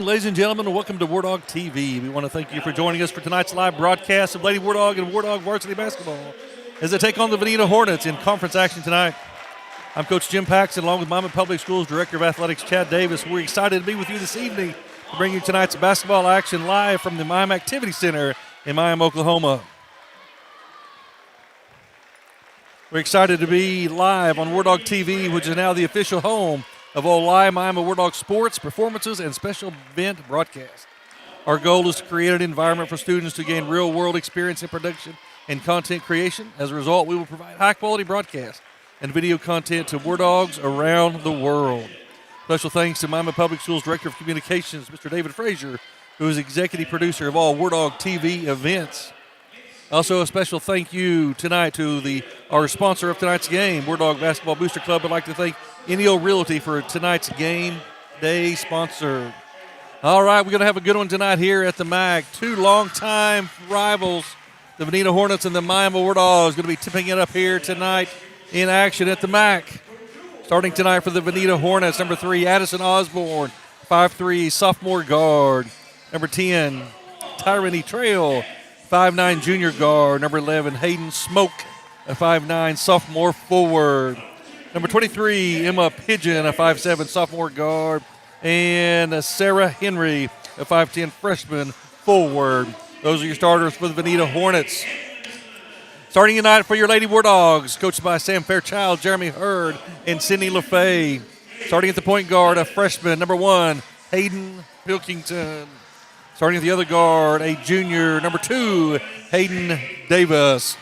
Ladies and gentlemen, welcome to Wardog TV. We want to thank you for joining us for tonight's live broadcast of Lady Wardog and Wardog Varsity Basketball as they take on the Vinita Hornets in conference action tonight. I'm Coach Jim Paxton, along with Miami Public Schools Director of Athletics Chad Davis. We're excited to be with you this evening to bring you tonight's basketball action live from the Miami Activity Center in Miami, Oklahoma. We're excited to be live on Wardog TV, which is now the official home of all live Miami Wardog sports, performances, and special event broadcasts. Our goal is to create an environment for students to gain real-world experience in production and content creation. As a result, we will provide high-quality broadcasts and video content to Wardogs around the world. Special thanks to Miami Public Schools Director of Communications, Mr. David Frazier, who is executive producer of all Wardog TV events. Also, a special thank you tonight to our sponsor of tonight's game, Wardog Basketball Booster Club. I'd like to thank NEO Realty for tonight's game day sponsor. All right, we're going to have a good one tonight here at the MAC. Two longtime rivals, the Vinita Hornets and the Miami Wardogs, going to be tipping it up here tonight in action at the MAC. Starting tonight for the Vinita Hornets, number 3, Addison Osborne, 5'3", sophomore guard. Number 10, Tyrone Trail, 5'9", junior guard. Number 11, Hayden Smoke, a 5'9", sophomore forward. Number 23, Emma Pigeon, a 5'7", sophomore guard. And Sarah Henry, a 5'10", freshman forward. Those are your starters for the Vinita Hornets. Starting tonight for your Lady Wardogs, coached by Sam Fairchild, Jeremy Hurd, and Sydney LaFay. Starting at the point guard, a freshman, number 1, Hayden Pilkington. Starting at the other guard, a junior, number 2, Hayden Davis.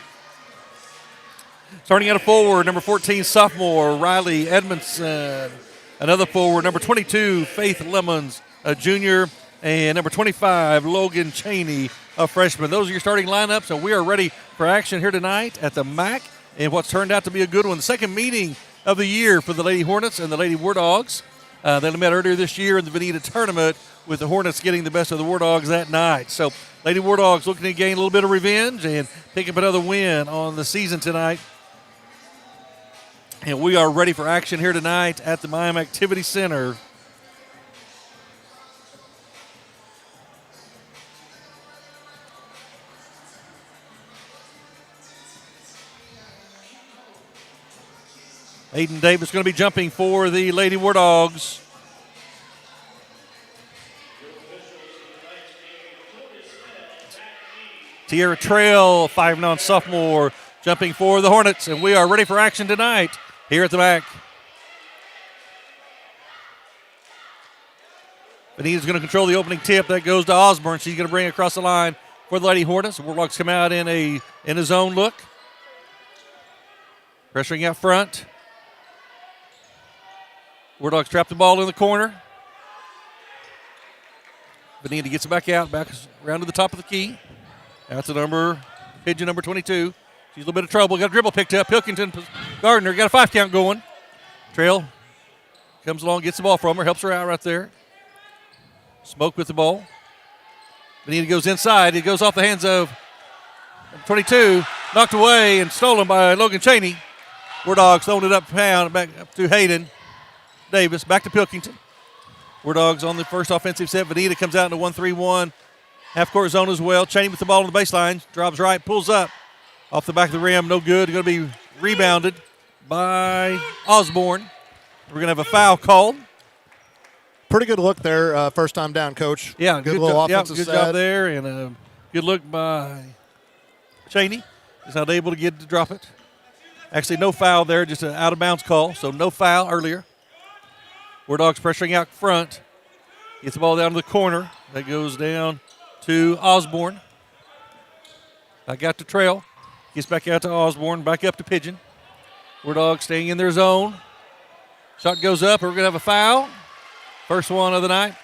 Starting at a forward, number 14, sophomore, Riley Edmondson. Another forward, number 22, Faith Lemons, a junior. And number 25, Logan Cheney, a freshman. Those are your starting lineups, and we are ready for action here tonight at the MAC and what's turned out to be a good one. The second meeting of the year for the Lady Hornets and the Lady Wardogs. They met earlier this year in the Vinita tournament, with the Hornets getting the best of the Wardogs that night. So Lady Wardogs looking to gain a little bit of revenge and pick up another win on the season tonight. And we are ready for action here tonight at the Miami Activity Center. Hayden Davis going to be jumping for the Lady Wardogs. Tierra Trail, 5'9" sophomore, jumping for the Hornets. And we are ready for action tonight here at the MAC. Benita's going to control the opening tip. That goes to Osborne. She's going to bring it across the line for the Lady Hornets. The Warlocks come out in a zone look. Pressuring out front. Wardogs trap the ball in the corner. Benita gets it back out, back around to the top of the key. Out to Pigeon number 22. She's a little bit of trouble. Got a dribble picked up. Pilkington, Gardner, got a 5 count going. Trail comes along, gets the ball from her, helps her out right there. Smoke with the ball. Benita goes inside. It goes off the hands of 22. Knocked away and stolen by Logan Cheney. Wardogs throwing it back up to Hayden Davis. Back to Pilkington. Wardogs on the first offensive set. Vinita comes out in a 1-3-1. Half-court zone as well. Cheney with the ball on the baseline. Drops right, pulls up. Off the back of the rim, no good. Going to be rebounded by Osborne. We're going to have a foul called. Pretty good look there, first time down, Coach. Yeah, good little offensive good job there, and a good look by Cheney. He's not able to get to drop it. Actually, no foul there, just an out-of-bounds call, so no foul earlier. Wardogs pressuring out front. Gets the ball down to the corner. That goes down to Osborne. Back out to Trail. Gets back out to Osborne. Back up to Pigeon. Wardogs staying in their zone. Shot goes up. We're going to have a foul. First one of the night.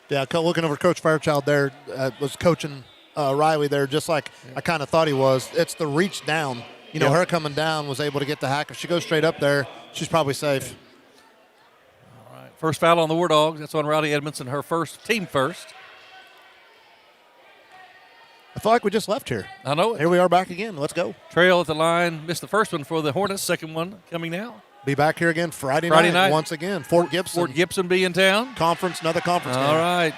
Yeah, looking over Coach Fairchild there, was coaching Riley there just like I kind of thought he was. It's the reach down. Her coming down was able to get the hack. If she goes straight up there, she's probably safe. All right, first foul on the Wardogs. That's on Riley Edmondson, her team first. I feel like we just left here. I know it. Here we are back again. Let's go. Trail at the line. Missed the first one for the Hornets. Second one coming now. Be back here again Friday night once again. Fort Gibson. Fort Gibson be in town. Another conference game. All right.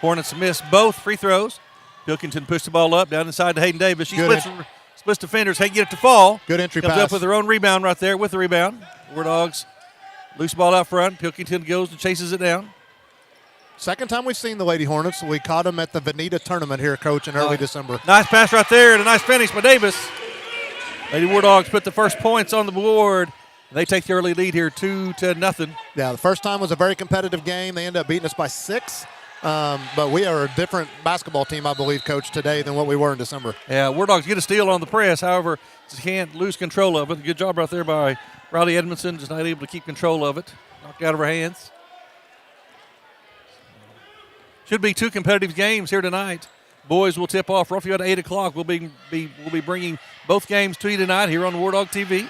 Hornets missed both free throws. Pilkington pushed the ball up down inside to Hayden Davis. She splits defenders. Hayden get it to fall. Good entry Comes pass. up with her own rebound right there with the rebound. Wardogs loose ball out front. Pilkington goes and chases it down. Second time we've seen the Lady Hornets. We caught them at the Vinita tournament here, Coach, in early December. Nice pass right there and a nice finish by Davis. Lady Wardogs put the first points on the board. They take the early lead here 2-0. Yeah, the first time was a very competitive game. They ended up beating us by 6. But we are a different basketball team, I believe, Coach, today than what we were in December. Yeah, Wardogs get a steal on the press. However, just can't lose control of it. Good job right there by Riley Edmondson. Just not able to keep control of it. Knocked out of her hands. Should be 2 competitive games here tonight. Boys will tip off roughly at 8 o'clock. We'll be bringing both games to you tonight here on Wardog TV.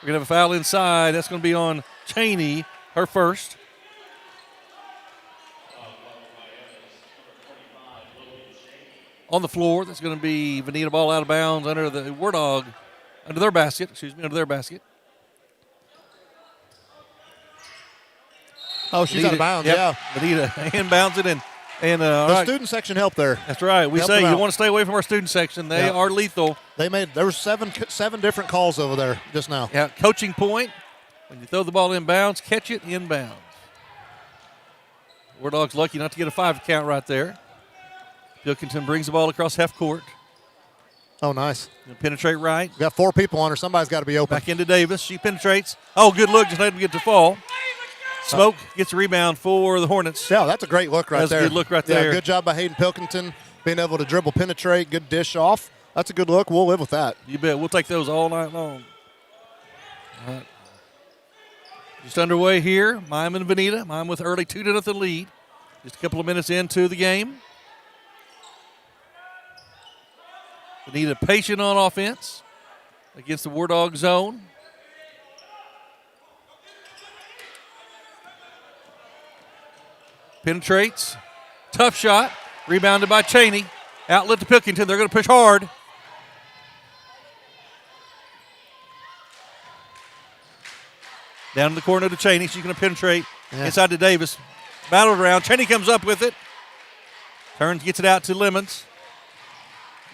We're going to have a foul inside. That's going to be on Cheney, her first. On the floor, that's going to be Vinita ball out of bounds under the Wardog, under their basket. Oh, she's out of bounds, yeah. Vinita inbounds it, and the right. student section helped there. That's right. We Help say them you out. want to stay away from our student section. They are lethal. There were seven different calls over there just now. Yeah, coaching point. When you throw the ball inbounds, catch it inbounds. Wardog's lucky not to get a 5 count right there. Pilkington brings the ball across half court. Oh, nice. Penetrate right. We got 4 people on her. Somebody's got to be open. Back into Davis. She penetrates. Oh, good look. Just let him get to fall. Smoke gets a rebound for the Hornets. Yeah, that's a great look right there. That's a good look right there. Good job by Hayden Pilkington being able to dribble, penetrate, good dish off. That's a good look. We'll live with that. You bet. We'll take those all night long. All right. Just underway here. Mime and Vinita. Mime with early 2-0 lead. Just a couple of minutes into the game. Vinita patient on offense against the Wardog zone. Penetrates. Tough shot. Rebounded by Cheney. Outlet to Pilkington. They're going to push hard. Down in the corner to Cheney. She's going to penetrate inside to Davis. Battled around. Cheney comes up with it. Turns, gets it out to Lemons.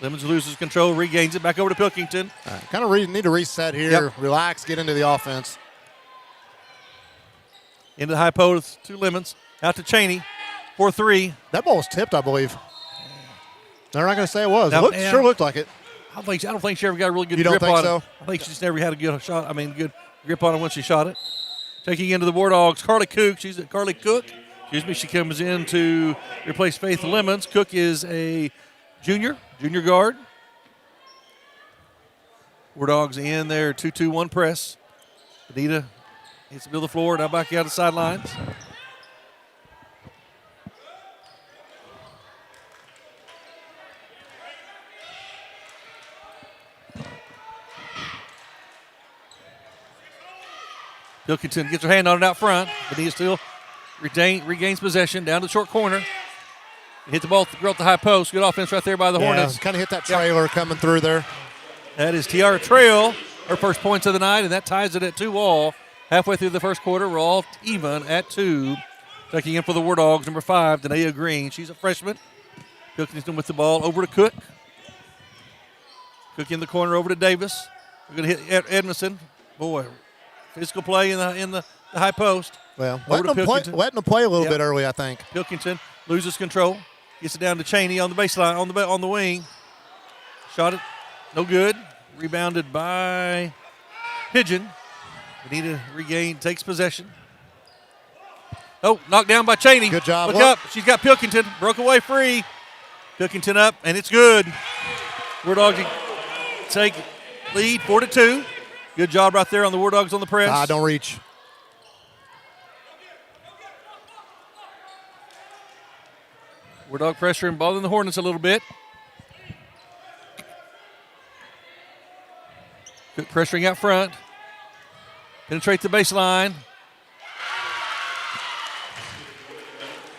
Lemons loses control, regains it. Back over to Pilkington. Kind of need to reset here. Yep. Relax, get into the offense. Into the high post to Lemons. Out to Cheney for 3. That ball was tipped, I believe. They're not going to say it was. No, Sure looked like it. I don't think she ever got a really good You don't grip think on so? it. I think she just never had a good shot. Good grip on it when she shot it. Taking into the Wardogs, Carly Cook. Carly Cook. She comes in to replace Faith Lemons. Cook is a junior guard. Wardogs in their 2-2-1 press. Vinita hits the middle of the floor, now back out of the sidelines. Pilkington gets her hand on it out front. Vinita still regains possession down to the short corner. Hit the ball at the high post. Good offense right there by the Hornets. Kind of hit that trailer coming through there. That is Tiara Trail, her first points of the night, and that ties it at 2-all. Halfway through the first quarter, we're all even at 2. Checking in for the Wardogs, number 5, Danae Green. She's a freshman. Pilkington with the ball over to Cook. Cook in the corner over to Davis. We're going to hit Edmondson. Boy, physical play in the high post. Well, letting them play a little bit early, I think. Pilkington loses control. Gets it down to Cheney on the baseline, on the wing. Shot it. No good. Rebounded by Pigeon. Vinita takes possession. Oh, knocked down by Cheney. Good job. Look up. She's got Pilkington. Broke away free. Pilkington up, and it's good. Wardogs take lead 4-2. Good job right there on the Wardogs on the press. Don't reach. Wardog pressure and bothering the Hornets a little bit. Good pressuring out front. Penetrate the baseline.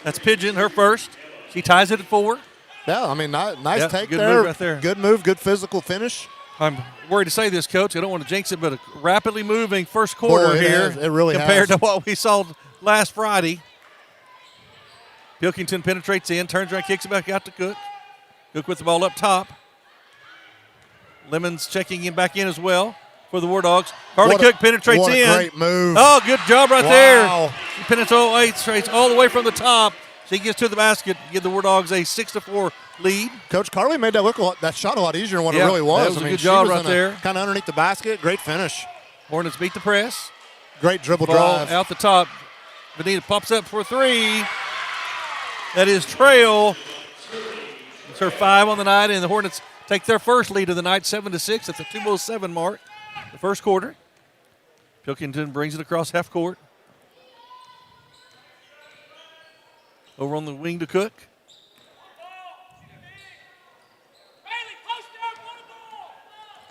That's Pigeon, her first. She ties it at 4. Yeah, I mean, nice take good there. Move right there. Good move, good physical finish. I'm worried to say this, Coach. I don't want to jinx it, but a rapidly moving first quarter here. It really compared has. to what we saw last Friday. Pilkington penetrates in, turns around, kicks it back out to Cook. Cook with the ball up top. Lemons checking in back in as well for the War Dogs. Carly Cook penetrates what a in. Great move. Oh, good job right Wow. there. She penetrates all the way from the top. She gets to the basket, give the War Dogs a 6-4 lead. Coach Carly made that shot a lot easier than what it really was. That was a good job right there. Kind of underneath the basket. Great finish. Hornets beat the press. Great dribble Ball drive. out the top. Vinita pops up for 3. That is trail. It's her 5 on the night, and the Hornets take their first lead of the night, 7-6 at the 2:07 mark, the first quarter. Pilkington brings it across half court. Over on the wing to Cook.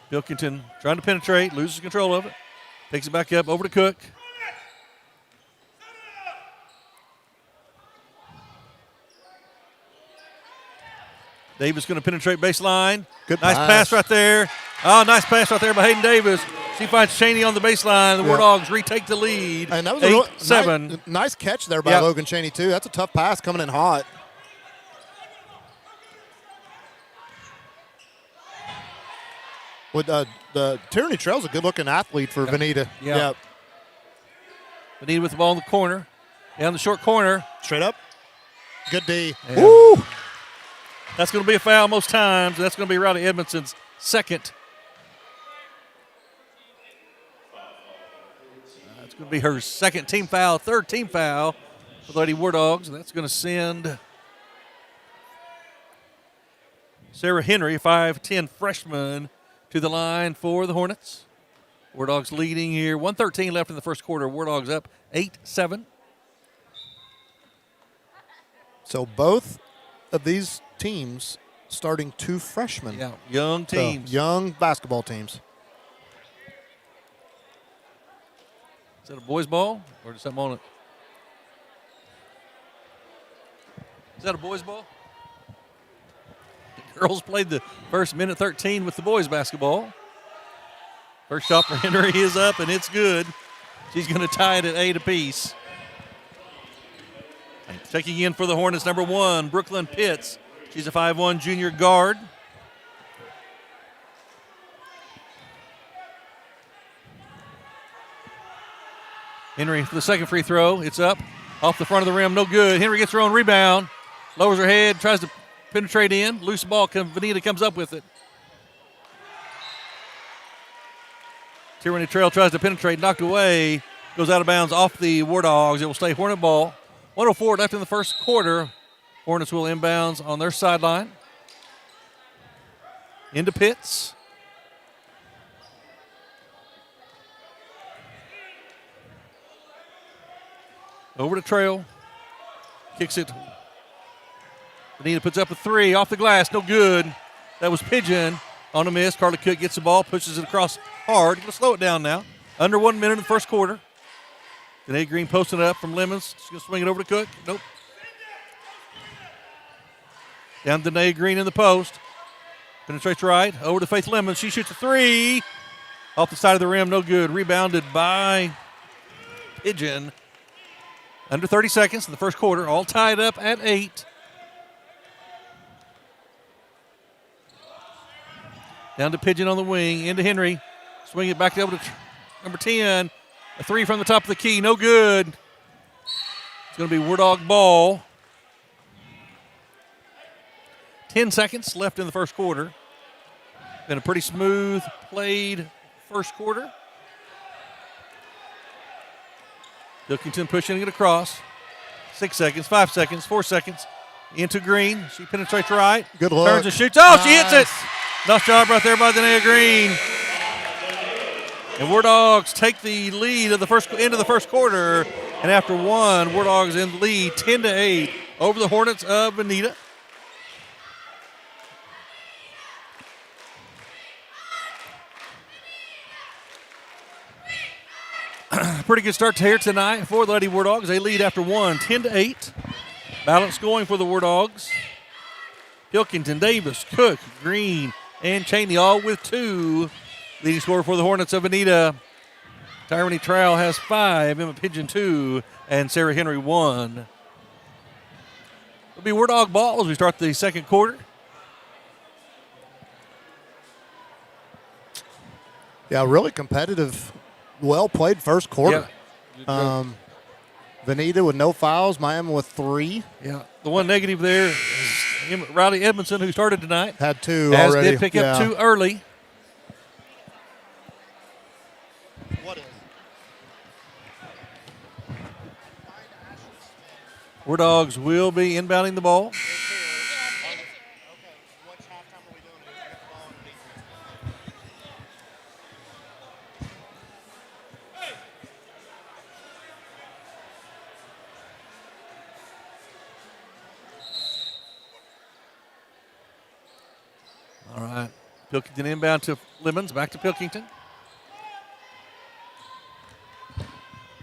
Pilkington trying to penetrate, loses control of it. Takes it back up, over to Cook. Davis going to penetrate baseline. Good nice pass right there. Oh, nice pass right there by Hayden Davis. She finds Cheney on the baseline. The War Dogs retake the lead. And that was 8-7. a nice catch there by Logan Cheney, too. That's a tough pass coming in hot. With the Tyranny Trail's a good-looking athlete for Vinita. Yeah. Vinita with the ball in the corner. Down the short corner. Straight up. Good D. Yeah. Woo! That's going to be a foul most times. That's going to be Riley Edmondson's second. That's going to be her second team foul, third team foul for the Lady War Dogs. And that's going to send Sarah Henry, 5'10 freshman, to the line for the Hornets. War Dogs leading here. 1:13 left in the first quarter. War Dogs up 8-7. So both of these teams starting 2 freshmen. Yeah, young teams. So young basketball teams. Is that a boys' ball or is something on it? Is that a boys' ball? The girls played the first minute 13 with the boys' basketball. First shot for Henry is up, and it's good. She's going to tie it at 8 apiece. Checking in for the Hornets, number 1, Brooklyn Pitts. She's a 5'1 junior guard. Henry for the second free throw. It's up. Off the front of the rim. No good. Henry gets her own rebound. Lowers her head. Tries to penetrate in. Loose ball. Vinita comes up with it. Tyranny Trail tries to penetrate. Knocked away. Goes out of bounds off the War Dogs. It will stay Hornet ball. 1:04 left in the first quarter. Hornets will inbounds on their sideline. Into Pitts. Over to Trail. Kicks it. Vinita puts up a 3 off the glass. No good. That was Pigeon on a miss. Carly Cook gets the ball, pushes it across hard. Going to slow it down now. Under 1 minute in the first quarter. Danae Green posting it up from Lemons. She's going to swing it over to Cook. Nope. Down to Danae Green in the post. Penetrates right. Over to Faith Lemons. She shoots a 3. Off the side of the rim. No good. Rebounded by Pigeon. Under 30 seconds in the first quarter. All tied up at 8. Down to Pigeon on the wing. Into Henry. Swing it back over to number 10. A 3 from the top of the key. No good. It's going to be Wardog ball. 10 seconds left in the first quarter. Been a pretty smooth played first quarter. Pilkington pushing it across. 6 seconds, 5 seconds, 4 seconds. Into Green. She penetrates right. Good look. Turns and shoots. Oh, nice. She hits it. Nice job right there by Danae Green. And War Dogs take the lead of the into the first quarter. And after 1, War Dogs in the lead 10-8 over the Hornets of Vinita. Pretty good start here tonight for the Lady War Dogs. They lead after 1, 10-8. Balance going for the War Dogs. Pilkington, Davis, Cook, Green, and Cheney all with 2. Leading scorer for the Hornets of Vinita. Tyrone Trowell has 5, Emma Pigeon 2, and Sarah Henry 1. It'll be Wardog ball as we start the second quarter. Yeah, really competitive, well-played first quarter. Yeah. Vinita with no fouls, Miami with 3. Yeah. The one negative there is Riley Edmondson, who started tonight. Had 2 As already. did pick up 2 early. What is? Wardogs will be inbounding the ball. All right. Pilkington inbound to Lemons. Back to Pilkington.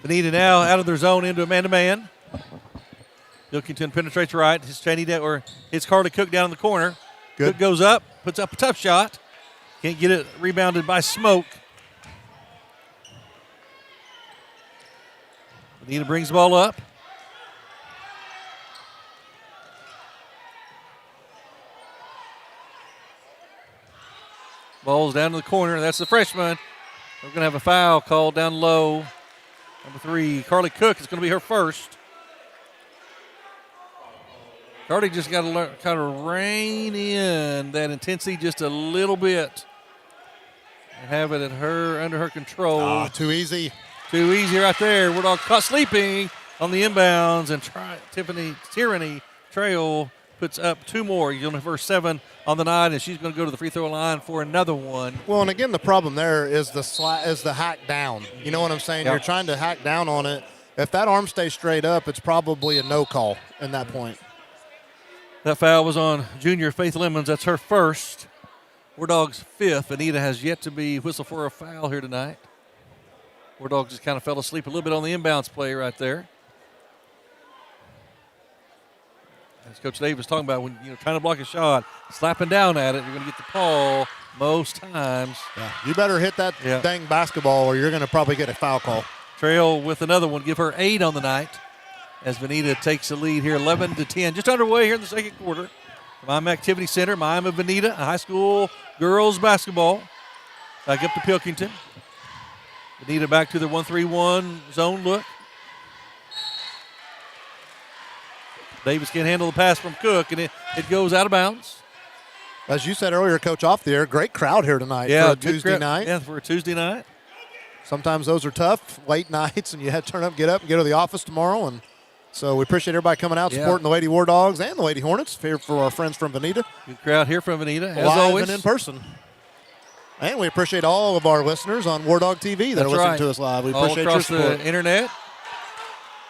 Vinita now out of their zone into a man-to-man. Pilkington penetrates right. His Cheney or hits Carly Cook down in the corner. Good. Cook goes up, puts up a tough shot. Can't get it rebounded by Smoke. Vinita brings the ball up. Ball's down to the corner. That's the freshman. We're going to have a foul called down low. Number 3, Carly Cook is going to be her first. Carly just got to kind of rein in that intensity just a little bit and have it under her control. Too easy. Too easy right there. We're all caught sleeping on the inbounds, and Tyranny Trail puts up 2 more. You're going to have her 7 on the night, and she's going to go to the free throw line for another one. Well, and again, the problem there is the hack down. You know what I'm saying? Yep. You're trying to hack down on it. If that arm stays straight up, it's probably a no call in that point. That foul was on junior Faith Lemons. That's her first. Wardog's 5th. Vinita has yet to be whistled for a foul here tonight. Wardog just kind of fell asleep a little bit on the inbounds play right there. As Coach Dave was talking about, when you're trying to block a shot, slapping down at it, you're going to get the call most times. Yeah, you better hit that dang basketball or you're going to probably get a foul call. Trail with another one, give her 8 on the night as Vinita takes the lead here 11-10. Just underway here in the second quarter. Miami Activity Center, Miami Vinita High School girls basketball. Back up to Pilkington. Vinita back to the 1-3-1 zone look. Davis can't handle the pass from Cook, and it goes out of bounds. As you said earlier, Coach, off the air, great crowd here tonight for a Tuesday night. Yeah, for a Tuesday night. Sometimes those are tough, late nights, and you have to turn up, get up, and go to the office tomorrow. And so we appreciate everybody coming out, supporting the Lady War Dogs and the Lady Hornets here for our friends from Vinita. Good crowd here from Vinita, as live always. and in person. And we appreciate all of our listeners on Wardog TV that are listening to us live. We appreciate all across your support. the internet.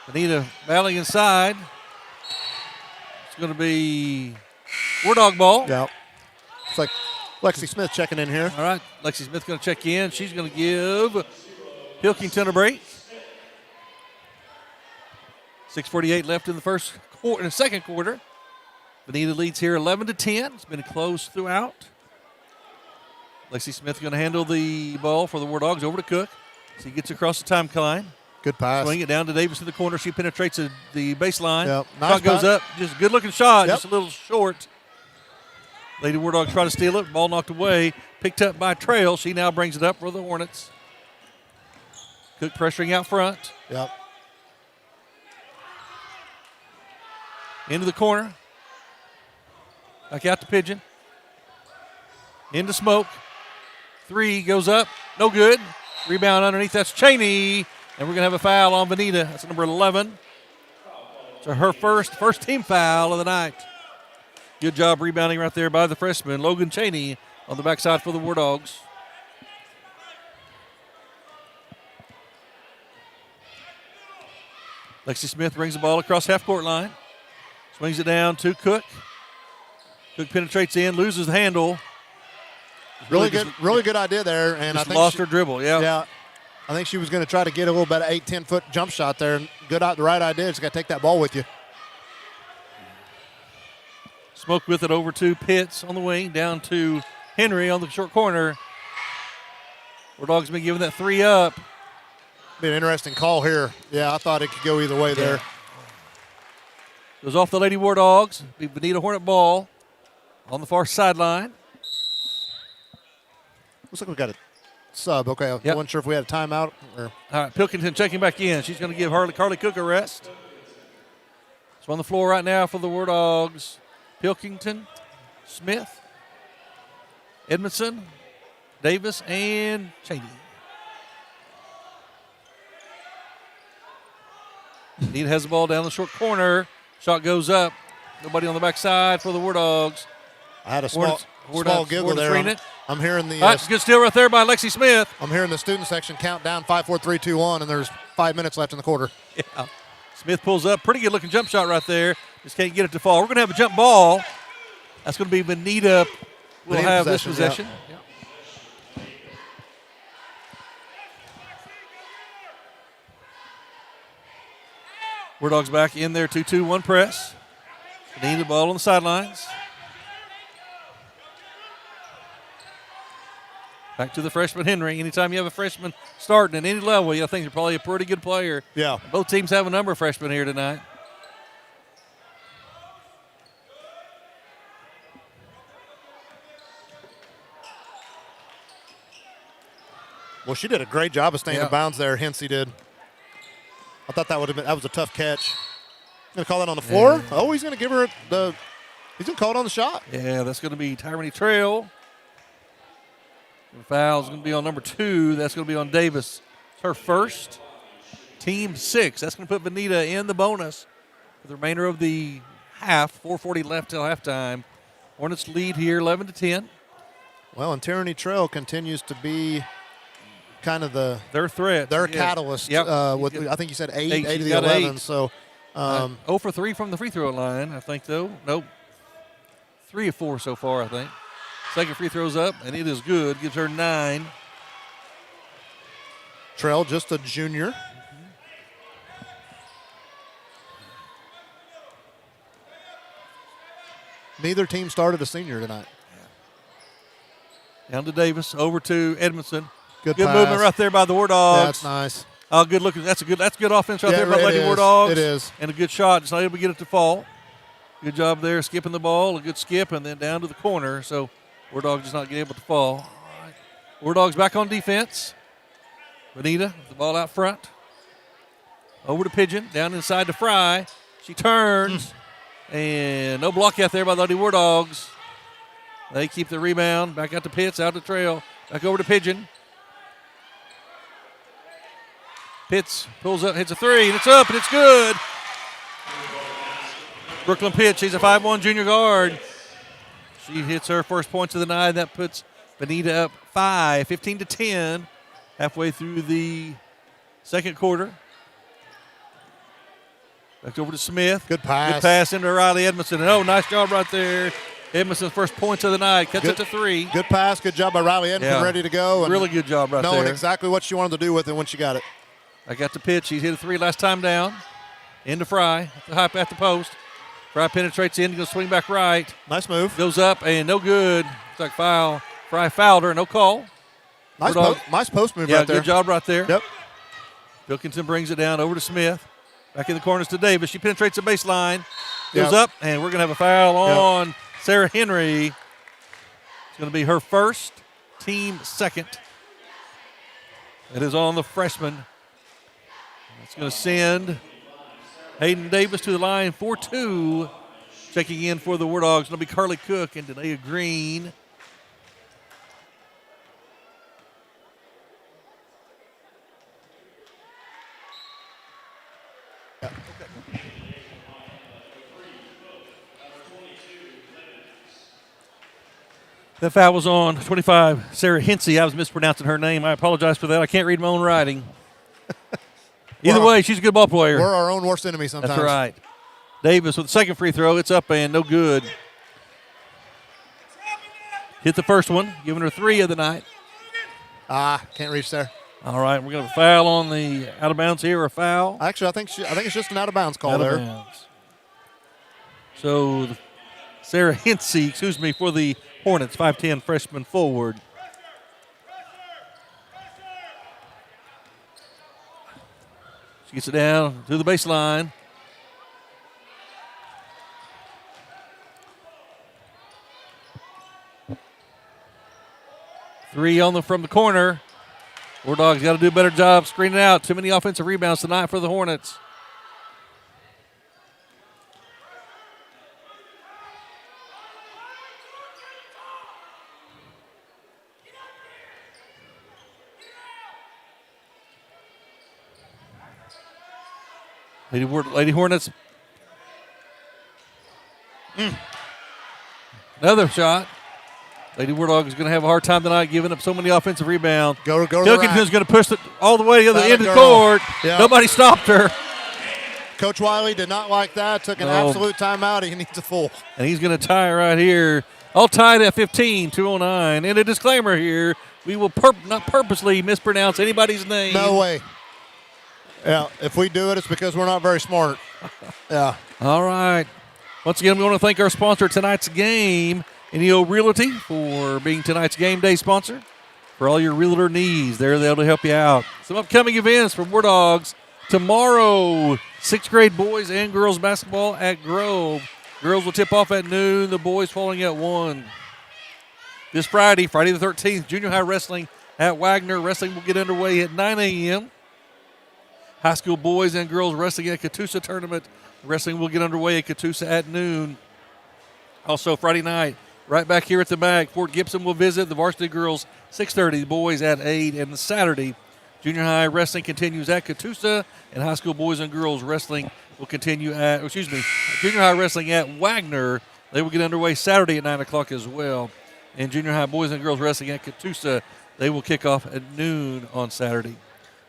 Vinita battling inside. It's going to be Wardog ball. Yeah. It's like Lexi Smith checking in here. All right. Lexi Smith going to check in. She's going to give Pilkington a break. 6:48 left in the second quarter. Vinita leads here 11-10. It's been close throughout. Lexi Smith going to handle the ball for the War Dogs over to Cook. So he gets across the time line. Good pass. Swing it down to Davis in the corner. She penetrates the baseline. Yep. Nice shot goes up. Just a good-looking shot. Yep. Just a little short. Lady War Dogs try to steal it. Ball knocked away. Picked up by Trail. She now brings it up for the Hornets. Cook pressuring out front. Yep. Into the corner. Back out to Pigeon. Into Smoke. 3 goes up. No good. Rebound underneath. That's Cheney. And we're going to have a foul on Vinita. That's number 11. So her first team foul of the night. Good job rebounding right there by the freshman, Logan Cheney, on the backside for the War Dogs. Lexi Smith brings the ball across half-court line. Swings it down to Cook. Cook penetrates in, loses the handle. Really good idea there. And I think lost her dribble, Yeah. I think she was going to try to get a little bit of 8-10-foot jump shot there. The right idea. Just got to take that ball with you. Smoke with it over to Pitts on the wing, down to Henry on the short corner. Wardog's been giving that 3 up. Be an interesting call here. Yeah, I thought it could go either way there. Goes off the Lady War Dogs. Be Vinita Hornet ball on the far sideline. Looks like we got a sub. Okay, I wasn't sure if we had a timeout. Or. All right, Pilkington checking back in. She's going to give Carly Cook a rest. So on the floor right now for the War Dogs, Pilkington, Smith, Edmondson, Davis, and Cheney. Vinita has the ball down the short corner. Shot goes up. Nobody on the backside for the War Dogs. I had a small giggle there. I'm hearing the good steal right there by Lexi Smith. I'm hearing the student section count down 5, 4, 3, 2, 1, and there's 5 minutes left in the quarter. Yeah. Smith pulls up. Pretty good looking jump shot right there. Just can't get it to fall. We're going to have a jump ball. That's going to be Vinita. We'll have this possession. Yeah. War Dogs back in their 2-2-1 press. Vinita the ball on the sidelines. Back to the freshman Henry. Anytime you have a freshman starting at any level, I think you're probably a pretty good player. Yeah. Both teams have a number of freshmen here tonight. Well, she did a great job of staying in bounds there. Hensey did. I thought that was a tough catch. Going to call that on the floor? Yeah. Oh, he's going to give her he's going to call it on the shot. Yeah, that's going to be Tyrone Trail. The foul is going to be on number 2. That's going to be on Davis. It's her first. Team 6. That's going to put Vinita in the bonus for the remainder of the half. 4:40 left till halftime. Hornets lead here 11-10. Well, and Tyranny Trail continues to be kind of their threat, their catalyst. Yep. I think you said 8 of the 11. 8. So 0 for 3 from the free throw line, I think, though. Nope. 3 of 4 so far, I think. Second free throw's up, and it is good. Gives her 9. Trail, just a junior. Mm-hmm. Neither team started a senior tonight. Down to Davis, over to Edmondson. Good movement right there by the War Dogs. Yeah, that's nice. Oh, good looking. That's good offense right there by the Lady War Dogs. It is. And a good shot. Just not able to get it to fall. Good job there, skipping the ball. A good skip, and then down to the corner. So War Dogs just not getting able to fall. All right. War Dogs back on defense. Vinita, the ball out front. Over to Pigeon, down inside to Fry. She turns, and no block out there by the Lady War Dogs. They keep the rebound. Back out to Pitts, out to Trail. Back over to Pigeon. Pitts pulls up, hits a 3, and it's up, and it's good. Brooklyn Pitts, she's a 5'1" junior guard. She hits her first points of the night. That puts Vinita up 15-10, halfway through the second quarter. Back over to Smith. Good pass. Good pass into Riley Edmondson. And nice job right there. Edmondson's first points of the night. Cuts it to 3. Good pass. Good job by Riley Edmondson, ready to go. And really good job right there. Knowing exactly what she wanted to do with it when she got it. I got the pitch. He hit a 3 last time down. Into Fry at the post. Fry penetrates in. He's going to swing back right. Nice move. Goes up and no good. It's like foul. Fry fouled her. No call. Nice post move right there. Good job right there. Yep. Wilkinson brings it down over to Smith. Back in the corners to Davis. She penetrates the baseline. Goes up, and we're going to have a foul on Sarah Henry. It's going to be her first, team second. It is on the freshman. It's going to send Hayden Davis to the line 4-2. Checking in for the War Dogs. It'll be Carly Cook and Danae Green. That foul was on 25, Sarah Hensey. I was mispronouncing her name. I apologize for that. I can't read my own writing. Either way, she's a good ball player. We're our own worst enemy sometimes. That's right. Davis with the second free throw. It's up and no good. Hit the first one, giving her 3 of the night. Can't reach there. All right, we're going to foul on the out of bounds here, or a foul. Actually, I think it's just an out of bounds call there. Bounds. So the Sarah Hensey, for the Hornets, 5'10" freshman forward. She gets it down to the baseline. Three from the corner. Wardogs got to do a better job screening out. Too many offensive rebounds tonight for the Hornets. Lady Hornets. Another shot. Lady Wardogs is going to have a hard time tonight giving up so many offensive rebounds. Go Pilkington's going to push it all the way to the other end of the court. Yep. Nobody stopped her. Coach Wiley did not like that. Took an absolute timeout. He needs a full. And he's going to tie right here. All tied at 15, 2:09. And a disclaimer here, we will not purposely mispronounce anybody's name. No way. Yeah, if we do it, it's because we're not very smart. Yeah. All right. Once again, we want to thank our sponsor tonight's game, NEO Realty, for being tonight's game day sponsor. For all your realtor needs, they're there to help you out. Some upcoming events from Wardogs. Tomorrow, 6th grade boys and girls basketball at Grove. Girls will tip off at noon, the boys following at 1. This Friday the 13th, junior high wrestling at Wagner. Wrestling will get underway at 9 a.m. High school boys and girls wrestling at Catoosa tournament. Wrestling will get underway at Catoosa at noon. Also Friday night, right back here at the MAC, Fort Gibson will visit the varsity girls 6:30, the boys at 8. And Saturday, junior high wrestling continues at Catoosa, and high school boys and girls wrestling will continue junior high wrestling at Wagner. They will get underway Saturday at 9 o'clock as well. And junior high boys and girls wrestling at Catoosa, they will kick off at noon on Saturday.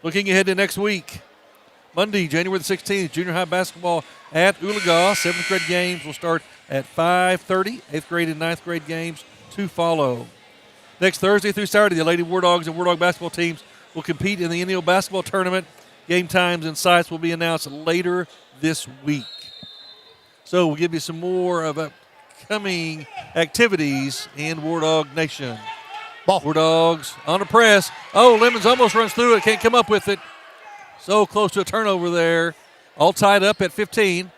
Looking ahead to next week, Monday, January the 16th, junior high basketball at Oologah. 7th grade games will start at 5:30. 8th grade and 9th grade games to follow. Next Thursday through Saturday, the Lady Wardogs and Wardog basketball teams will compete in the NEO basketball tournament. Game times and sites will be announced later this week. So we'll give you some more of upcoming activities in Wardog Nation. Ball. Wardogs on the press. Oh, Lemons almost runs through it. Can't come up with it. So close to a turnover there. All tied up at 15.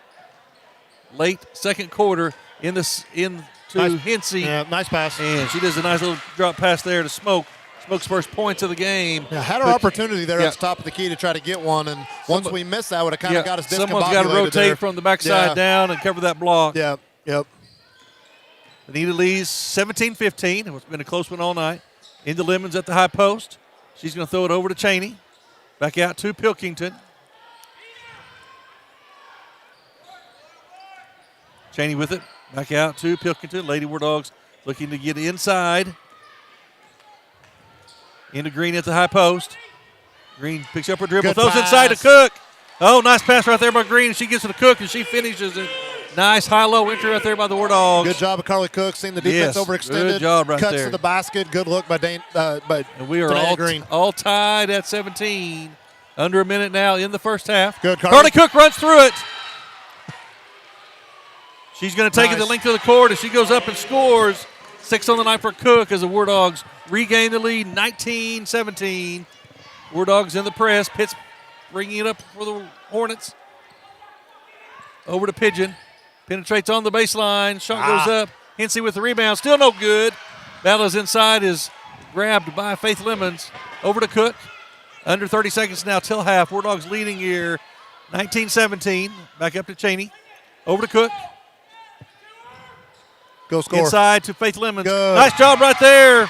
Late second quarter into Hensey. Yeah, nice pass. And she does a nice little drop pass there to Smoke. Smoke's first points of the game. Yeah, had our opportunity there at the top of the key to try to get one, and once we missed that, would have kind of got us discombobulated. Someone's got to rotate there from the backside down and cover that block. Yeah, yep. Vinita leads 17-15. It's been a close one all night. Into Lemons at the high post. She's going to throw it over to Cheney. Back out to Pilkington. Cheney with it. Back out to Pilkington. Lady Wardogs looking to get inside. Into Green at the high post. Green picks up her dribble. Good throws pass. inside to Cook. Oh, nice pass right there by Green. She gets to the Cook and she finishes it. Nice high-low entry right there by the Wardogs. Good job of Carly Cook, seeing the defense overextended. Good job right Cuts there. To the basket. Good look by and we are Green. all tied at 17. Under a minute now in the first half. Good, Carly Cook runs through it. She's going to take it the length of the court as she goes up and scores. 6 on the night for Cook as the Wardogs regain the lead, 19-17. Wardogs in the press. Pitts bringing it up for the Hornets. Over to Pigeon. Penetrates on the baseline. Shot goes up. Hensey with the rebound. Still no good. Battle inside is grabbed by Faith Lemons. Over to Cook. Under 30 seconds now till half. Wardogs leading here 19-17. Back up to Cheney. Over to Cook. Go score. Inside to Faith Lemons. Good. Nice job right there.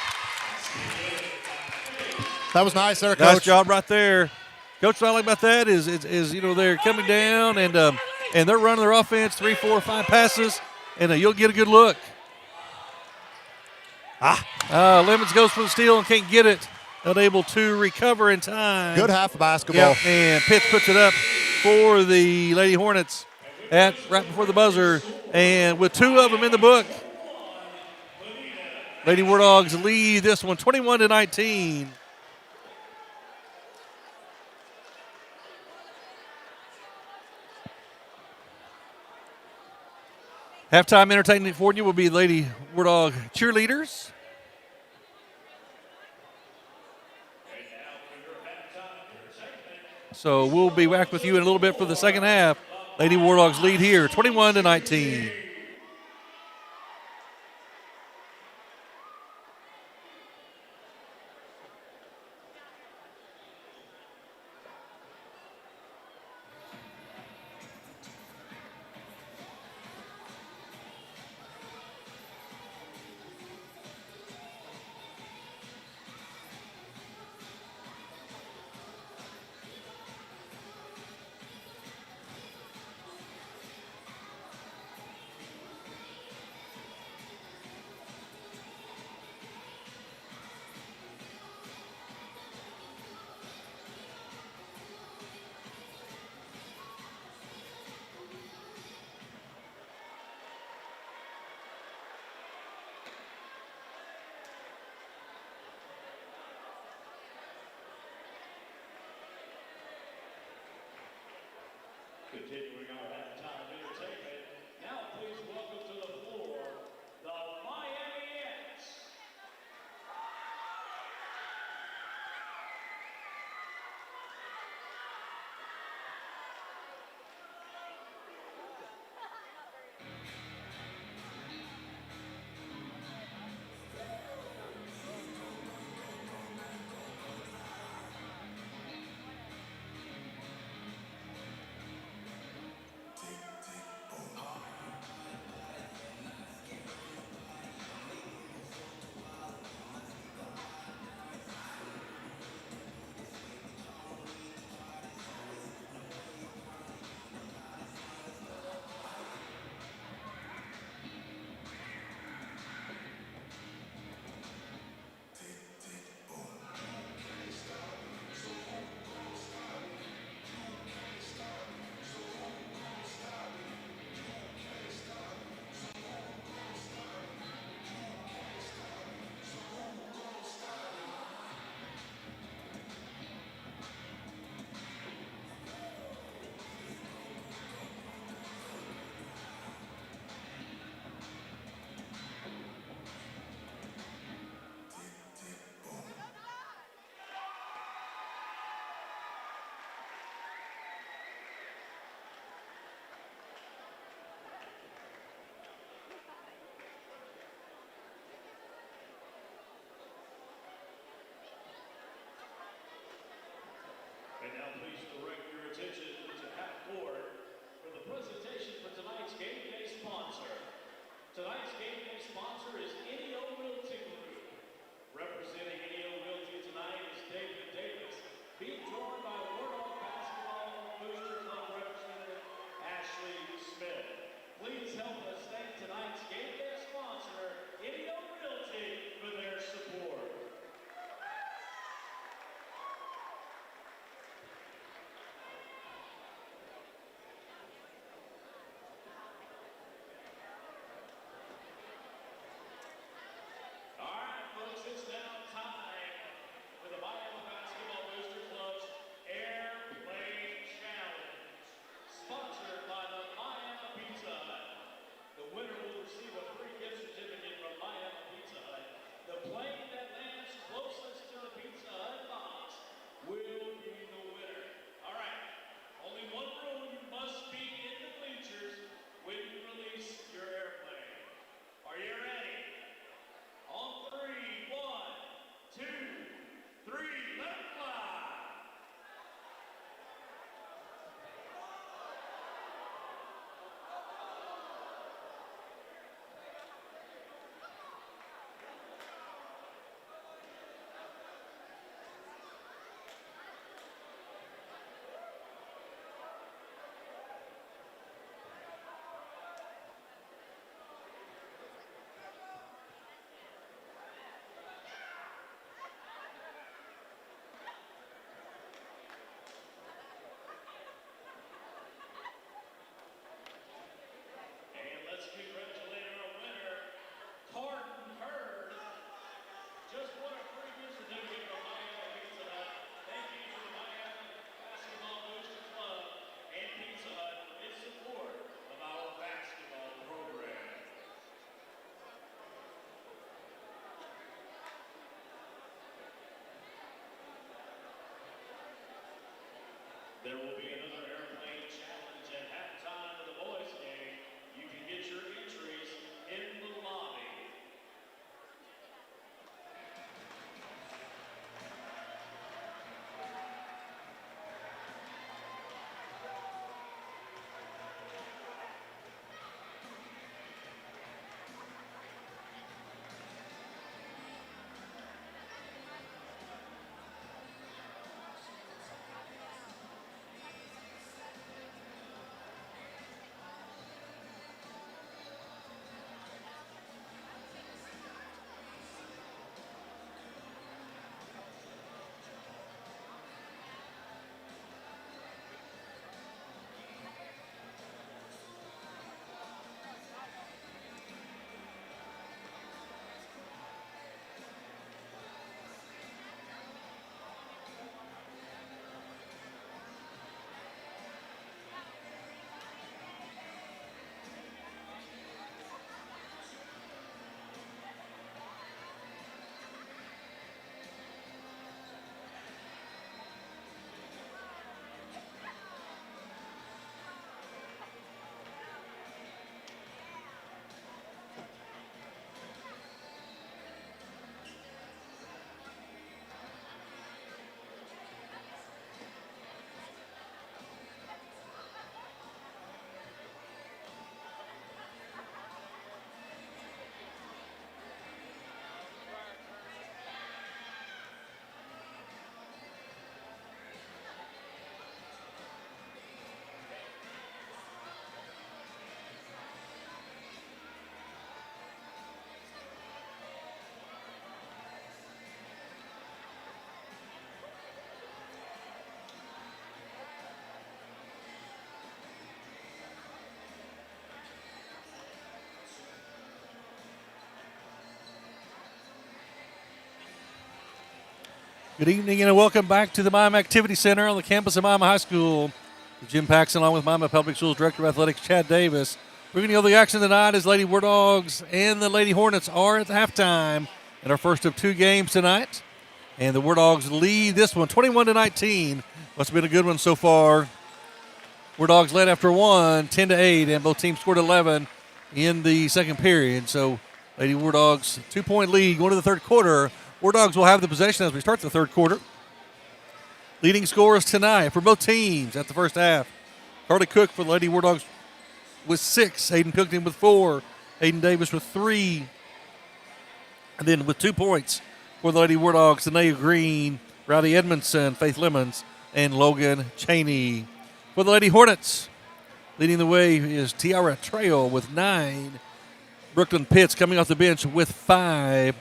That was nice there, Coach. Nice job right there. Coach, what I like about that is they're coming down and they're running their offense 3, 4, 5 passes, and you'll get a good look. Lemons goes for the steal and can't get it. Not able to recover in time. Good half of basketball. Yep, and Pitts puts it up for the Lady Hornets right before the buzzer, and with 2 of them in the book. Lady Wardogs lead this one 21-19. Halftime entertainment for you will be Lady Wardog cheerleaders. So we'll be back with you in a little bit for the second half. Lady Wardogs lead here, 21-19. Continuing our halftime entertainment, now please welcome to the floor the Miami Ants. Good evening and welcome back to the Miami Activity Center on the campus of Miami High School. Jim Paxson along with Miami Public Schools Director of Athletics Chad Davis. We're going to go the action tonight as Lady Wardogs and the Lady Hornets are at the halftime in our first of two games tonight. And the Wardogs lead this one 21-19. Must have been a good one so far. Wardogs led after one, 10-8, and both teams scored 11 in the second period. So Lady Wardogs 2-point lead going to the third quarter. Wardogs will have the possession as we start the third quarter. Leading scorers tonight for both teams at the first half. Carly Cook for the Lady Wardogs with 6. Hayden Pilkington with 4. Hayden Davis with 3. And then with 2 points for the Lady Wardogs, Danae Green, Rowdy Edmondson, Faith Lemons, and Logan Cheney. For the Lady Hornets, leading the way is Tiara Trail with 9. Brooklyn Pitts coming off the bench with 5.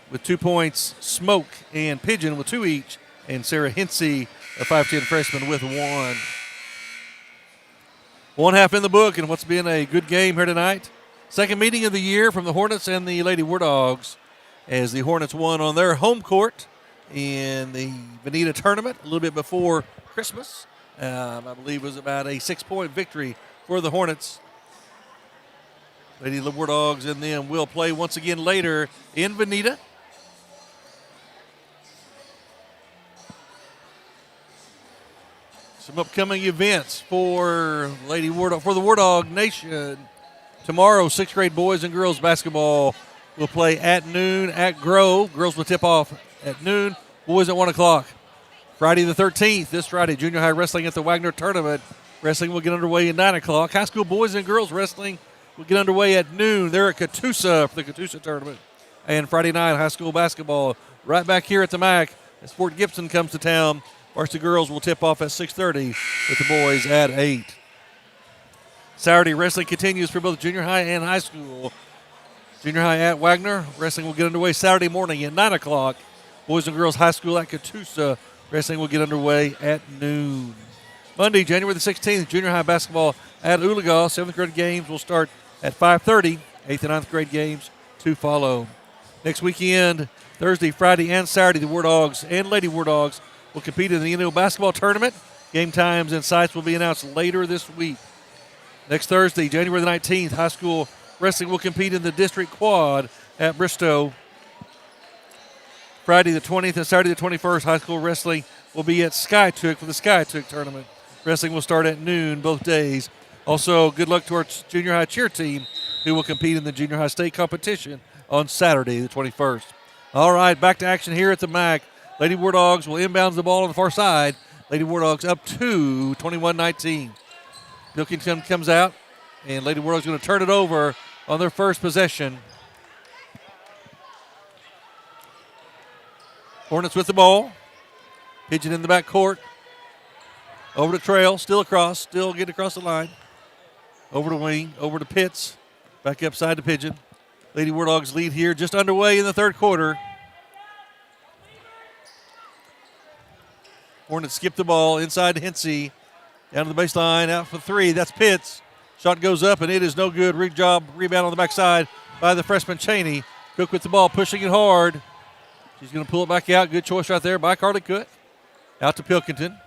With 2 points, Smoke and Pigeon with 2 each. And Sarah Hensey, a 5'10 freshman, with 1. One half in the book, and what's been a good game here tonight. Second meeting of the year from the Hornets and the Lady Wardogs, as the Hornets won on their home court in the Vinita tournament a little bit before Christmas. I believe it was about a 6-point victory for the Hornets. Lady Wardogs and them will play once again later in Vinita. Some upcoming events for the Wardog Nation. Tomorrow, 6th grade boys and girls basketball will play at noon at Grove. Girls will tip off at noon, boys at 1 o'clock. Friday the 13th, this Friday, junior high wrestling at the Wagner tournament. Wrestling will get underway at 9 o'clock. High school boys and girls wrestling will get underway at noon. They're at Catoosa for the Catoosa tournament. And Friday night, high school basketball right back here at the MAC as Fort Gibson comes to town. Varsity girls will tip off at 6:30 with the boys at 8. Saturday, wrestling continues for both junior high and high school. Junior high at Wagner. Wrestling will get underway Saturday morning at 9 o'clock. Boys and girls high school at Catoosa. Wrestling will get underway at noon. Monday, January the 16th, junior high basketball at Oologah. 7th grade games will start at 5:30. 8th and 9th grade games to follow. Next weekend, Thursday, Friday, and Saturday, the Wardogs and Lady Wardogs will compete in the NO basketball tournament. Game times and sites will be announced later this week. Next Thursday, January the 19th, high school wrestling will compete in the district quad at Bristow. Friday the 20th and Saturday the 21st, high school wrestling will be at Skytook for the Skytook tournament. Wrestling will start at noon both days. Also, good luck to our junior high cheer team who will compete in the junior high state competition on Saturday the 21st. All right, back to action here at the MAC. Lady Wardogs will inbound the ball on the far side. Lady Wardogs up to 21-19. Pilkington comes out, and Lady Wardogs going to turn it over on their first possession. Hornets with the ball. Pigeon in the back court. Over to Trail, still across, still getting across the line. Over to Wing, over to Pitts. Back upside to Pigeon. Lady Wardogs lead here just underway in the third quarter. Hornets skip the ball inside to Hensey. Down to the baseline, out for 3. That's Pitts. Shot goes up, and it is no good. Rebound on the backside by the freshman Cheney. Cook with the ball, pushing it hard. She's going to pull it back out. Good choice right there by Carly Cook. Out to Pilkington.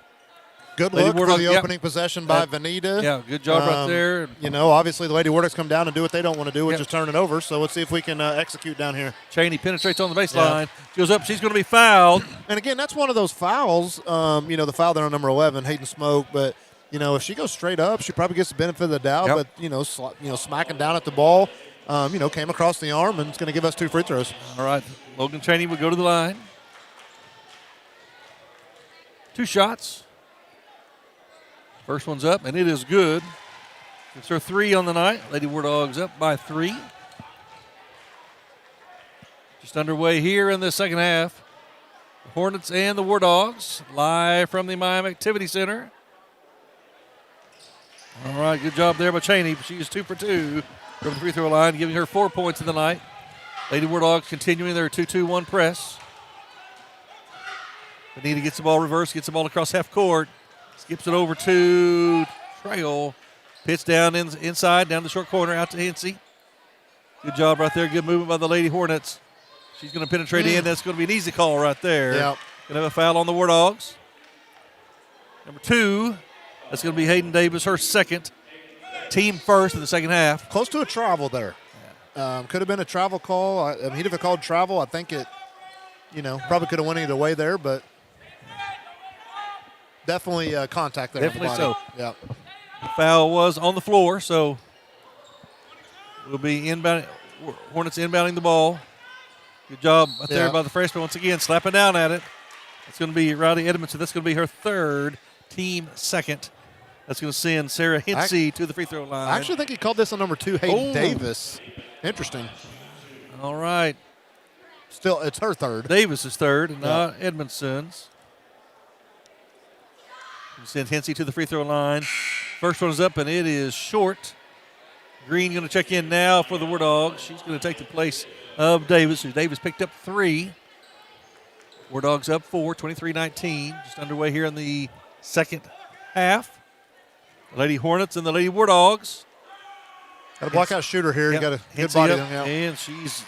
Good look for the opening possession by Vinita. Yeah, good job right there. Obviously the Lady Wardogs come down and do what they don't want to do, which is turn it over. So let's see if we can execute down here. Cheney penetrates on the baseline. She goes up. She's going to be fouled. And again, that's one of those fouls. The foul there on number 11, Hayden Smoke. But if she goes straight up, she probably gets the benefit of the doubt. Yep. But smacking down at the ball, came across the arm and it's going to give us 2 free throws. All right, Logan Cheney would go to the line. 2 shots. First one's up, and it is good. It's her 3 on the night. Lady Wardogs up by 3. Just underway here in the second half. The Hornets and the Wardogs live from the Miami Activity Center. All right, good job there by Cheney. She is 2 for 2 from the free throw line, giving her 4 points in the night. Lady Wardogs continuing their 2-2-1 press. Vinita gets the ball reversed, gets the ball across half court. Skips it over to Trail. Pitch down inside, down the short corner, out to Hensey. Good job right there. Good movement by the Lady Hornets. She's going to penetrate in. That's going to be an easy call right there. Yep. to have a foul on the Wardogs. Number 2, that's going to be Hayden Davis, her second. Team first in the second half. Close to a travel there. Could have been a travel call. He'd have called travel. I think it, probably could have went either way there, but definitely contact there. Definitely so. Yeah. The foul was on the floor, so we'll be inbounding. Hornets inbounding the ball. Good job out there by the freshman once again, slapping down at it. That's going to be Riley Edmondson. That's going to be her third, team second. That's going to send Sarah Hensey to the free throw line. I actually think he called this on number 2, Hayden Davis. Interesting. All right. Still, it's her third. Davis is third, and not Edmondson's. Send Hensey to the free throw line. First one is up, and it is short. Green going to check in now for the Wardogs. She's going to take the place of Davis. Davis picked up 3. Wardogs up 4, 23-19. Just underway here in the second half. The Lady Hornets and the Lady Wardogs. Got a blockout shooter here. Yep. You got a good body on. And she's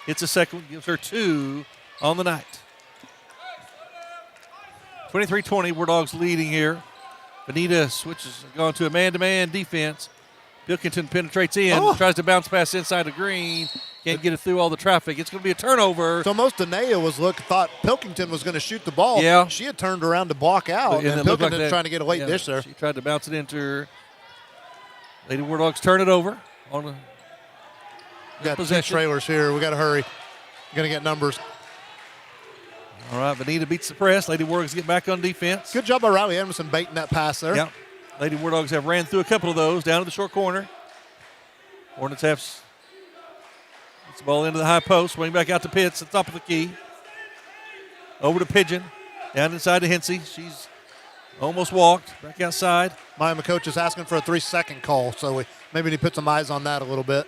hits a second, gives her 2 on the night. 23-20, Wardogs leading here. Vinita switches, going to a man-to-man defense. Pilkington penetrates in, tries to bounce pass inside the green. Can't get it through all the traffic. It's going to be a turnover. So most Danae thought Pilkington was going to shoot the ball. Yeah. She had turned around to block out, and Pilkington trying to get a late dish there. She tried to bounce it into her. Lady Wardogs turn it over. On the got possession. 2 trailers here. We got to hurry. We're going to get numbers. All right, Vinita beats the press. Lady Wardogs get back on defense. Good job by Riley Emerson baiting that pass there. Yeah. Lady Wardogs have ran through a couple of those down to the short corner. Hornets have gets the ball into the high post, swing back out to Pitts at the top of the key. Over to Pigeon, down inside to Hensey. She's almost walked back outside. Miami coach is asking for a 3-second call, so we maybe need to put some eyes on that a little bit.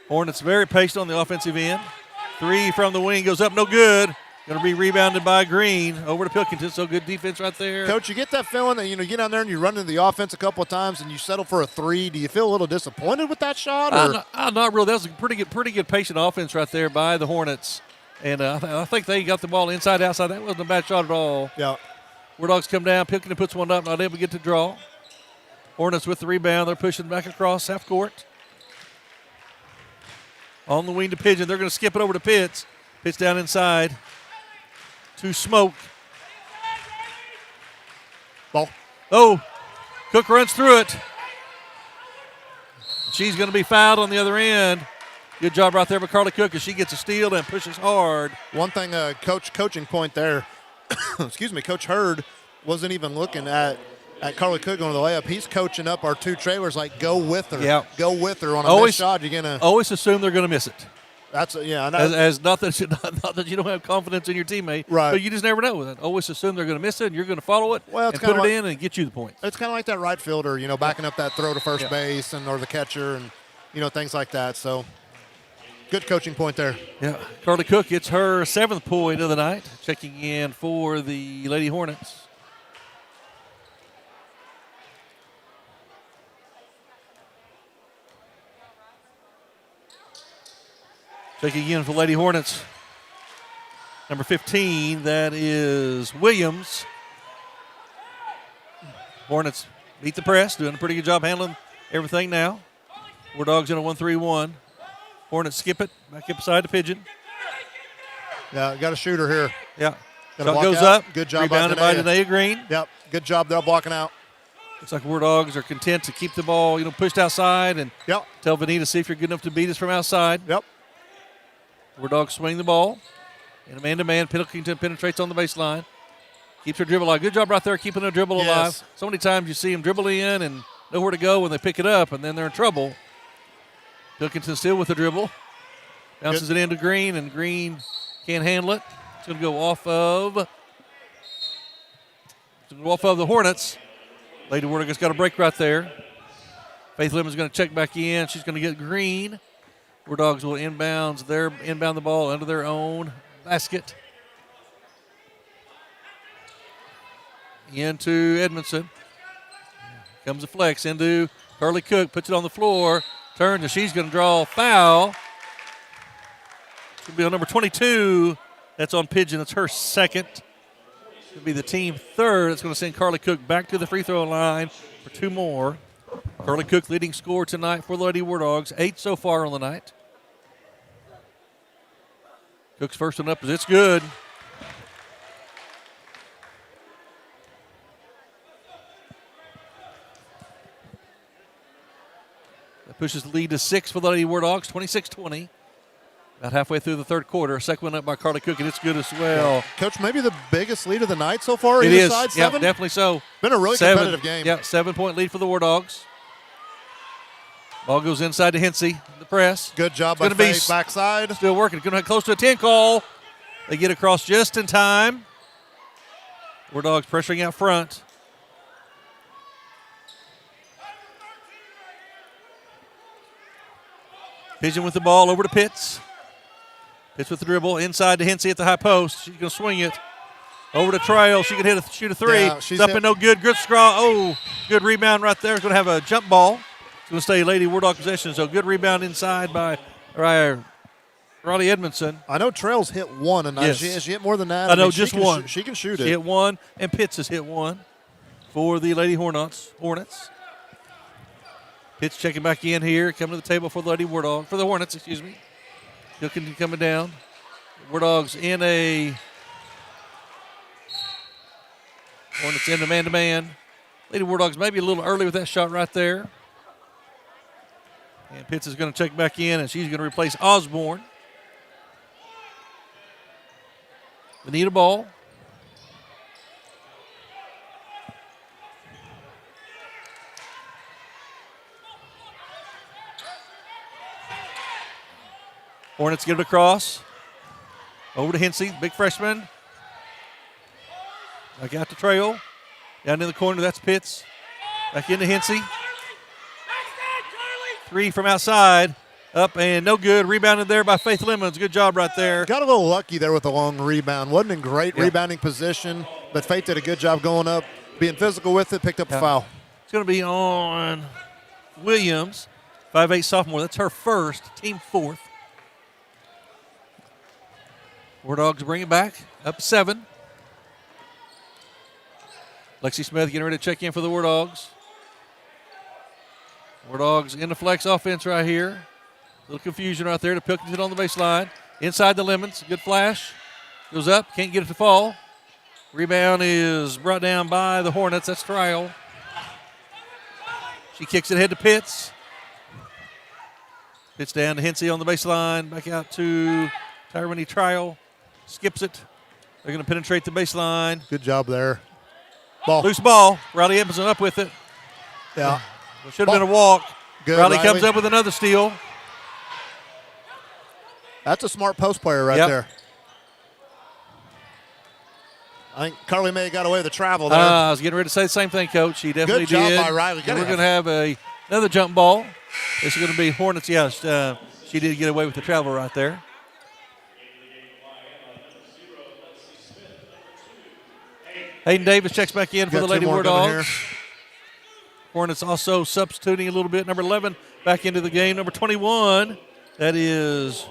Hornets very patient on the offensive end. 3 from the wing goes up, no good. Going to be rebounded by Green over to Pilkington. So good defense right there. Coach, you get that feeling that, you get down there and you run into the offense a couple of times and you settle for a 3. Do you feel a little disappointed with that shot? Or? Not really. That was a pretty good patient offense right there by the Hornets. And I think they got the ball inside, outside. That wasn't a bad shot at all. Yeah. Wardogs come down. Pilkington puts one up. Not able to get to draw. Hornets with the rebound. They're pushing back across half court. On the wing to Pigeon. They're going to skip it over to Pitts. Pitts down inside to Smoke. Ball. Oh, Cook runs through it. She's going to be fouled on the other end. Good job right there by Carly Cook as she gets a steal and pushes hard. One thing, coaching point there, excuse me, Coach Hurd wasn't even looking at Carly Cook going to the layup. He's coaching up our 2 trailers like, go with her. Yeah. Go with her on a missed shot. You're going to always assume they're going to miss it. That's yeah. As not that you don't have confidence in your teammate, right? But you just never know. Always assume they're going to miss it, and you're going to follow it and put it in and get you the point. It's kind of like that right fielder, backing up that throw to first base or the catcher and things like that. So good coaching point there. Yeah, Carly Cook gets her 7th point of the night, checking in for the Lady Hornets. Checking in for Lady Hornets. Number 15, that is Williams. Hornets beat the press, doing a pretty good job handling everything now. Wardogs in a 1-3-1. Hornets skip it, back up side to Pigeon. Yeah, got a shooter here. Yeah. Shot goes up. Good job rebounded by Danae Green. Yep, good job there blocking out. Looks like Wardogs are content to keep the ball, pushed outside and tell Vinita, see if you're good enough to beat us from outside. Yep. Wardogs swing the ball. And a man-to-man, Pilkington penetrates on the baseline. Keeps her dribble alive. Good job right there keeping her dribble alive. So many times you see them dribble in and nowhere to go when they pick it up, and then they're in trouble. Pilkington still with the dribble. Bounces it into Green, and Green can't handle it. It's going to go off of the Hornets. Lady Wardogs got a break right there. Faith Lemon's going to check back in. She's going to get Green. Wardogs will inbound the ball under their own basket. Into Edmondson. Comes a flex into Carly Cook. Puts it on the floor. Turns and she's going to draw a foul. It's going to be on number 22. That's on Pigeon. That's her 2nd. It'll be the team third. It's going to send Carly Cook back to the free throw line for 2 more. Carly Cook leading scorer tonight for the Lady War Dogs. 8 so far on the night. Cook's first one up, it's good. That pushes the lead to 6 for the Lady War Dogs, 26-20. About halfway through the third quarter. Second one up by Carly Cook, and it's good as well. Yeah. Coach, maybe the biggest lead of the night so far. It either is. Side, Yeah, 7? definitely so. Been a really competitive game. Yeah, 7-point lead for the War Dogs. Ball goes inside to Hensey. The press. Good job by Faith. Backside. Still working. Going to have close to a 10 call. They get across just in time. War Dogs pressuring out front. Pigeon with the ball over to Pitts. Pitts with the dribble inside to Hensey at the high post. She's going to swing it over to Trail. She can shoot a 3. Yeah, it's up and no good. Good scrawl. Oh, good rebound right there. It's going to have a jump ball. It's going to stay Lady War Dog possession. So good rebound inside by Riley Edmondson. I know Trail's hit 1, and yes. She hit more than that. I know, just one. She can shoot it. She hit 1, and Pitts has hit 1 for the Lady Hornets. Pitts checking back in here, coming to the table for the Lady War Dog, for the Hornets, excuse me. Looking coming down. War Dogs in a Hornets in a man-to-man. Lady War Dogs maybe a little early with that shot right there. And Pitts is going to check back in, and she's going to replace Osborne. Vinita ball. Hornets get it across. Over to Hensey, big freshman. Back out to Trail. Down in the corner, that's Pitts. Back into Hensey. 3 from outside. Up and no good. Rebounded there by Faith Lemons. Good job right there. Got a little lucky there with the long rebound. Wasn't in great rebounding position, but Faith did a good job going up, being physical with it, picked up the foul. It's going to be on Williams, 5'8" sophomore. That's her first, team 4th. War Dogs bring it back, up 7. Lexi Smith getting ready to check in for the War Dogs. War Dogs in the flex offense right here. A little confusion right there to Pilkington on the baseline. Inside the Lemons, good flash. Goes up, can't get it to fall. Rebound is brought down by the Hornets. That's Trial. She kicks it ahead to Pitts. Pitts down to Hensey on the baseline. Back out to Tyrone Trial. Skips it. They're going to penetrate the baseline. Good job there. Ball. Loose ball. Riley Edmondson up with it. Yeah. It should have been a walk. Good, Riley comes up with another steal. That's a smart post player right there. I think Carly May got away with the travel there. I was getting ready to say the same thing, Coach. She definitely Good job did. by Riley. We're going to have another jump ball. This is going to be Hornets. Yes, she did get away with the travel right there. Hayden Davis checks back in for the Lady War Dogs. Hornets also substituting a little bit. Number 11 back into the game. Number 21, that is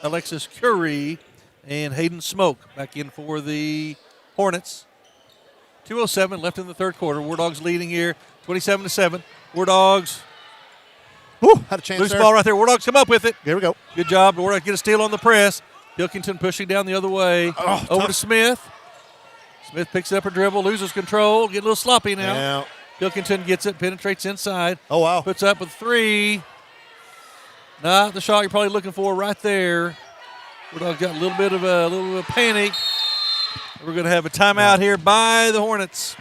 Alexis Curry and Hayden Smoke back in for the Hornets. 2:07 left in the third quarter. War Dogs leading here, 27-7. War Dogs. Had a chance Loose there. ball right there. War Dogs come up with it. Here we go. Good job. War Dogs get a steal on the press. Pilkington pushing down the other way. Over to Smith. Smith picks it up her dribble, loses control, get a little sloppy now. Yeah. Pilkington gets it, penetrates inside. Oh, wow. Puts up with 3. Not the shot you're probably looking for right there. War Dogs got a little bit of panic. We're going to have a timeout here by the Hornets.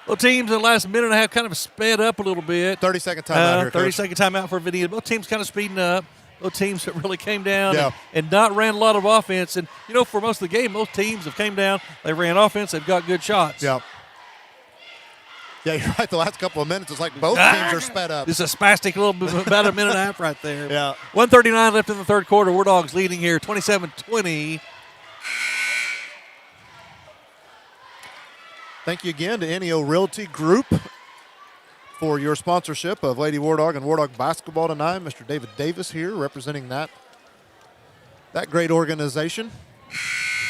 Both teams in the last minute and a half kind of sped up a little bit. 30-second timeout here, Coach. 30-second timeout for Vinita. Both teams kind of speeding up. Both teams that really came down and not ran a lot of offense. And, you know, for most of the game, most teams have came down. They ran offense. They've got good shots. Yeah. Yeah, you're right. The last couple of minutes, it's like both teams are sped up. This is a spastic little bit, about a minute and a half right there. Yeah. 1:39 left in the third quarter. War Dogs leading here, 27-20. Thank you again to NEO Realty Group for your sponsorship of Lady War Dog and Wardog Basketball tonight. Mr. David Davis here representing that great organization.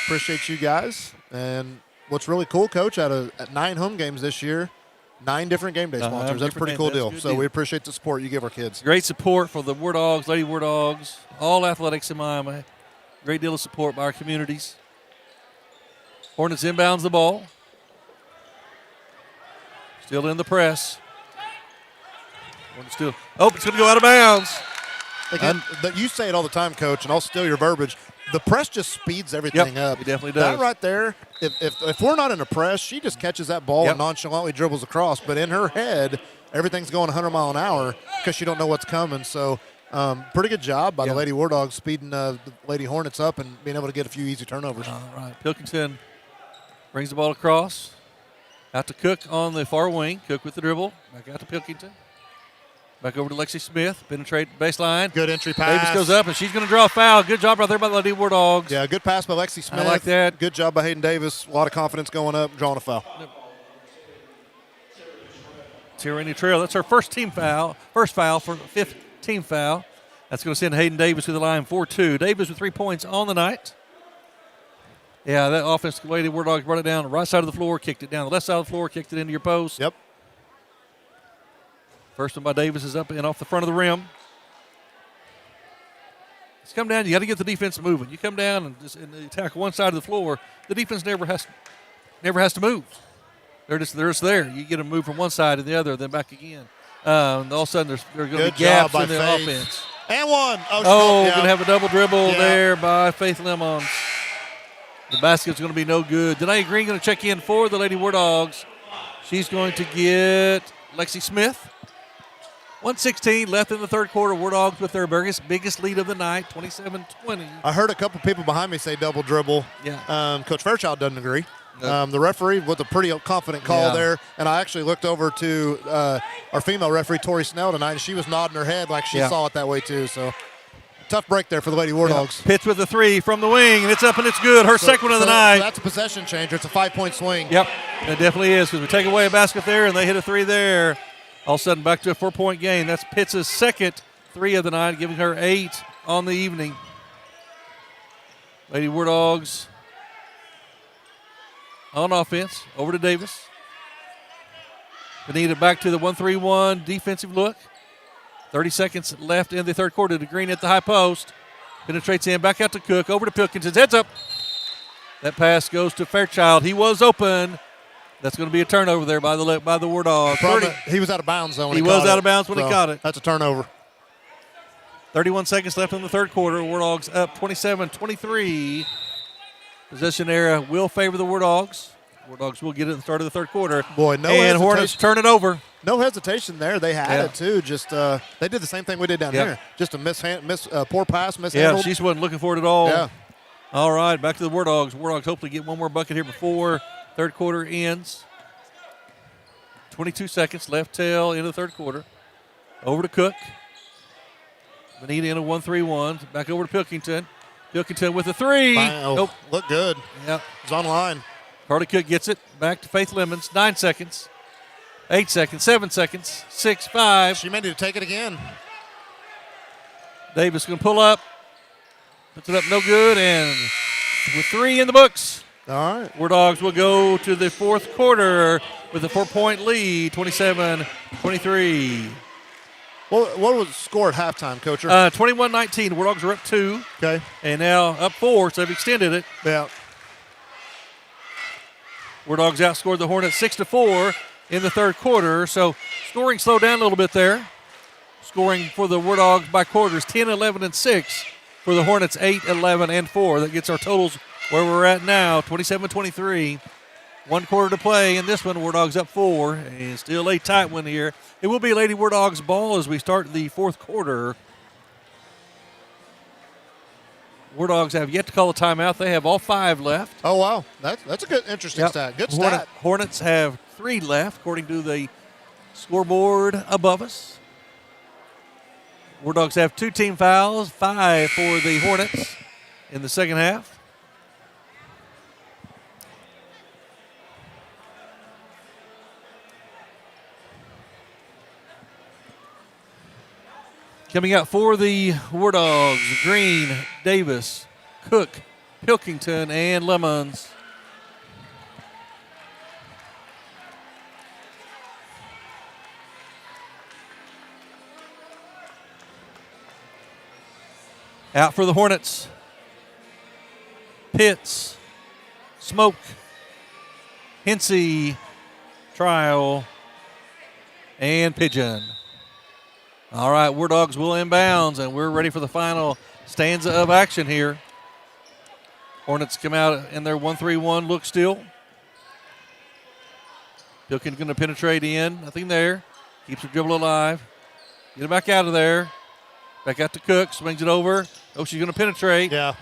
Appreciate you guys. And what's really cool, Coach, at 9 home games this year, 9 different game day sponsors. That's a pretty cool deal. So we appreciate the support you give our kids. Great support for the War Dogs, Lady War Dogs, all athletics in Miami. Great deal of support by our communities. Hornets inbounds the ball. Still in the press. Hornets still. Oh, it's going to go out of bounds. Again, you say it all the time, Coach, and I'll steal your verbiage. The press just speeds everything up. It definitely does. That right there, if we're not in a press, she just catches that ball and nonchalantly dribbles across. But in her head, everything's going 100 mile an hour because she don't know what's coming. So pretty good job by the Lady War Dogs speeding the Lady Hornets up and being able to get a few easy turnovers. All right. Pilkington brings the ball across. Out to Cook on the far wing. Cook with the dribble. Back out to Pilkington. Back over to Lexi Smith. Penetrate baseline. Good entry pass. Davis goes up, and she's going to draw a foul. Good job right there by the Lady War Dogs. Yeah, good pass by Lexi Smith. I like that. Good job by Hayden Davis. A lot of confidence going up, drawing a foul. Tierney Trail. That's her first foul for 5th team foul. That's going to send Hayden Davis to the line 4-2. Davis with 3 points on the night. Yeah, that offense, Lady War Dogs brought it down the right side of the floor, kicked it down the left side of the floor, kicked it into your post. Yep. First one by Davis is up and off the front of the rim. Just come down. You got to get the defense moving. You come down and attack one side of the floor. The defense never has to move. They're just there. You get them move from one side to the other, then back again. And all of a sudden, there's going to be gaps in the offense. And one. Going to have a double dribble there by Faith Lemons. The basket's going to be no good. Danae Green going to check in for the Lady War Dogs. She's going to get Lexi Smith. 1:16 left in the third quarter. War Dogs with their biggest lead of the night, 27-20. I heard a couple people behind me say double dribble. Yeah. Coach Fairchild doesn't agree. Nope. The referee with a pretty confident call there. And I actually looked over to our female referee, Tori Snell, tonight, and she was nodding her head like she saw it that way too. So tough break there for the Lady War Dogs. Pitts with the 3 from the wing, and it's up and it's good. Her second one of the night. So that's a possession changer. It's a 5-point swing. Yep, it definitely is because we take away a basket there and they hit a 3 there. All of a sudden, back to a 4-point game. That's Pitts' second 3 of the night, giving her 8 on the evening. Lady War Dogs on offense. Over to Davis. Vinita back to the 1-3-1 defensive look. 30 seconds left in the third quarter. To Green at the high post. Penetrates in, back out to Cook. Over to Pilkington's. Heads up. That pass goes to Fairchild. He was open. That's going to be a turnover there by the War Dogs. He was out of bounds, though, when he was out of bounds when he caught it. That's a turnover. 31 seconds left in the third quarter. War Dogs up 27-23. Possession area will favor the War Dogs. War Dogs will get it at the start of the third quarter. And Hornets turn it over. No hesitation there. They had it, too. Just they did the same thing we did down here. Just a poor pass, mishandled. Yeah, she wasn't looking for it at all. Yeah. All right, back to the War Dogs. War Dogs hopefully get one more bucket here before third quarter ends. 22 seconds left till into the third quarter. Over to Cook. Vinita in a 1-3-1. Back over to Pilkington. Pilkington with a 3. Nope. Look good. Yep. It's on line. Carly Cook gets it. Back to Faith Lemons. 9 seconds. 8 seconds. 7 seconds. 6, 5. She may need to take it again. Davis going to pull up. Puts it up no good. And with 3 in the books. All right. War Dogs will go to the fourth quarter with a 4-point lead, 27-23. What was the score at halftime, Coach? 21-19. War Dogs are up 2. Okay. And now up 4, so they've extended it. Yeah. War Dogs outscored the Hornets 6-4 in the third quarter, so scoring slowed down a little bit there. Scoring for the War Dogs by quarters, 10, 11, and 6. For the Hornets, 8, 11, and 4. That gets our totals where we're at now, 27-23. 1 quarter to play in this one. War Dogs up 4, and still a tight one here. It will be Lady War Dogs ball as we start the fourth quarter. War Dogs have yet to call a timeout. They have all 5 left. Oh, wow. That's a good, interesting stat. Good stat. Hornets have 3 left, according to the scoreboard above us. War Dogs have 2 team fouls, 5 for the Hornets in the second half. Coming out for the War Dogs, Green, Davis, Cook, Pilkington, and Lemons. Out for the Hornets. Pitts. Smoke. Hensey. Trial. And Pigeon. All right, Wardogs will inbounds, and we're ready for the final stanza of action here. Hornets come out in their 1-3-1 look still. Pilkins going to penetrate in. Nothing there. Keeps her dribble alive. Get it back out of there. Back out to Cook. Swings it over. Oh, she's going to penetrate. Yeah.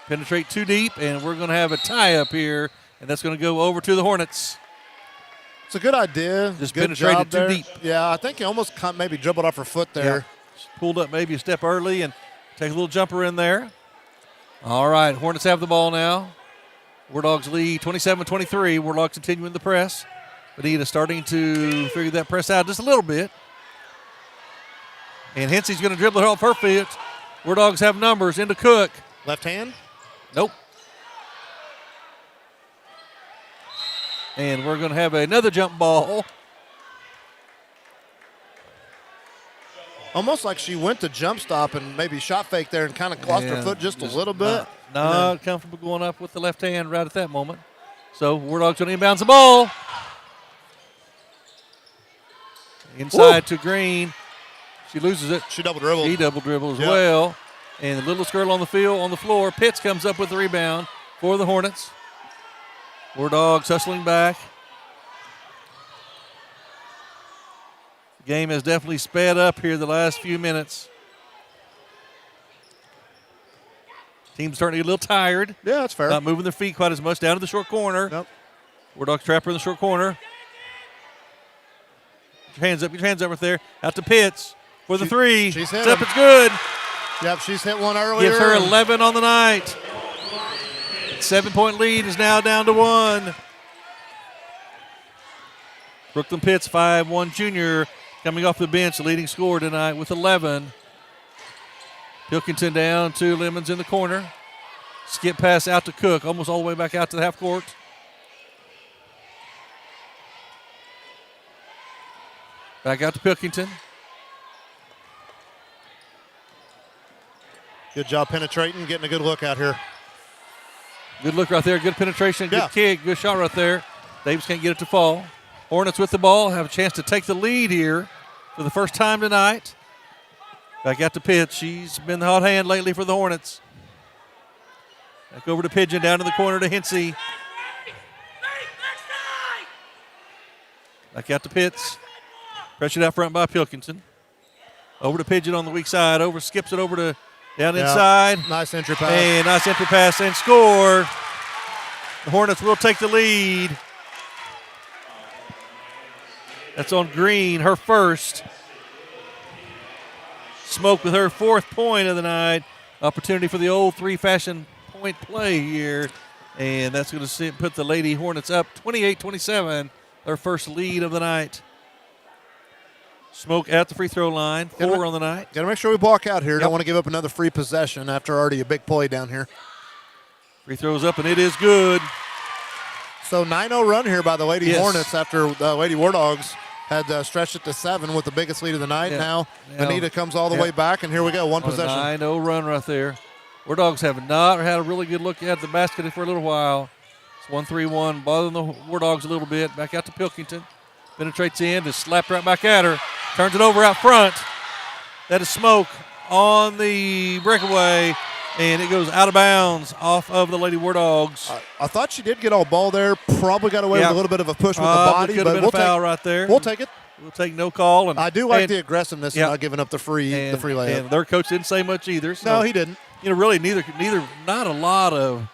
Penetrate too deep, and we're going to have a tie-up here, and that's going to go over to the Hornets. It's a good idea. Just good penetrated job too there. deep. Yeah, I think he almost maybe dribbled off her foot there. Yeah. Pulled up maybe a step early and take a little jumper in there. All right, Hornets have the ball now. Wardogs lead 27-23. Wardogs continuing the press. Vinita starting to figure that press out just a little bit. And Hensey's going to dribble her off her feet. Wardogs have numbers into Cook. Left hand? Nope. And we're going to have another jump ball. Almost like she went to jump stop and maybe shot fake there and kind of crossed her foot just a little bit. Not comfortable going up with the left hand right at that moment. So Wardogs going to inbounds the ball. Inside to Green. She loses it. She double dribbled. He double dribble as well. And the littlest girl on the field, on the floor. Pitts comes up with the rebound for the Hornets. Wardogs hustling back. The game has definitely sped up here the last few minutes. Team's starting to get a little tired. Yeah, that's fair. Not moving their feet quite as much down to the short corner. Yep. Wardogs trap her in the short corner. Get your hands up right there. Out to Pitts for the three. She's hit It's up, him. it's good. Yep, she's hit one earlier. Gives her 11 on the night. 7-point lead is now down to 1. Brooklyn Pitts, 5'1" junior, coming off the bench, leading scorer tonight with 11. Pilkington down to Lemons in the corner. Skip pass out to Cook, almost all the way back out to the half court. Back out to Pilkington. Good job penetrating, getting a good look out here. Good look right there, good penetration, good Yeah. kick, good shot right there. Davis can't get it to fall. Hornets with the ball, have a chance to take the lead here for the first time tonight. Back out to Pitts. She's been the hot hand lately for the Hornets. Back over to Pigeon, down in the corner to Hensey. Back out to Pitts. Pressured out front by Pilkington. Over to Pigeon on the weak side. Skips it over to down inside. Nice entry pass. And nice entry pass and score. The Hornets will take the lead. That's on Green, her first. Smoke with her 4th point of the night. Opportunity for the old three-fashion point play here. And that's going to put the Lady Hornets up 28-27, their first lead of the night. Smoke at the free throw line, 4 on the night. Got to make sure we block out here. Yep. Don't want to give up another free possession after already a big play down here. Free throws up, and it is good. So 9-0 run here by the Lady Yes. Hornets after Lady Wardogs had stretched it to 7 with the biggest lead of the night. Yeah. Now Yeah. Vinita comes all the Yeah. way back, and here we go, one On a possession. 9-0 run right there. Wardogs have not had a really good look at the basket for a little while. It's 1-3-1, bothering the Wardogs a little bit. Back out to Pilkington. Penetrates in, just slapped right back at her. Turns it over out front. That is Smoke on the breakaway, and it goes out of bounds off of the Lady Wardogs. I thought she did get all ball there. Probably got away Yeah. with a little bit of a push with the body, could but have been a foul right there. We'll take it. We'll take no call. And I do like and, the aggressiveness yeah. and not giving up the free layup. And their coach didn't say much either. So, No, he didn't. really neither. Not a lot of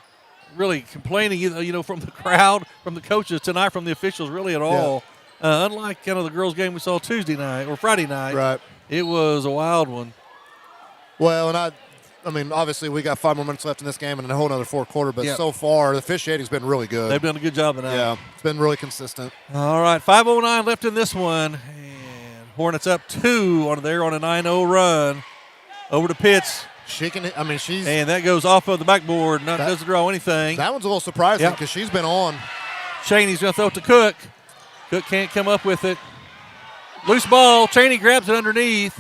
really complaining either. From the crowd, from the coaches tonight, from the officials, really at all. Unlike kind of the girls' game we saw Tuesday night or Friday night. Right. It was a wild one. Well, and I mean, obviously we got 5 more minutes left in this game and a whole other 4th quarter, but Yeah. so far the officiating's been really good. They've done a good job tonight. Yeah, it's been really consistent. All right, 5:09 left in this one, and Hornets up 2 on a 9-0 run. Over to Pitts, She can. I mean, she's and that goes off of the backboard. Doesn't draw anything. that one's a little surprising Yep. because she's been on. Cheney's going to throw it to Cook. Cook can't come up with it. Loose ball. Cheney grabs it underneath.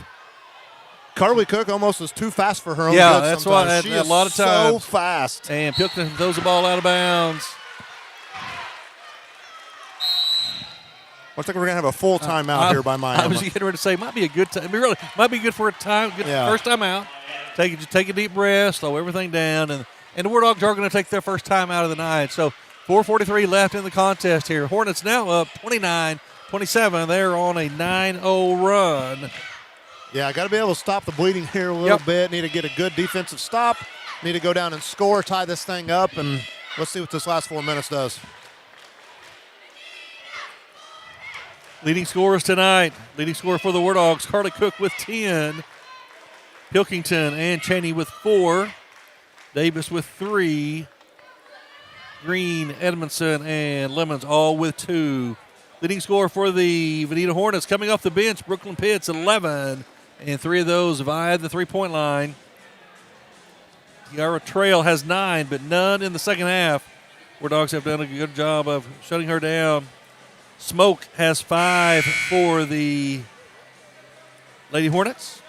Carly Cook almost is too fast for her own Yeah, good that's sometimes. why She a is lot of so times. fast. And Pilkington throws the ball out of bounds. Looks like we're going to have a full timeout here by Miami. I was getting ready to say, might be a good time. Might be good for a time. First time out. Take a deep breath, slow everything down, and the War Dogs are going to take their first time out of the night. So 4:43 left in the contest here. Hornets now up 29-27. They're on a 9-0 run. Yeah, got to be able to stop the bleeding here a little bit. Need to get a good defensive stop. Need to go down and score, tie this thing up, and let's see what this last 4 minutes does. Leading scorers tonight. Leading scorer for the War Dogs, Carly Cook with 10. Pilkington and Cheney with 4. Davis with 3. Green, Edmondson, and Lemons all with 2. Leading scorer for the Vinita Hornets coming off the bench, Brooklyn Pitts, 11. And 3 of those via the three-point line. Tiara Trail has 9, but none in the second half. War Dogs have done a good job of shutting her down. Smoke has 5 for the Lady Hornets.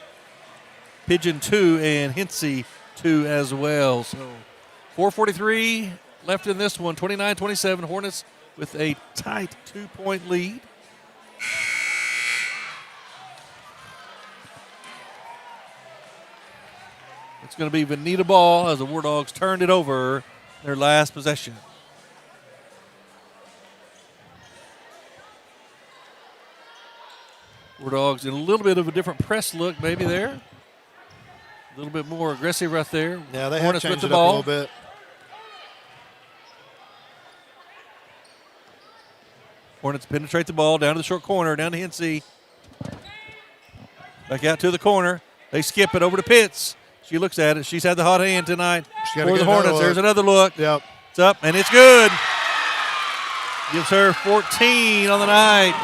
Pigeon 2 and Hinsey 2 as well. So 4:43 left in this one. 29-27. Hornets with a tight 2-point lead. It's going to be Vinita ball as the War Dogs turned it over their last possession. War Dogs in a little bit of a different press look maybe there. A little bit more aggressive right there. Yeah, they Hornets have with changed the it up a ball. little bit. Hornets penetrate the ball down to the short corner, down to Hinsey. Back out to the corner. They skip it over to Pitts. She looks at it. She's had the hot hand tonight for the Hornets. There's another look. Yep. It's up, and it's good. Gives her 14 on the night.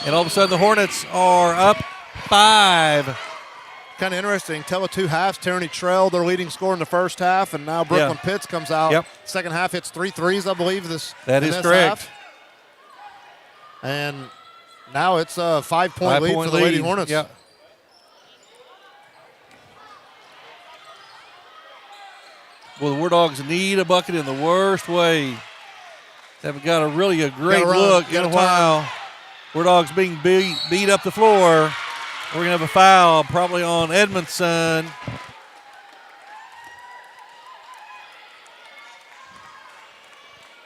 And all of a sudden the Hornets are up 5. Kind of interesting. Tell it 2 halves. Tierney Trail, their leading scorer in the first half, and now Brooklyn Pitts comes out. Yep. Second half hits 3 threes, I believe. That is correct. Half. And now it's a 5-point lead for the Lady Hornets. Yep. Well, the War Dogs need a bucket in the worst way. They haven't got a great look in a while. War Dogs being beat up the floor. We're going to have a foul probably on Edmondson.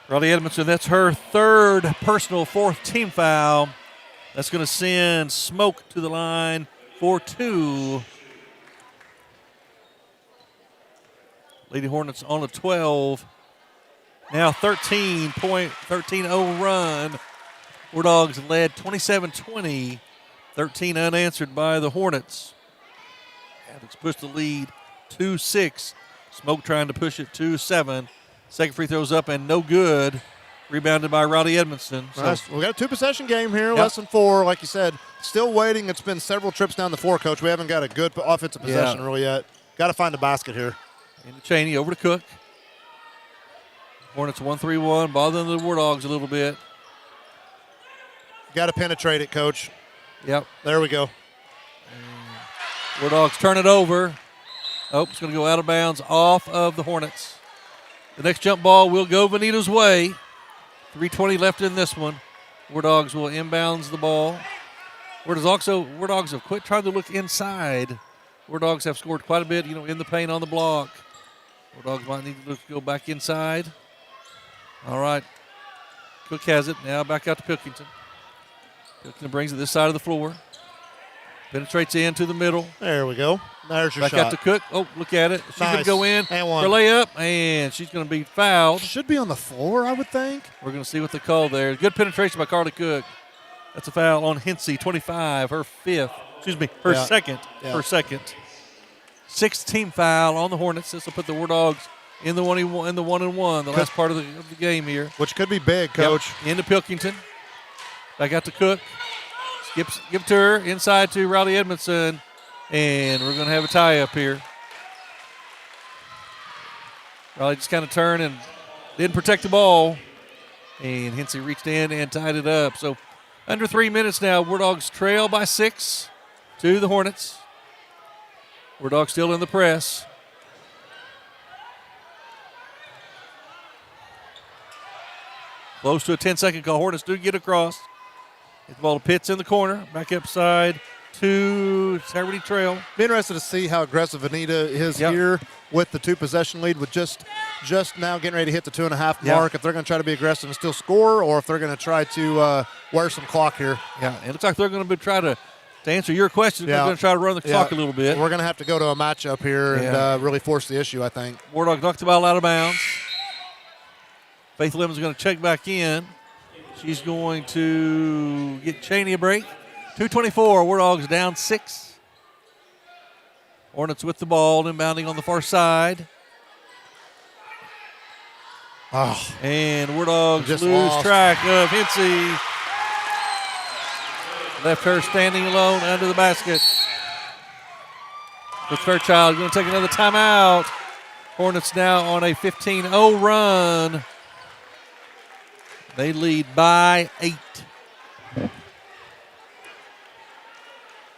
Riley Edmondson, that's her 3rd personal 4th team foul. That's going to send Smoke to the line for 2. Lady Hornets on a 12. Now 13-0 run. War Dogs led 27-20. 13 unanswered by the Hornets. Alex pushed the lead 2-6. Smoke trying to push it 2-7. Second free throw's up and no good. Rebounded by Rowdy Edmondson. So. Nice. We got a 2-possession game here, less than 4. Like you said, still waiting. It's been several trips down the floor, Coach. We haven't got a good offensive possession really yet. Got to find a basket here. Into Cheney, over to Cook. Hornets 1-3-1, bothering the War Dogs a little bit. Got to penetrate it, Coach. Yep. There we go. War Dogs turn it over. Oh, it's going to go out of bounds off of the Hornets. The next jump ball will go Vinita's way. 3:20 left in this one. War Dogs will inbounds the ball. War Dogs have quit trying to look inside. War Dogs have scored quite a bit, in the paint on the block. War Dogs might need to go back inside. All right. Cook has it. Now back out to Pilkington. Pilkington brings it this side of the floor. Penetrates into the middle. There we go. There's your back shot. Back out to Cook. Oh, look at it. She's going to go in and for layup, and she's going to be fouled. Should be on the floor, I would think. We're going to see what they call there. Good penetration by Carly Cook. That's a foul on Hinsey, 25, her 5th. Excuse me, her second. Yeah. Her second. 6th team foul on the Hornets. This will put the War Dogs in the 1-1, the last part of the game here. Which could be big, Coach. Yep. Into Pilkington. Back out to Cook. Give it to her, inside to Rowdy Edmondson, and we're going to have a tie-up here. Rowdy just kind of turned and didn't protect the ball, and Hinsey reached in and tied it up. So under 3 minutes now, War Dogs trail by 6 to the Hornets. Wardog still in the press. Close to a 10-second call. Hornets do get across. Get the ball to Pitts in the corner. Back up side to Liberty Trail. Be interested to see how aggressive Vinita is here with the 2-possession lead, with just now getting ready to hit the 2.5 mark. If they're going to try to be aggressive and still score, or if they're going to try to wear some clock here. Yeah, it looks like they're going to try to answer your question. They're going to try to run the clock a little bit. We're going to have to go to a matchup here and really force the issue, I think. Wardog knocked the ball out of bounds. Faith Lemon's going to check back in. She's going to get Cheney a break. 2:24. Wardog's down 6. Hornets with the ball, inbounding on the far side. Oh, and Wardogs just lose lost track of Hinsey. Left her standing alone under the basket. Coach Fairchild going to take another timeout. Hornets now on a 15-0 run. They lead by 8.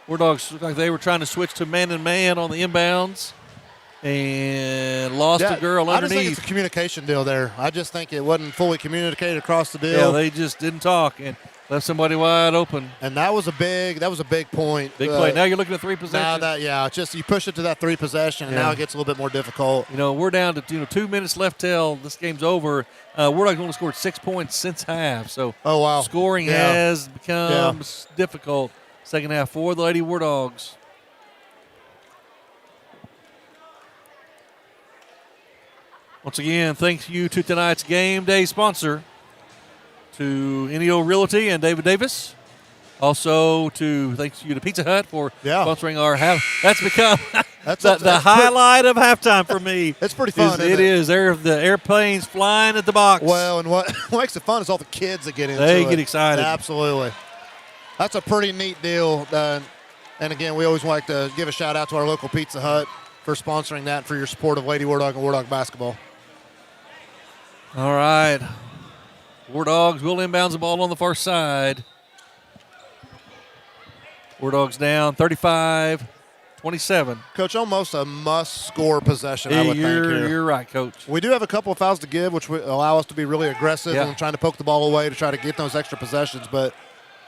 Wardogs look like they were trying to switch to man-and-man on the inbounds and lost a girl underneath. I just think it's a communication deal there. I just think it wasn't fully communicated across the deal. Yeah, they just didn't talk and left somebody wide open. And that was a big point. Big play. Now you're looking at 3 possessions. Now just you push it to that 3 possession, and now it gets a little bit more difficult. We're down to 2 minutes left till this game's over. Wardog's only scored 6 points since half, so scoring has become difficult second half for the Lady Wardogs. Once again, thank you to tonight's game day sponsor, to NEO Realty and David Davis. Also, thanks you to Pizza Hut for sponsoring our half. That's become the highlight of halftime for me. It's pretty fun. It is. The airplanes flying at the box. Well, and what makes it fun is all the kids that get into it. They get excited. Absolutely. That's a pretty neat deal. And again, we always like to give a shout out to our local Pizza Hut for sponsoring that, for your support of Lady Wardog and Wardog basketball. All right. Wardogs will inbounds the ball on the far side. Wardogs down 35-27. Coach, almost a must-score possession, I would think here. You're right, Coach. We do have a couple of fouls to give, which will allow us to be really aggressive and trying to poke the ball away to try to get those extra possessions. But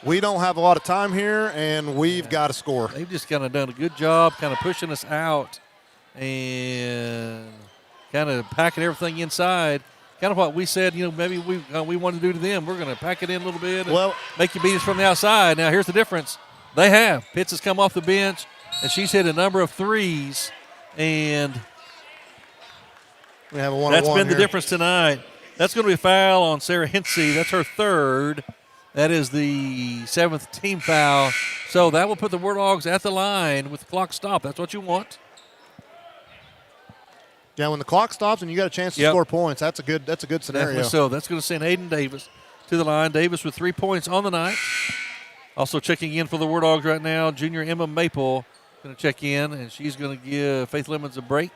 we don't have a lot of time here, and we've got to score. They've just kind of done a good job kind of pushing us out and kind of packing everything inside. Kind of what we said, maybe we wanted to do to them. We're going to pack it in a little bit and make you beat us from the outside. Now, here's the difference. They have. Pitts has come off the bench, and she's hit a number of threes, and we have a one-on-one that's been here. The difference tonight. That's going to be a foul on Sarah Hinsey. That's her 3rd. That is the 7th team foul. So that will put the Wardogs at the line with the clock stopped. That's what you want. Yeah, when the clock stops and you got a chance to score points, that's a good scenario. Definitely so. That's going to send Aiden Davis to the line. Davis with 3 points on the night. Also checking in for the Wardogs right now, junior Emma Maple going to check in, and she's going to give Faith Lemons a break.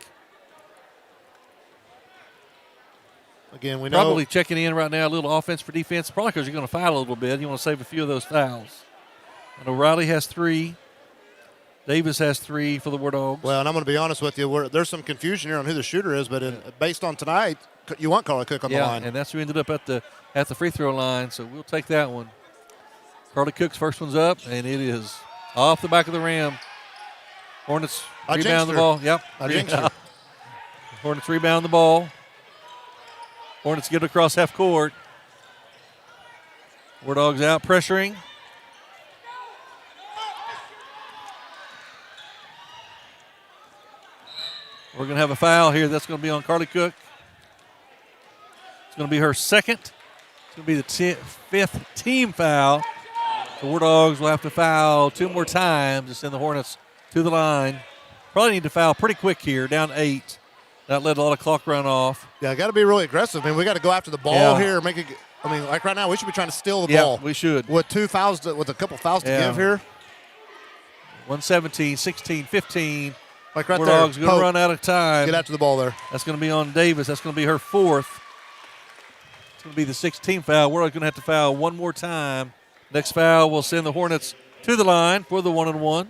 Again, we know. Probably checking in right now, a little offense for defense, probably because you're going to foul a little bit. You want to save a few of those fouls. I know Riley has 3. Davis has 3 for the Wardogs. Well, and I'm going to be honest with you. There's some confusion here on who the shooter is, but based on tonight, you want Carly Cook on the line. And that's who ended up at the free throw line, so we'll take that one. Carly Cook's first one's up, and it is off the back of the rim. Hornets rebound the ball. Yep. Hornets rebound the ball. Hornets get it across half court. Wardogs out pressuring. We're going to have a foul here. That's going to be on Carly Cook. It's going to be her 2nd. It's going to be the 5th team foul. The Wardogs will have to foul 2 more times to send the Hornets to the line. Probably need to foul pretty quick here, down 8. That let a lot of clock run off. Yeah, got to be really aggressive. I mean, we got to go after the ball here. Like right now, we should be trying to steal the ball. We should. With a couple fouls to give here. 117, 16, 15. Like right Wardogs there. going to run out of time. Get after the ball there. That's going to be on Davis. That's going to be her 4th. It's going to be the 16th foul. Wardogs going to have to foul 1 more time. Next foul will send the Hornets to the line for the 1-on-1.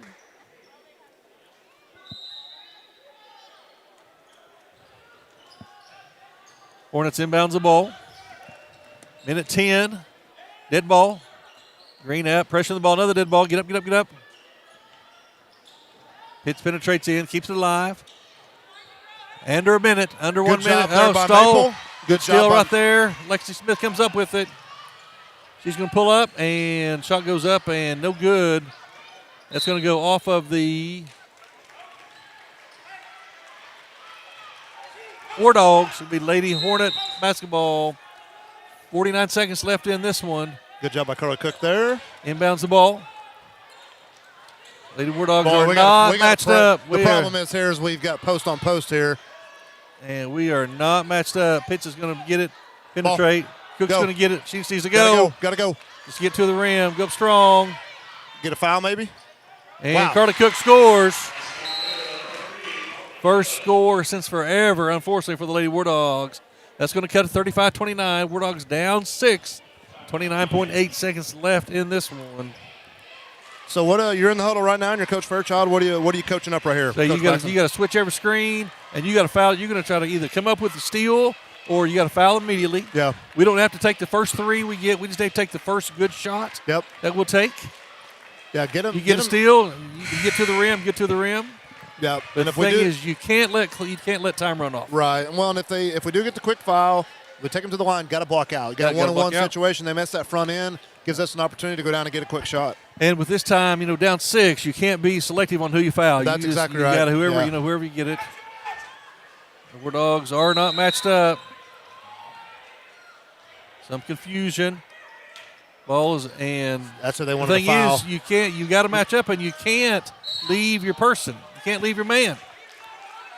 Hornets inbounds the ball. Minute 10. Dead ball. Green up. Pressure the ball. Another dead ball. Get up, get up, get up. Pitts penetrates in. Keeps it alive. Under a minute. Under Good 1 minute. job there by stole. Maple. Good Steal job right there. Lexi Smith comes up with it. She's going to pull up, and shot goes up, and no good. That's going to go off of the War Dogs. It'll be Lady Hornet basketball. 49 seconds left in this one. Good job by Carly Cook there. Inbounds the ball. Lady War Dogs Boy, are we not gotta matched up. The problem is here is we've got post on post here. And we are not matched up. Pitts is going to get it, penetrate. Cook's Go. going to get it. She needs to go. Gotta go. Just get to the rim. Go up strong. Get a foul maybe? And Wow. Carly Cook scores. First score since forever, unfortunately, for the Lady War Dogs. That's going to cut it 35-29. War Dogs down 6. 29.8 seconds left in this one. So what? You're in the huddle right now, and you're Coach Fairchild. What are you coaching up right here? So Coach you got Paxton? to switch every screen, and you got to foul. You're going to try to either come up with the steal, or you got to foul immediately. Yeah. We don't have to take the first 3 we get. We just have to take the first good shot. Yep. That we'll take. Yeah. Get him. You get a steal. You can get to the rim. Get to the rim. Yeah. But the thing is, you can't let time run off. Right. Well, and if we do get the quick foul, we take them to the line. Got to block out. You got a one-on-one situation. They mess that front end. Gives us an opportunity to go down and get a quick shot. And with this time, down 6, you can't be selective on who you foul. That's exactly right. You got to whoever, Yeah. whoever you get it. The War Dogs are not matched up. Some confusion. Balls and that's what they want the to foul. thing is, you got to match up, and you can't leave your person. You can't leave your man.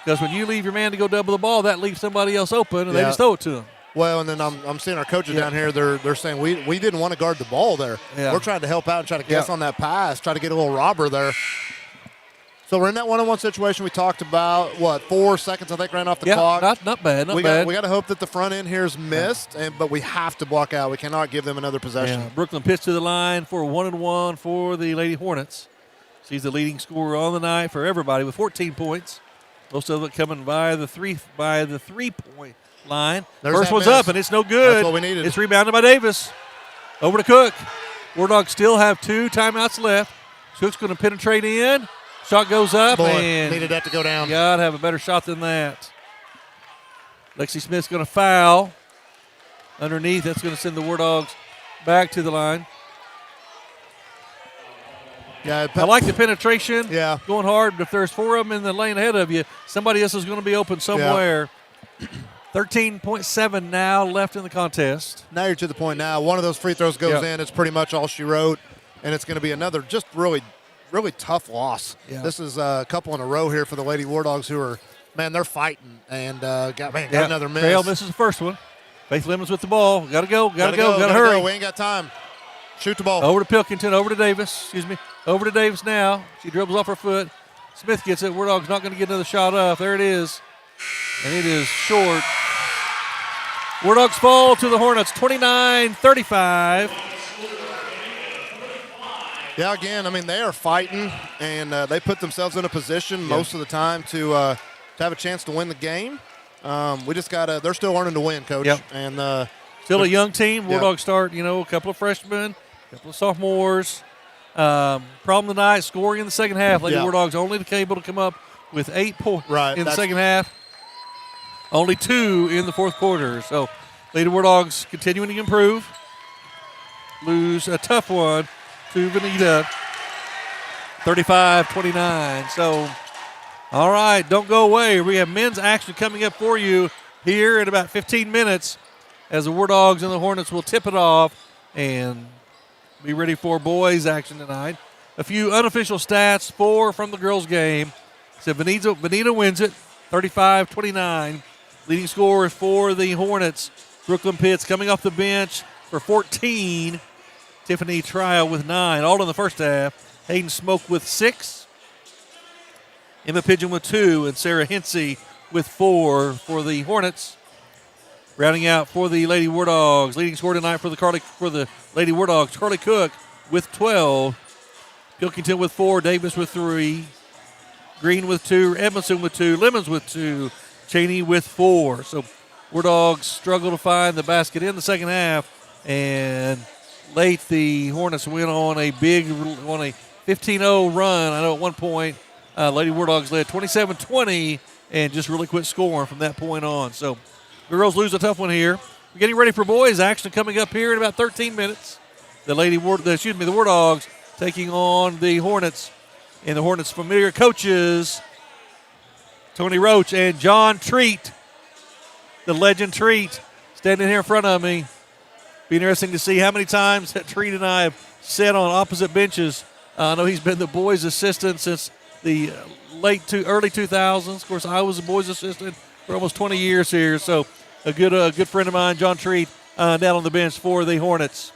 Because when you leave your man to go double the ball, that leaves somebody else open, and they just throw it to them. Well, and then I'm seeing our coaches down here. They're saying we didn't want to guard the ball there. Yeah. We're trying to help out and try to guess on that pass, try to get a little robber there. So we're in that one-on-one situation we talked about. 4 seconds I think ran off the clock. Not bad. Not bad. We got to hope that the front end here is missed, but we have to block out. We cannot give them another possession. Yeah. Brooklyn pitched to the line for a 1-and-1 for the Lady Hornets. She's the leading scorer on the night for everybody with 14 points. Most of it coming by the three-point line. First one's up, and it's no good. That's what we needed. It's rebounded by Davis. Over to Cook. War Dogs still have 2 timeouts left. Cook's going to penetrate in. Shot goes up, and needed that to go down. got to have a better shot than that. Lexi Smith's going to foul. Underneath, that's going to send the War Dogs back to the line. Yeah, I like the penetration. Yeah. Going hard, but if there's 4 of them in the lane ahead of you, somebody else is going to be open somewhere. 13.7 now left in the contest. Now you're to the point now. One of those free throws goes in. It's pretty much all she wrote, and it's going to be another just really, really tough loss. Yeah. This is a couple in a row here for the Lady War Dogs who are, they're fighting and got another miss. Trail misses the first one. Faith Lemons with the ball. Got to go. Got to hurry. We ain't got time. Shoot the ball. Over to Pilkington. Over to Davis. Excuse me. Over to Davis now. She dribbles off her foot. Smith gets it. War Dogs not going to get another shot up. There it is. And it is short. War Dogs fall to the Hornets 29-35. Yeah, again, they are fighting, and they put themselves in a position most of the time to have a chance to win the game. We just got to – they're still learning to win, Coach. Yep. And still a young team. War Dogs start, a couple of freshmen, a couple of sophomores. Problem tonight, scoring in the second half. Lady War Dogs only able to come up with 8 points in the second half. Only 2 in the fourth quarter. So, Lady War Dogs continuing to improve. Lose a tough one to Vinita, 35-29. So, all right, don't go away. We have men's action coming up for you here in about 15 minutes as the War Dogs and the Hornets will tip it off and be ready for boys action tonight. A few unofficial stats from the girls' game. So Vinita wins it, 35-29. Leading scorers for the Hornets, Brooklyn Pitts coming off the bench for 14. Tiffany Trial with 9, all in the first half. Hayden Smoke with 6. Emma Pigeon with 2, and Sarah Hensey with 4 for the Hornets. Rounding out for the Lady War Dogs, leading scorer tonight for the Lady War Dogs, Carly Cook with 12. Pilkington with 4, Davis with 3, Green with 2, Edmondson with 2, Lemons with 2, Cheney with 4. So War Dogs struggled to find the basket in the second half, and late the Hornets went on a 15-0 run. I know at one point Lady War Dogs led 27-20 and just really quit scoring from that point on. So girls lose a tough one here. We're getting ready for boys action coming up here in about 13 minutes. The War Dogs taking on the Hornets, and the Hornets' familiar coaches, Tony Roach and John Treat, the legend Treat, standing here in front of me. Be interesting to see how many times that Treat and I have sat on opposite benches. I know he's been the boys' assistant since the early 2000s. Of course, I was a boys' assistant for almost 20 years here. So a good friend of mine, John Treat, down on the bench for the Hornets.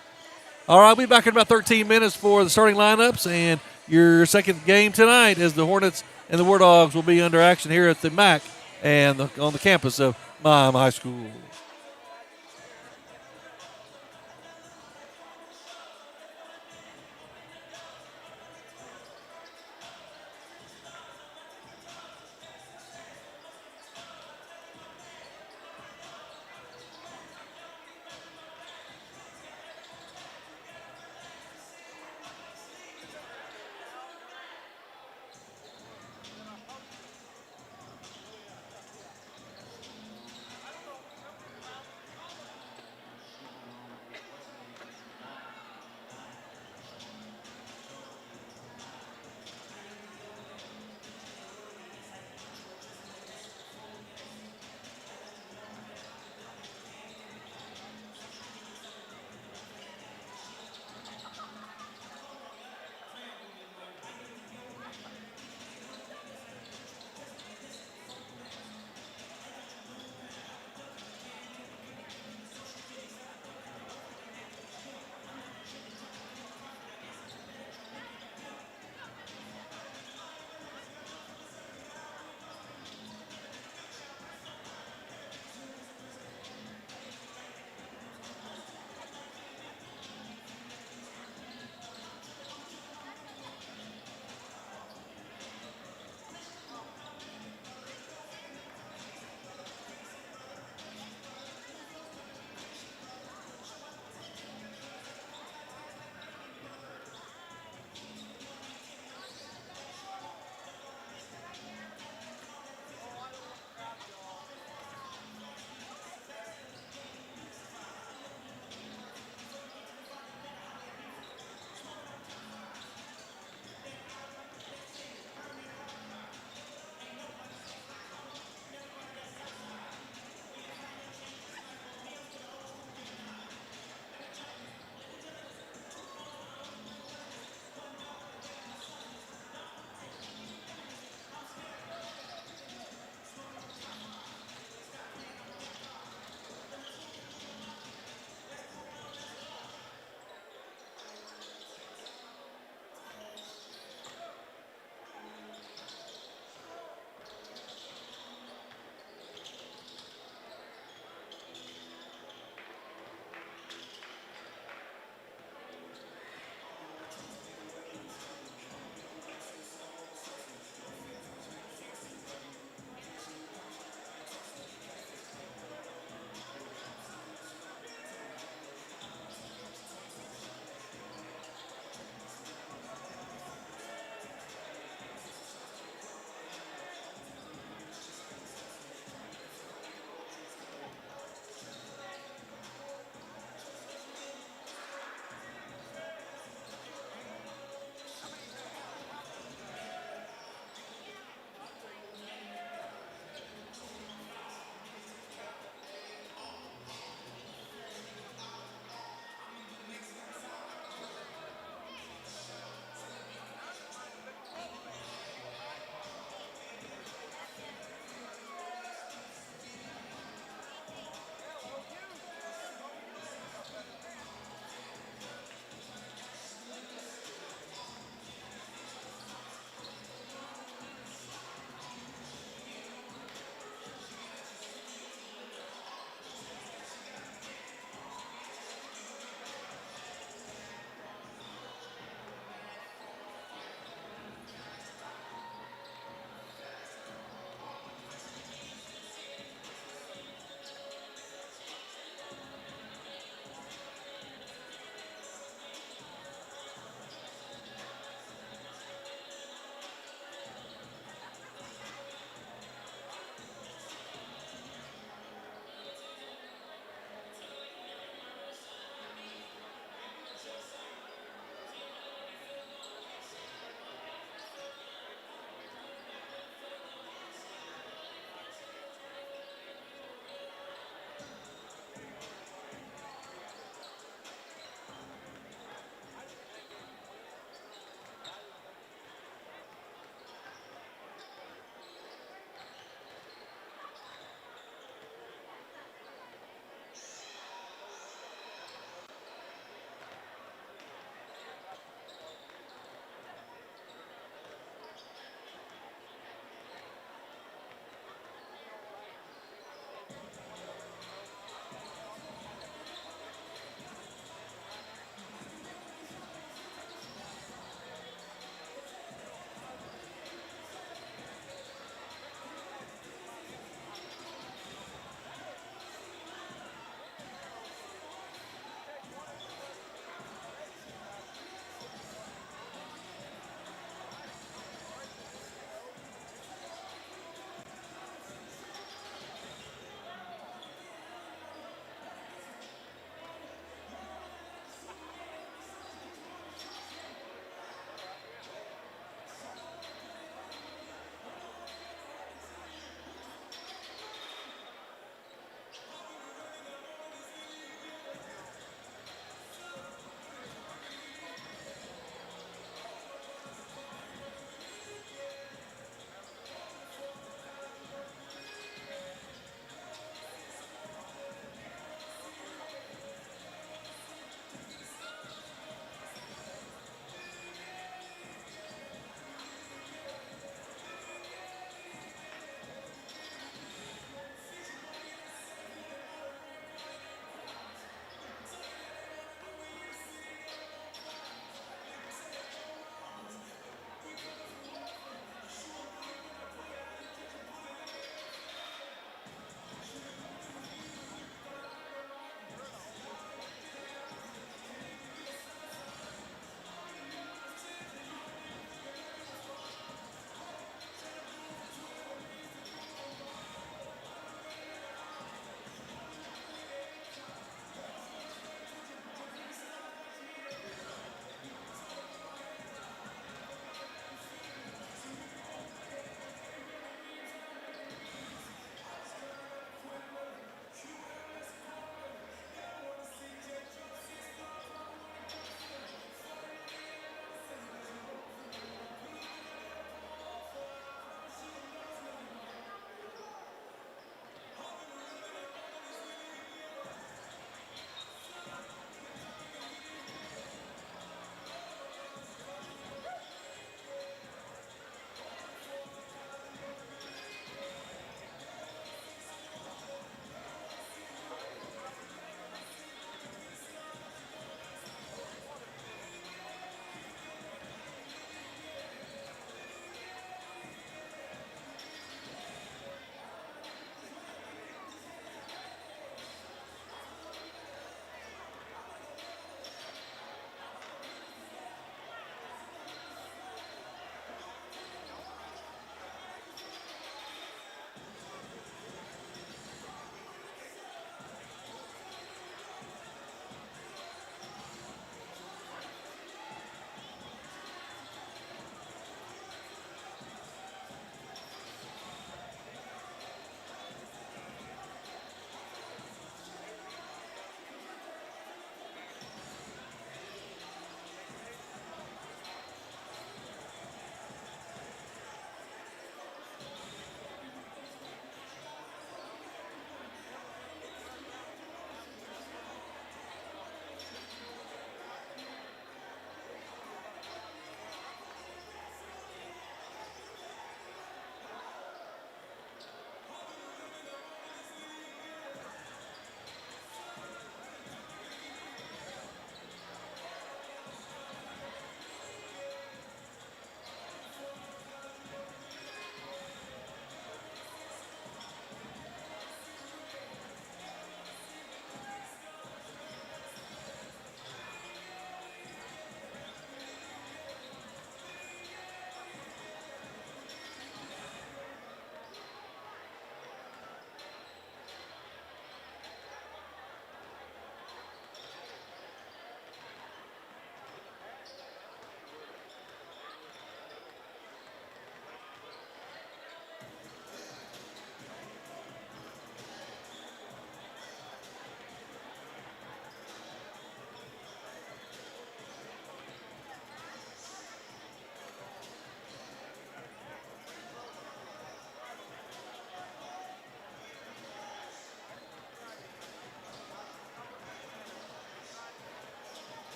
All right, we'll be back in about 13 minutes for the starting lineups and your second game tonight as the Hornets and the War Dogs will be under action here at the MAC and on the campus of Miami High School.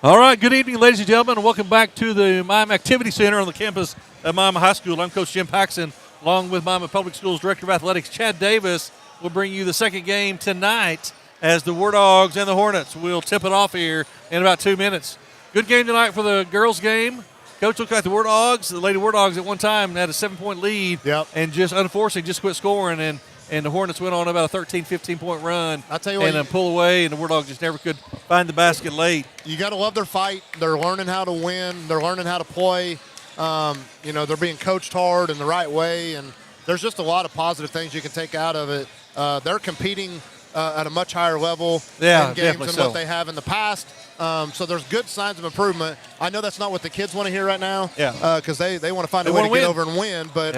All right, good evening, ladies and gentlemen, and welcome back to the Miami Activity Center on the campus of Miami High School. I'm Coach Jim Paxson, along with Miami Public Schools Director of Athletics Chad Davis. We'll bring you the second game tonight as the Wardogs and the Hornets will tip it off here in about 2 minutes. Good game tonight for the girls' game. Coach looked like the Lady Wardogs at one time had a 7-point lead, and just unfortunately just quit scoring, and the Hornets went on about a 13, 15-point run. I'll tell you what, and pull away, and the Wardogs just never could find the basket late. You got to love their fight. They're learning how to win. They're learning how to play. They're being coached hard in the right way, and there's just a lot of positive things you can take out of it. They're competing at a much higher level in games than what they have in the past. So there's good signs of improvement. I know that's not what the kids want to hear right now, because they want to find a way to get over and win. But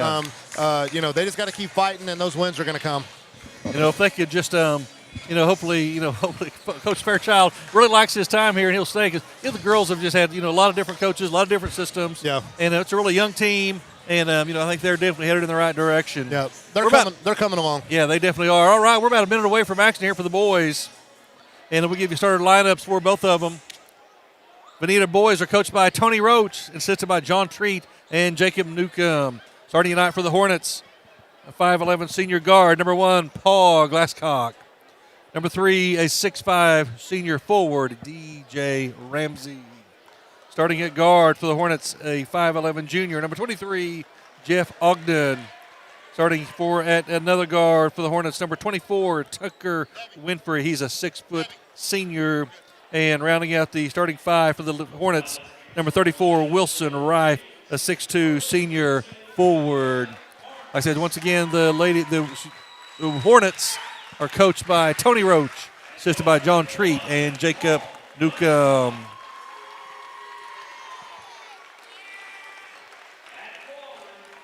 they just got to keep fighting, and those wins are going to come. If they could just, hopefully Coach Fairchild really likes his time here, and he'll stay because the girls have just had a lot of different coaches, a lot of different systems. Yeah, and it's a really young team. And, I think they're definitely headed in the right direction. Yeah, they're coming along. Yeah, they definitely are. All right, we're about a minute away from action here for the boys. And we'll give you started lineups for both of them. Vinita boys are coached by Tony Roach, assisted by John Treat and Jacob Newcomb. Starting tonight for the Hornets, a 5'11 senior guard. Number 1, Paul Glasscock. Number 3, a 6'5 senior forward, DJ Ramsey. Starting at guard for the Hornets, a 5'11 junior. Number 23, Jeff Ogden. Starting at another guard for the Hornets, number 24, Tucker Winfrey. He's a 6-foot senior. And rounding out the starting 5 for the Hornets, number 34, Wilson Rife, a 6'2 senior forward. Like I said, once again, the Hornets are coached by Tony Roach, assisted by John Treat and Jacob Newcomb.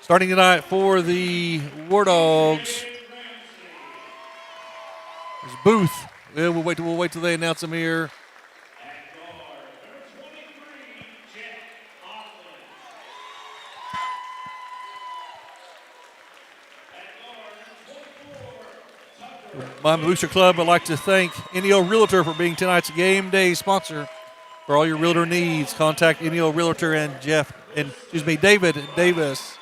Starting tonight for the Wardogs is Booth. Yeah, we'll wait till they announce him here. Miami Booster Club would like to thank NEO Realtor for being tonight's game day sponsor. For all your realtor needs, contact NEO Realtor and David Davis.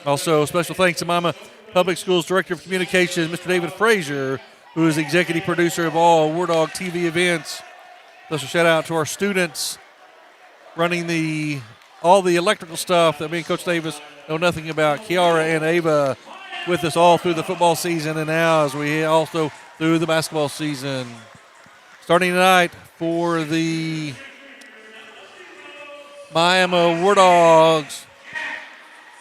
Also, special thanks to Miami Public Schools Director of Communications, Mr. David Frazier, who is the executive producer of all Wardog TV events. Special shout out to our students running all the electrical stuff that me and Coach Davis know nothing about. Kiara and Ava with us all through the football season, and now as we also through the basketball season. Starting tonight for the Miami Wardogs.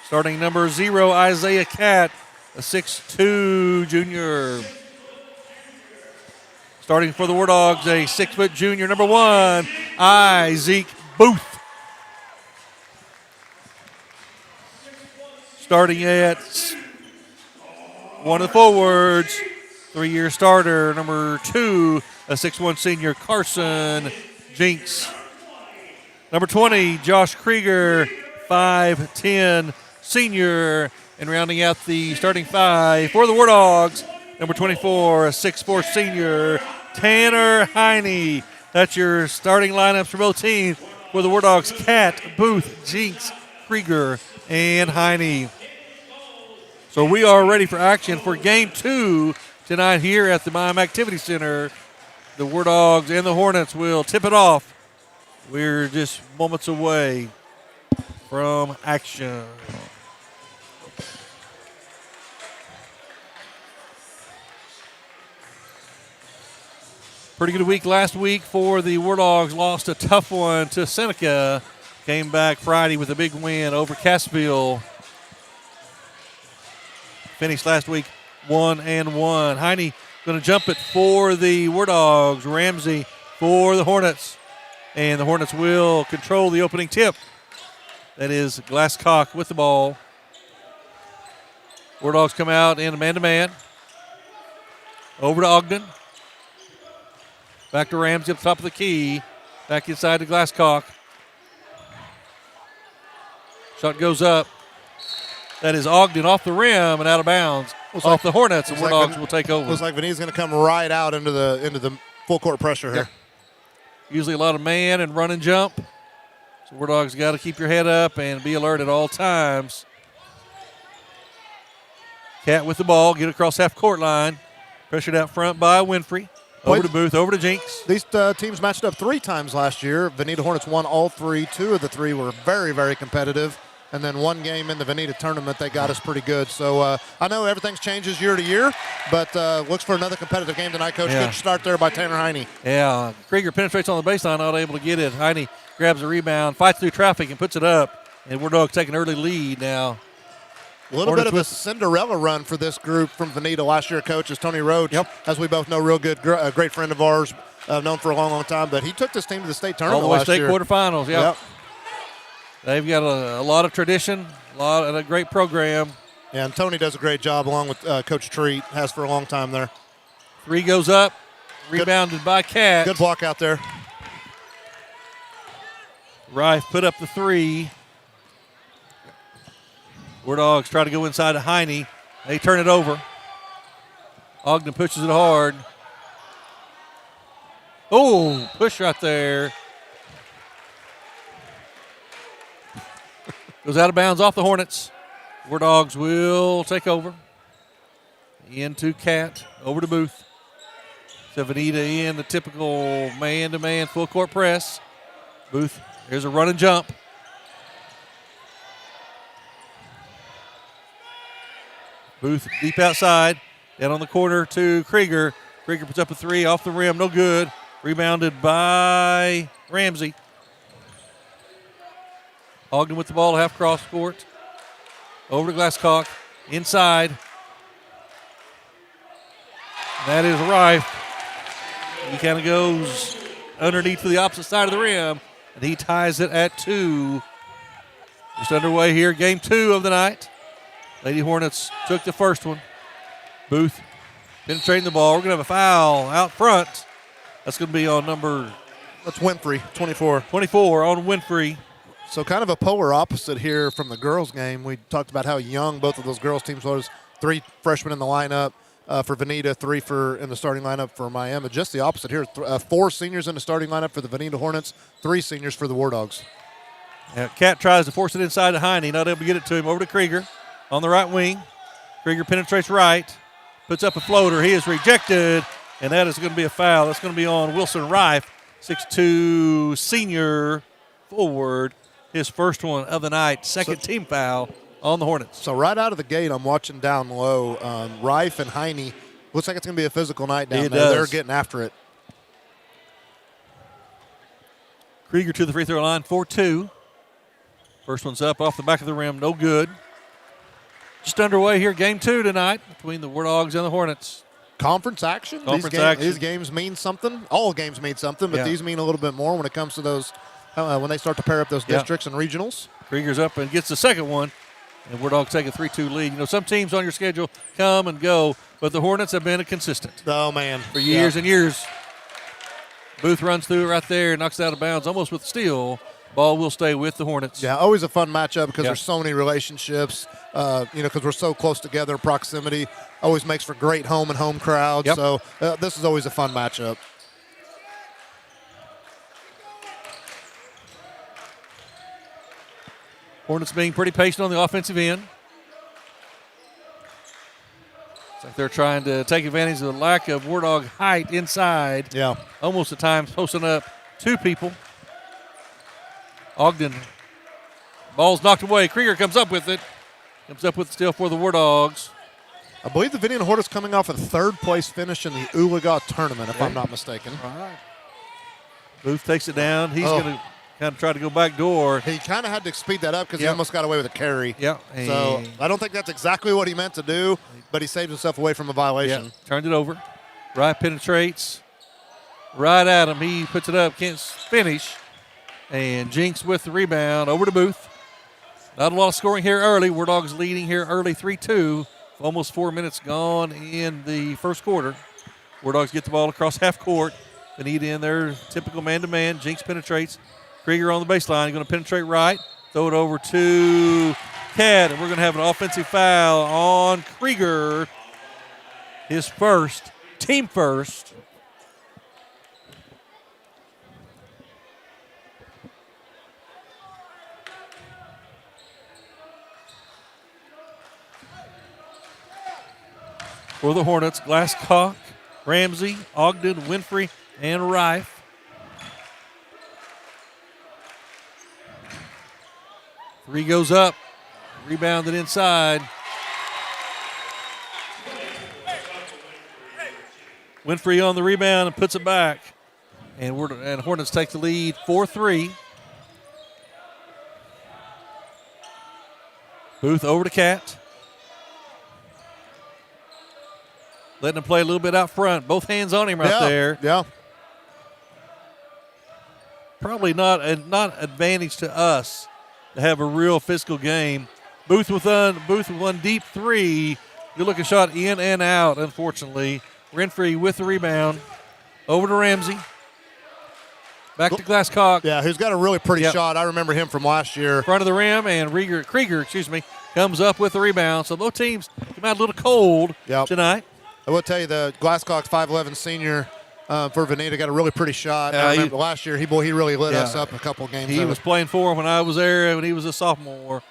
Starting number 0, Isaiah Catt, a 6'2 junior. Starting for the Wardogs, a 6-foot junior, number 1, Isaac Booth. Starting at one of the forwards, 3-year starter, number 2, a 6'1 senior, Carson Jinks. Number 20, Josh Krieger, 5'10 senior, and rounding out the starting 5 for the Wardogs, number 24, a 6'4 senior, Tanner Heine. That's your starting lineups for both teams for the Wardogs: Catt, Booth, Jinks, Krieger, and Heine. So we are ready for action for Game 2 tonight here at the Miami Activity Center. The Wardogs and the Hornets will tip it off. We're just moments away from action. Pretty good week last week for the Wardogs. Lost a tough one to Seneca. Came back Friday with a big win over Cassville. Finished last week 1-1. Heine going to jump it for the Wardogs. Ramsey for the Hornets. And the Hornets will control the opening tip. That is Glasscock with the ball. Wardogs come out in a man-to-man. Over to Ogden. Back to Ramsey up the top of the key. Back inside to Glasscock. Shot goes up. That is Ogden off the rim and out of bounds. Off the Hornets, and Wardogs will take over. Looks like Vinita's going to come right out into the full court pressure here. Yep. Usually a lot of man and run and jump. So Wardogs got to keep your head up and be alert at all times. Cat with the ball, get across half-court line. Pressured out front by Winfrey. Over to Booth, over to Jinks. These teams matched up 3 times last year. Vinita Hornets won all 3. 2 of the 3 were very, very competitive. And then one game in the Vinita tournament, they got us pretty good. So I know everything changes year to year, but looks for another competitive game tonight, Coach. Yeah. Good start there by Tanner Heine. Yeah, Krieger penetrates on the baseline, not able to get it. Heine grabs a rebound, fights through traffic, and puts it up. And Wardogs take an early lead now. A little bit of a Cinderella run for this group from Vinita last year, Coach, is Tony Roach. Yep. As we both know, real good, great friend of ours, known for a long, long time. But he took this team to the state tournament All the way last year. state quarterfinals, Yep. They've got a lot of tradition, a great program. Yeah, and Tony does a great job along with Coach Treat, has for a long time there. 3 goes up, rebounded by Cat. Good block out there. Rife put up the 3. Wardogs try to go inside to Heine. They turn it over. Ogden pushes it hard. Oh, push right there. Goes out of bounds off the Hornets. Wardogs will take over. Into Cat. Over to Booth. So Vinita in the typical man-to-man full court press. Booth, here's a run and jump. Booth deep outside. Down on the corner to Krieger. Krieger puts up a 3 off the rim. No good. Rebounded by Ramsey. Ogden with the ball, half cross court. Over to Glasscock. Inside. That is Rife. He kind of goes underneath to the opposite side of the rim, and he ties it at 2. Just underway here, game 2 of the night. Lady Hornets took the first one. Booth penetrating the ball. We're going to have a foul out front. That's going to be on number... That's Winfrey, 24. 24 on Winfrey. So kind of a polar opposite here from the girls' game. We talked about how young both of those girls' teams was. 3 freshmen in the lineup for Vinita, 3 in the starting lineup for Miami. Just the opposite here. 4 seniors in the starting lineup for the Vinita Hornets, 3 seniors for the Wardogs. Cat tries to force it inside to Heine. Not able to get it to him. Over to Krieger on the right wing. Krieger penetrates right. Puts up a floater. He is rejected, and that is going to be a foul. That's going to be on Wilson Rife, 6'2", senior forward. His first one of the night. Second team foul on the Hornets. So right out of the gate, I'm watching down low. Rife and Heine, looks like it's going to be a physical night down there. Does. They're getting after it. Krieger to the free throw line, 4-2. First one's up off the back of the rim, no good. Just underway here, game 2 tonight between the Wardogs and the Hornets. Conference action. These games mean something. All games mean something, but these mean a little bit more when it comes to those, when they start to pair up those districts and regionals. Krieger's up and gets the second one, and Wardogs take a 3-2 lead. You know, some teams on your schedule come and go, but the Hornets have been a consistent. Oh, man. For years and years. Booth runs through it right there, knocks it out of bounds almost with steal. Ball will stay with the Hornets. Yeah, always a fun matchup because there's so many relationships, because we're so close together. Proximity always makes for great home and home crowds. Yep. So this is always a fun matchup. Hornets being pretty patient on the offensive end. It's like they're trying to take advantage of the lack of Wardog height inside. Yeah. Almost at times posting up 2 people. Ogden. Ball's knocked away. Krieger comes up with it. Comes up with it still for the Wardogs. I believe the Vinita Hornets coming off a 3rd place finish in the Oolaga tournament, if I'm not mistaken. All right. Booth takes it down. He's going to kind of try to go back door. He kind of had to speed that up because he almost got away with a carry. Yeah. So I don't think that's exactly what he meant to do, but he saved himself away from a violation. Yeah. Turned it over. Right penetrates. Right at him. He puts it up. Can't finish. And Jinx with the rebound. Over to Booth. Not a lot of scoring here early. Wardogs leading here early 3-2. Almost 4 minutes gone in the first quarter. Wardogs get the ball across half court. They need in their typical man-to-man. Jinx penetrates. Krieger on the baseline. Going to penetrate right. Throw it over to Cat. And we're going to have an offensive foul on Krieger. His first, team first. for the Hornets. Glasscock, Ramsey, Ogden, Winfrey, and Rife. Three goes up. Rebounded inside. Winfrey on the rebound and puts it back. And Hornets take the lead 4-3. Booth over to Cat. Letting him play a little bit out front. Both hands on him right there. Yeah. Probably not advantage to us to have a real physical game. Booth with one deep three. Good looking shot in and out, unfortunately. Winfrey with the rebound. Over to Ramsey. Back to Glasscock. Yeah, who's got a really pretty shot. I remember him from last year. Front of the rim, and Krieger, comes up with the rebound. So both teams come out a little cold tonight. I will tell you, the Glasscock's 5'11 senior for Vinita got a really pretty shot. I remember last year, he really lit us up a couple games. He was playing for him when I was there, when he was a sophomore.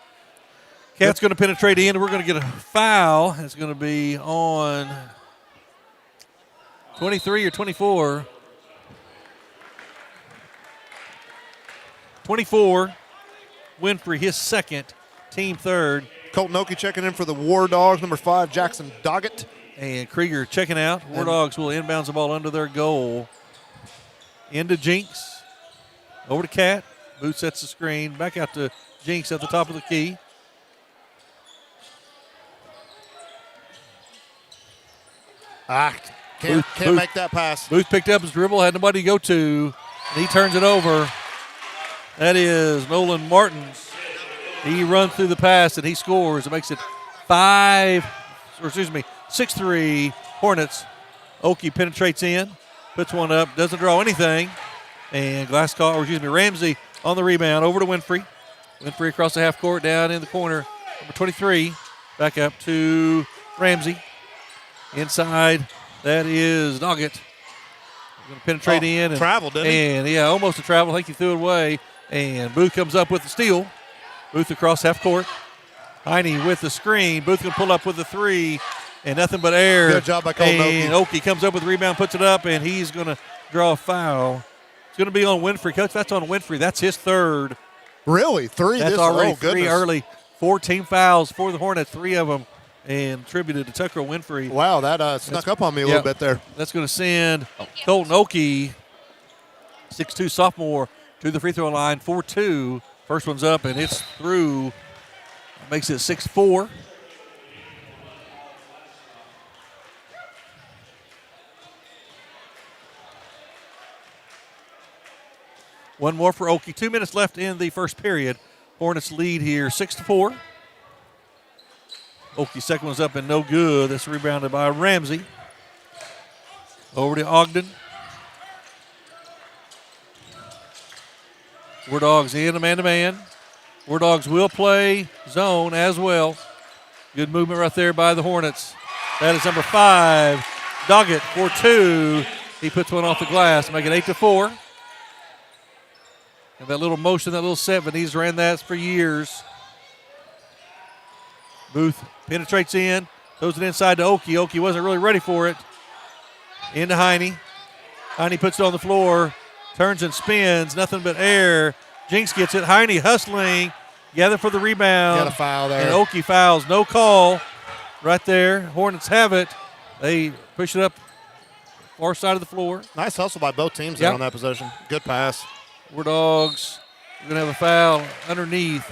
Cat's going to penetrate in. We're going to get a foul. It's going to be on 23 or 24. 24. Winfrey, his second, team third. Colton Oakey checking in for the War Dogs, number 5, Jackson Doggett. And Krieger checking out. War Dogs will inbounds the ball under their goal. Into Jinx. Over to Cat. Booth sets the screen. Back out to Jinx at the top of the key. Can't make that pass. Booth picked up his dribble, had nobody to go to, and he turns it over. That is Nolan Martins. He runs through the pass, and he scores. It makes it 6-3 Hornets. Oakey penetrates in, puts one up, doesn't draw anything. And Ramsey on the rebound, over to Winfrey. Winfrey across the half court, down in the corner. Number 23, back up to Ramsey. Inside, that is Doggett. Going to penetrate in. And, travel, didn't he? And, almost a travel. I think he threw it away. And Booth comes up with the steal. Booth across half court. Heine with the screen. Booth can pull up with the three. And nothing but air. Good job by Colton Oakey. And Oakey comes up with the rebound, puts it up, and he's going to draw a foul. It's going to be on Winfrey. Coach, that's on Winfrey. That's his third. Really? Three? That's already three goodness. early. 4 team fouls for the Hornets, 3 of them, and attributed to Tucker Winfrey. Wow, that snuck up on me a little bit there. That's going to send Colton Oakey, 6'2 sophomore, to the free throw line, 4-2. First one's up, and it's through. Makes it 6-4. One more for Oakey. 2 minutes left in the first period. Hornets lead here 6-4. Oakey's second one's up and no good. That's rebounded by Ramsey. Over to Ogden. War Dogs in a man-to-man. War Dogs will play zone as well. Good movement right there by the Hornets. That is number 5, Doggett, 4-2. He puts one off the glass, make it 8-4. And that little motion, that little set, Vinita's ran that for years. Booth penetrates in, throws it inside to Oakey. Oakey wasn't really ready for it. Into Heine. Heine puts it on the floor, turns and spins, nothing but air. Jinx gets it. Heine hustling, gather for the rebound. Got a foul there. And Oakey fouls, no call right there. Hornets have it. They push it up far side of the floor. Nice hustle by both teams there on that possession. Good pass. War Dogs are going to have a foul underneath.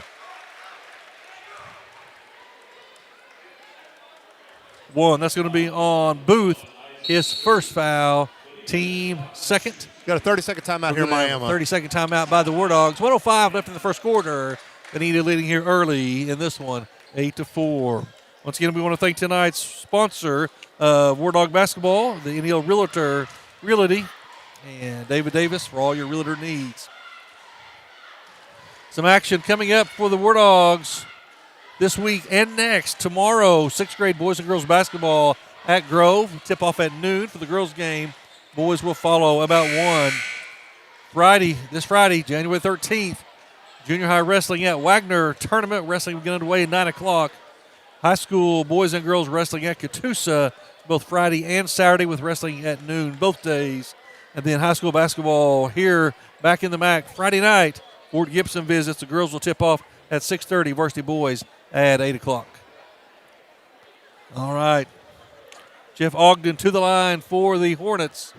One. That's going to be on Booth. His first foul. Team second. Got a 30-second timeout here, Miami. 30-second timeout by the War Dogs. 1:05 left in the first quarter. Vinita leading here early in this one, 8-4. Once again, we want to thank tonight's sponsor, Wardog Basketball, the NEL Realty, and David Davis for all your realtor needs. Some action coming up for the War Dogs this week and next. Tomorrow, 6th grade boys and girls basketball at Grove. Tip off at noon for the girls game. Boys will follow about 1. This Friday, January 13th, junior high wrestling at Wagner. Tournament wrestling will get underway at 9 o'clock. High school boys and girls wrestling at Catoosa. both Friday and Saturday with wrestling at noon both days. And then high school basketball here back in the MAC Friday night. Fort Gibson visits. The girls will tip off at 6:30. Varsity boys at 8 o'clock. All right. Jeff Ogden to the line for the Hornets.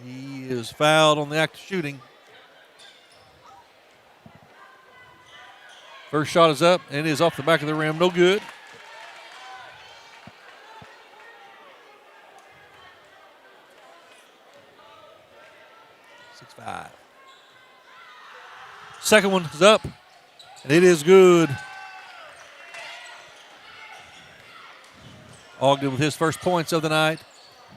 He is fouled on the act of shooting. First shot is up and is off the back of the rim. No good. Second one is up, and it is good. Ogden with his first points of the night.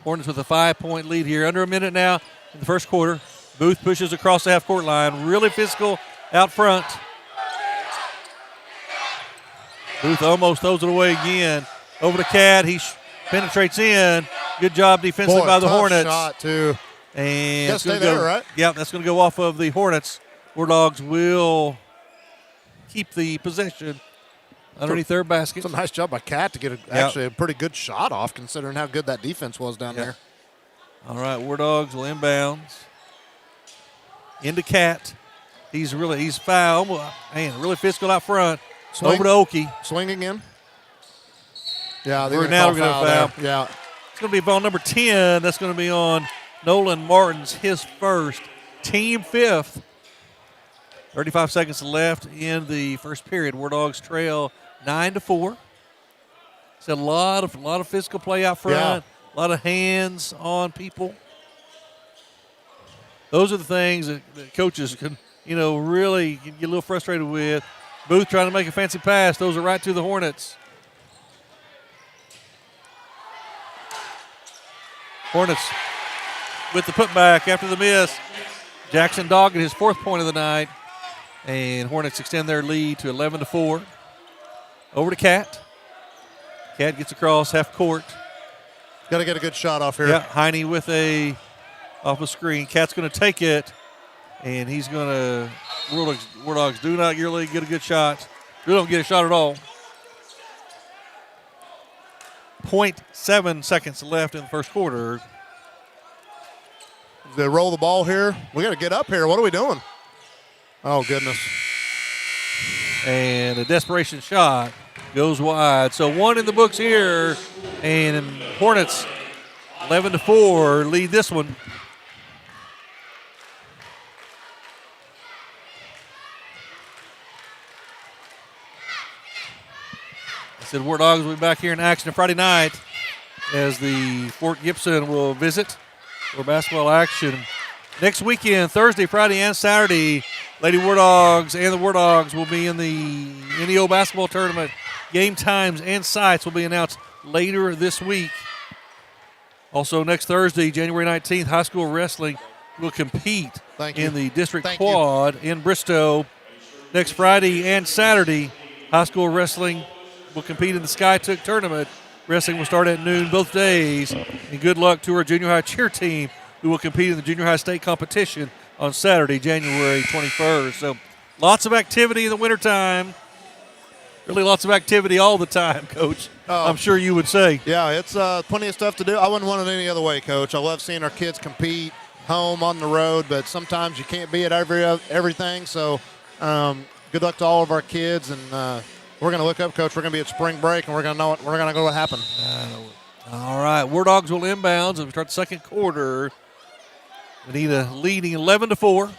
Hornets with a 5-point lead here. Under a minute now in the first quarter. Booth pushes across the half-court line. Really physical out front. Booth almost throws it away again. Over to Cad. He penetrates in. Good job defensively by the Hornets. Shot, too. And it's stay there, right? Yeah, that's going to go off of the Hornets. Wardogs will keep the possession underneath their basket. It's a nice job by Cat to get actually a pretty good shot off, considering how good that defense was down there. All right, Wardogs will inbounds into Cat. He's fouled. Man, really physical out front. Swing. Over to Oki. Swing again. Yeah, we're going to foul. Yeah. It's going to be ball number 10. That's going to be on Nolan Martins, his first, team fifth. 35 seconds left in the first period. Wardogs trail 9-4. It's a lot of physical play out front. A lot of hands on people. Those are the things that coaches can, really get a little frustrated with. Booth trying to make a fancy pass. Those are right to the Hornets. Hornets with the putback after the miss. Jackson Doggett, his fourth point of the night. And Hornets extend their lead to 11-4. Over to Cat. Cat gets across half court. Got to get a good shot off here. Yeah, Heine with off a screen. Cat's going to take it, and he's going to Wardogs do not really get a good shot. They don't get a shot at all. 0.7 seconds left in the first quarter. They roll the ball here. We got to get up here. What are we doing? Oh, goodness. And a desperation shot goes wide. So one in the books here, and Hornets 11-4 lead this one. I said Wardogs will be back here in action Friday night as the Fort Gibson will visit for basketball action. Next weekend, Thursday, Friday, and Saturday, Lady Wardogs and the Wardogs will be in the NEO basketball tournament. Game times and sites will be announced later this week. Also, next Thursday, January 19th, high school wrestling will compete in the district quad in Bristow. Next Friday and Saturday, high school wrestling will compete in the SkyTook tournament. Wrestling will start at noon both days. And good luck to our junior high cheer team, who will compete in the junior high state competition on Saturday, January 21st. So lots of activity in the wintertime. Really lots of activity all the time, Coach. I'm sure you would say. Yeah, it's plenty of stuff to do. I wouldn't want it any other way, Coach. I love seeing our kids compete home, on the road, but sometimes you can't be at everything. So good luck to all of our kids, and we're going to look up, Coach. We're going to be at spring break, and we're going to know what happened. All right, Wardogs will inbounds as we start the second quarter. Vinita leading 11-4.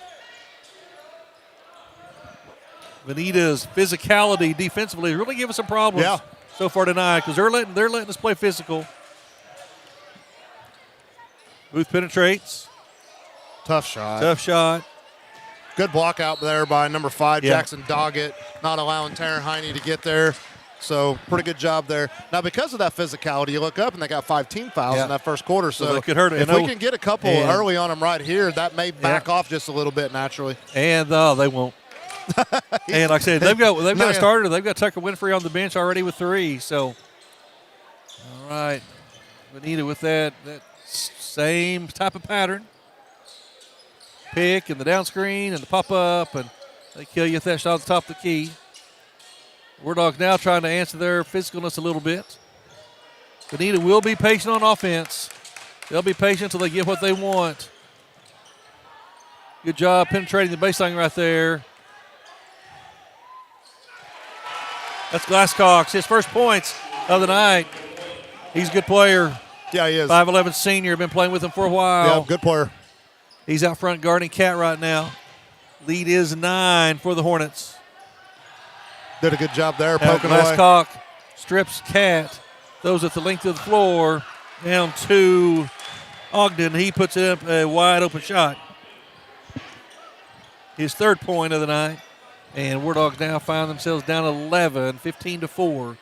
Vinita's physicality defensively really giving us some problems so far tonight because they're letting us play physical. Booth penetrates. Tough shot. Good block out there by number 5, Jackson Doggett, not allowing Taryn Heine to get there. So pretty good job there. Now, because of that physicality, you look up and they got 5 team fouls in that first quarter. So they could hurt it. If we can get a couple early on them right here, that may back off just a little bit naturally. And they won't. And like I said, they've got a starter. They've got Tucker Winfrey on the bench already with 3. So, all right, Vinita with that same type of pattern. Pick and the down screen and the pop up, and they kill you with that shot at the top of the key. Wardogs now trying to answer their physicalness a little bit. Vinita will be patient on offense. They'll be patient until they get what they want. Good job penetrating the baseline right there. That's Glasscox, his first points of the night. He's a good player. Yeah, he is. 5'11" senior, been playing with him for a while. Yeah, good player. He's out front guarding Cat right now. Lead is 9 for the Hornets. Did a good job there, poking away. Glasscock strips Cat, throws it the length of the floor, down to Ogden. He puts it up a wide open shot. His third point of the night. And Wardogs now find themselves down 11, 15-4.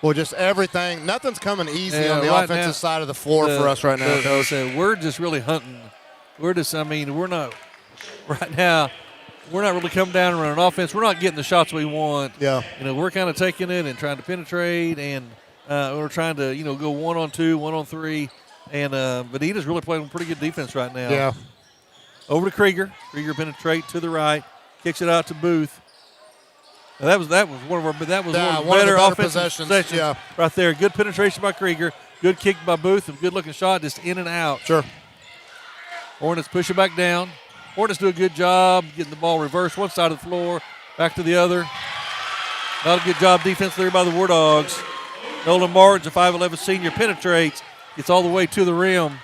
Well, just everything. Nothing's coming easy on the right offensive now, side of the floor for us right now, Coach. We're just really hunting. We're not, right now, we're not really coming down and running offense. We're not getting the shots we want. Yeah. We're kind of taking it and trying to penetrate, and we're trying to, go 1-on-2, 1-on-3. And Vinita's really playing pretty good defense right now. Yeah. Over to Krieger. Krieger penetrate to the right, kicks it out to Booth. Now that was one of our better offensive possessions right there. Good penetration by Krieger. Good kick by Booth. A good looking shot, just in and out. Sure. Hornets push it back down. Hornets do a good job getting the ball reversed one side of the floor, back to the other. Not a good job defensively by the Wardogs. Nolan Martins, a 5'11" senior, penetrates, gets all the way to the rim.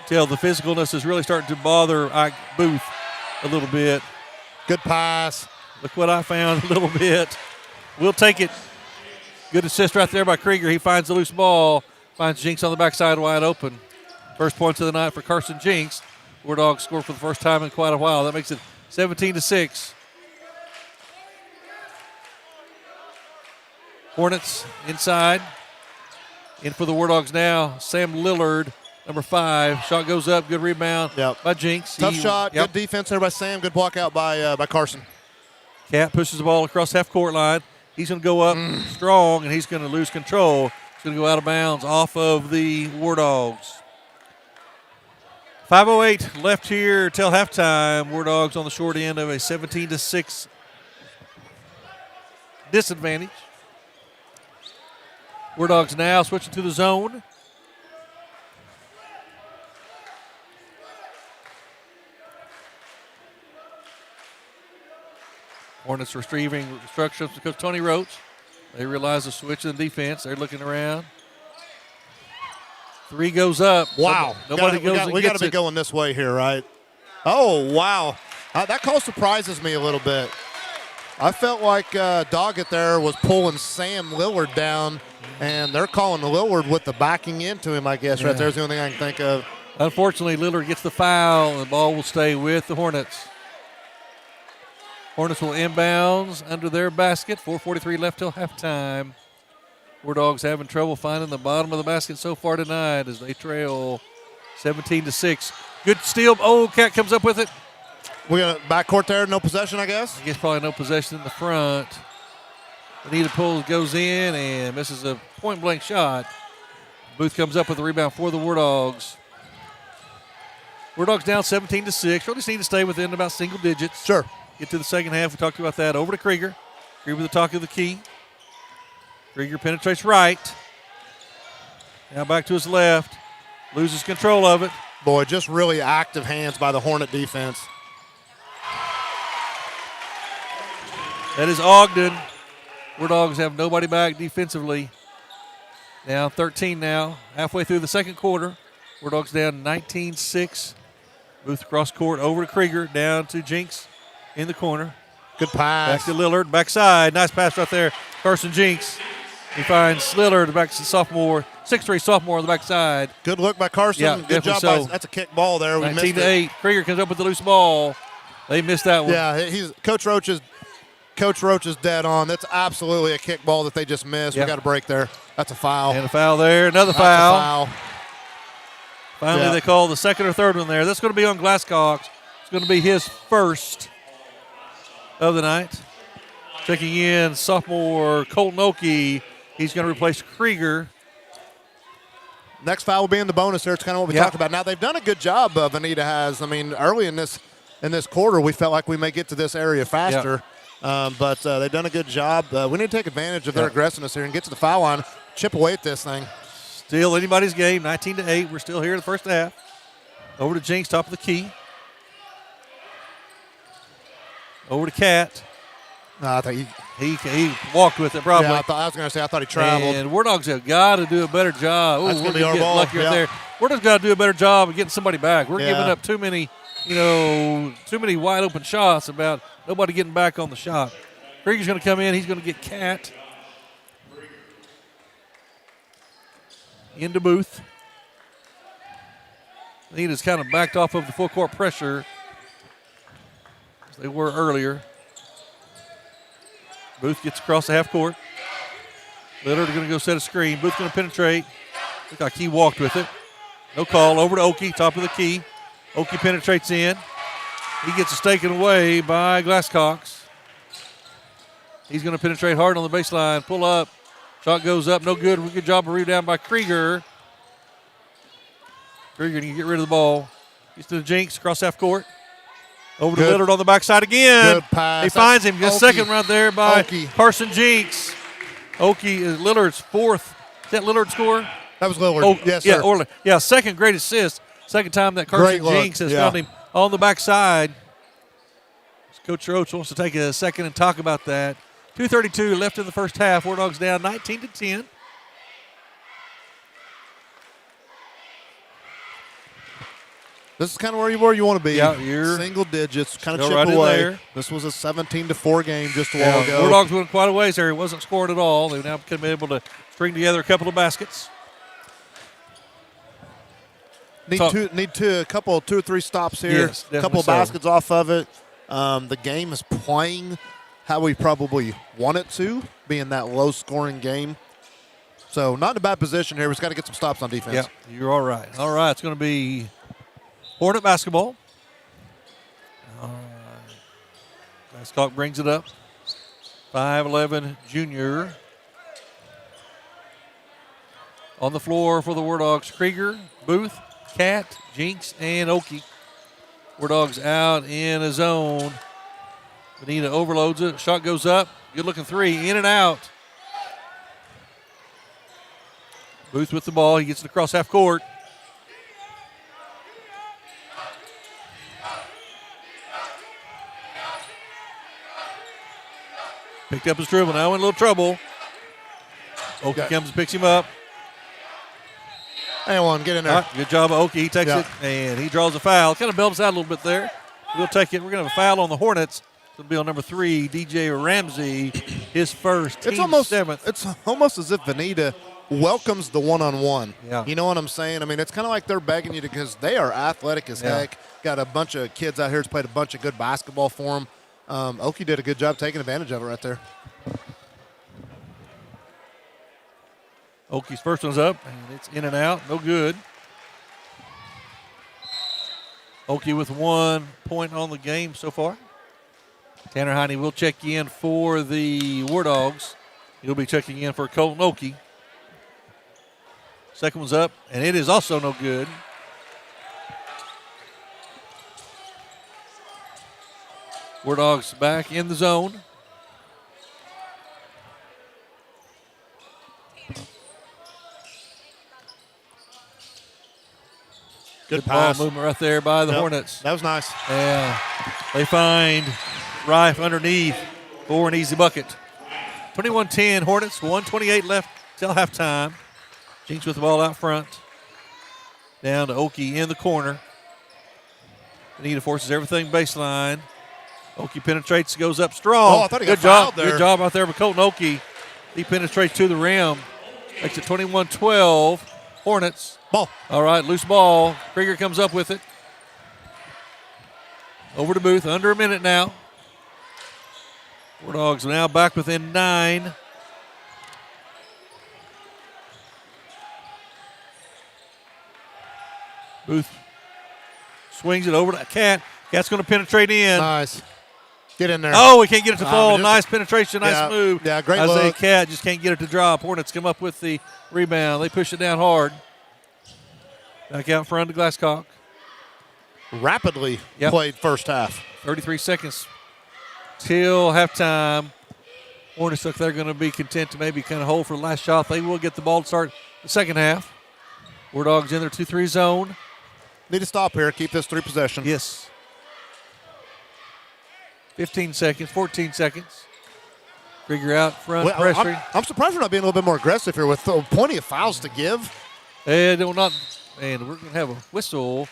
Tell the physicalness is really starting to bother Ike Booth a little bit. Good pass. Look what I found a little bit. We'll take it. Good assist right there by Krieger. He finds the loose ball, finds Jinks on the backside wide open. First points of the night for Carson Jinks. Wardogs scored for the first time in quite a while. That makes it 17-6. Hornets inside. In for the Wardogs now, Sam Lillard. Number 5, shot goes up, good rebound by Jinks. Tough shot, good defense there by Sam, good block out by Carson. Cat pushes the ball across half-court line. He's going to go up strong, and he's going to lose control. He's going to go out of bounds off of the Wardogs. 5:08 left here till halftime. Wardogs on the short end of a 17-6 disadvantage. Wardogs now switching to the zone. Hornets retrieving instructions from Coach Tony Roach. They realize the switch in the defense. They're looking around. 3 goes up. Wow. Nobody goes and we gets got to be it. going this way here, right? Oh, wow. That call surprises me a little bit. I felt like Doggett there was pulling Sam Lillard down, and they're calling Lillard with the backing into him, I guess, right there's the only thing I can think of. Unfortunately, Lillard gets the foul, and the ball will stay with the Hornets. Hornets will inbounds under their basket. 4:43 left till halftime. Wardogs having trouble finding the bottom of the basket so far tonight as they trail 17-6. Good steal. Oh, Cat comes up with it. We got a backcourt there, no possession, I guess. I guess probably no possession in the front. Vinita pulls, goes in, and misses a point-blank shot. Booth comes up with the rebound for the Wardogs. Wardogs down 17-6. Really just need to stay within about single digits. Sure. Get to the second half. We talked about that. Over to Krieger. Krieger with the talk of the key. Krieger penetrates right. Now back to his left. Loses control of it. Boy, just really active hands by the Hornet defense. That is Ogden. Wardogs have nobody back defensively. Down 13 now. Halfway through the second quarter. Wardogs down 19-6. Booth cross court over to Krieger. Down to Jinks in the corner. Good pass. Back to Lillard. Backside. Nice pass right there. Carson Jinks. He finds Lillard, the back sophomore. 6'3" sophomore on the backside. Good look by Carson. Yeah, good job. so. That's a kick ball there. We missed it. 19-8. Krieger comes up with the loose ball. They missed that one. Yeah, Coach Roach is dead on. That's absolutely a kick ball that they just missed. We got a break there. That's a foul. And a foul there. Another That's foul. a foul. Finally, they call the second or third one there. That's going to be on Glasscox. It's going to be his first of the night. Checking in sophomore Colton Oakey. He's going to replace Krieger. Next foul will be in the bonus here. It's kind of what we talked about. Now, they've done a good job, Vinita has. I mean, early in this quarter, we felt like we may get to this area faster. But they've done a good job. We need to take advantage of their aggressiveness here and get to the foul line, chip away at this thing. Still anybody's game, 19-8. We're still here in the first half. Over to Jinx, top of the key. Over to Cat. No, I thought he walked with it probably. Yeah, I was going to say I thought he traveled. And Wardogs have got to do a better job. That's going to be our ball. Lucky right there. Wardogs got to do a better job of getting somebody back. We're giving up too many wide open shots about nobody getting back on the shot. Krieger's going to come in. He's going to get Cat. Into Booth. Anita's kind of backed off of the full court pressure as they were earlier. Booth gets across the half court. Lillard going to go set a screen. Booth going to penetrate. Looked like he walked with it. No call. Over to Oki, top of the key. Oki penetrates in. He gets it taken away by Glasscox. He's going to penetrate hard on the baseline. Pull up. Shot goes up. No good. Good job of rebound by Krieger. Krieger can get rid of the ball. Gets to the Jinx across half court. Over to Lillard on the backside again. Good pass. He finds him. Just second right there by Carson Jinx. Oki is Lillard's fourth. Is that Lillard's score? That was Lillard. Yes, yeah, sir. Second great assist. Second time that Carson Jinx has found him on the backside. Coach Roach wants to take a second and talk about that. 2:32 left in the first half. Wardogs down 19-10. This is kind of where you want to be. Yeah, you're single digits, kind of chip right away. There. This was a 17-4 game just a while ago. Wardogs went quite a ways there. He wasn't scoring at all. They've now been able to string together a couple of baskets. Need two or three stops here. Yes, a couple of baskets off of it. The game is playing how we probably want it to, being that low-scoring game. So not in a bad position here. We've got to get some stops on defense. Yeah, you're all right. All right, it's going to be Hornet basketball. Glasscock brings it up. 5'11" junior. On the floor for the Wardogs, Krieger, Booth, Cat, Jinx, and Oki. Wardogs out in a zone. Vinita overloads it. Shot goes up. Good looking three. In and out. Booth with the ball. He gets it across half court. Picked up his dribble. Now in a little trouble. Oki comes and picks him up. Anyone, get in there. Right, good job of Oki. He takes it, and he draws a foul. Kind of helps out a little bit there. We'll take it. We're going to have a foul on the Hornets. It'll be on number 3, DJ Ramsey, his first, team seventh. It's almost as if Vinita welcomes the one-on-one. Yeah. You know what I'm saying? I mean, it's kind of like they're begging you because they are athletic as heck. Got a bunch of kids out here that's played a bunch of good basketball for them. Oki did a good job taking advantage of it right there. Oki's first one's up, and it's in and out. No good. Oki with 1 point on the game so far. Tanner Heine will check in for the Wardogs. He'll be checking in for Colton Oki. Second one's up, and it is also no good. Wardogs back in the zone. Good ball pass. movement right there by the Hornets. That was nice. Yeah, they find Rife underneath for an easy bucket. 21-10 Hornets, 1:28 left till halftime. Jinx with the ball out front. Down to Oki in the corner. Vinita forces everything baseline. Oki penetrates, goes up strong. Oh, I thought he got fouled there. Good job out there by Colton Oki. He penetrates to the rim. Makes it 21-12. Hornets. Ball. All right, loose ball. Krieger comes up with it. Over to Booth. Under a minute now. Wardogs now back within 9. Booth swings it over to Cat. Cat's going to penetrate in. Nice. Get in there. Oh, we can't get it to fall. Nice penetration, nice move. Yeah, great Isaiah look. Cat just can't get it to drop. Hornets come up with the rebound. They push it down hard. Back out front to Glasscock. Rapidly Yep. played first half. 33 seconds till halftime. Hornets look they're going to be content to maybe kind of hold for the last shot. They will get the ball to start the second half. Wardogs in their 2-3 zone. Need to stop here. Keep this 3 possession. Yes. 15 seconds, 14 seconds. Figure out front Well, pressuring. I'm surprised we're not being a little bit more aggressive here with plenty of fouls to give. And we're going to have a whistle.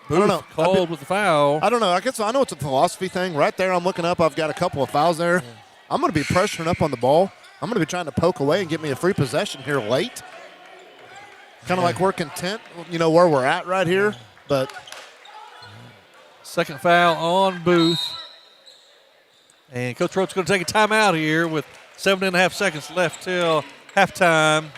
I don't know. Called with the foul. I don't know. I know it's a philosophy thing. Right there, I'm looking up. I've got a couple of fouls there. I'm going to be pressuring up on the ball. I'm going to be trying to poke away and get me a free possession here late. Kind of like we're content, where we're at right here. But Second foul on Booth. And Coach Roach's going to take a timeout here with 7.5 seconds left till halftime.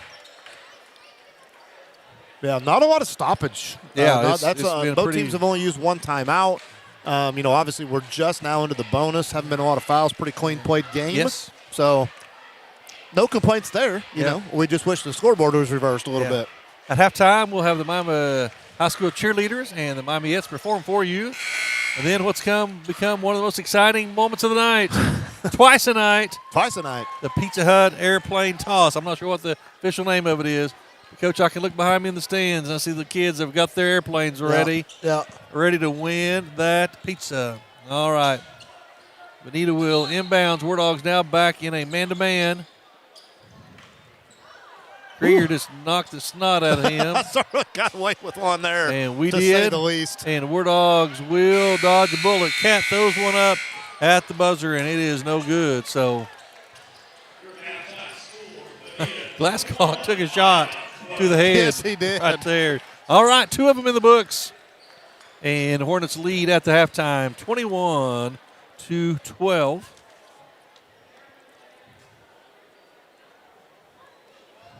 yeah, not a lot of stoppage. Yeah, that's it's been both pretty- teams have only used one timeout. Obviously we're just now into the bonus. Haven't been a lot of fouls. Pretty clean played game. Yes. So no complaints there. You Yeah. know, we just wish the scoreboard was reversed a little Yeah. bit. At halftime, we'll have the Miami High School cheerleaders and the Miamiettes perform for you. And then what's become one of the most exciting moments of the night, twice a night, Twice a night. the Pizza Hut airplane toss. I'm not sure what the official name of it is. But Coach, I can look behind me in the stands and I see the kids have got their airplanes ready, Yeah. ready to win that pizza. All right. Vinita will inbounds. Wardogs now back in a man-to-man. Krieger just knocked the snot out of him. Sorry, got away with one there. And we to did. say the least. And Wardogs will dodge a bullet. Cat throws one up at the buzzer, and it is no good. So Glasscock took a shot to the head. Yes, he did. Right there. All right, 2 of them in the books. And Hornets lead at the halftime, 21-12.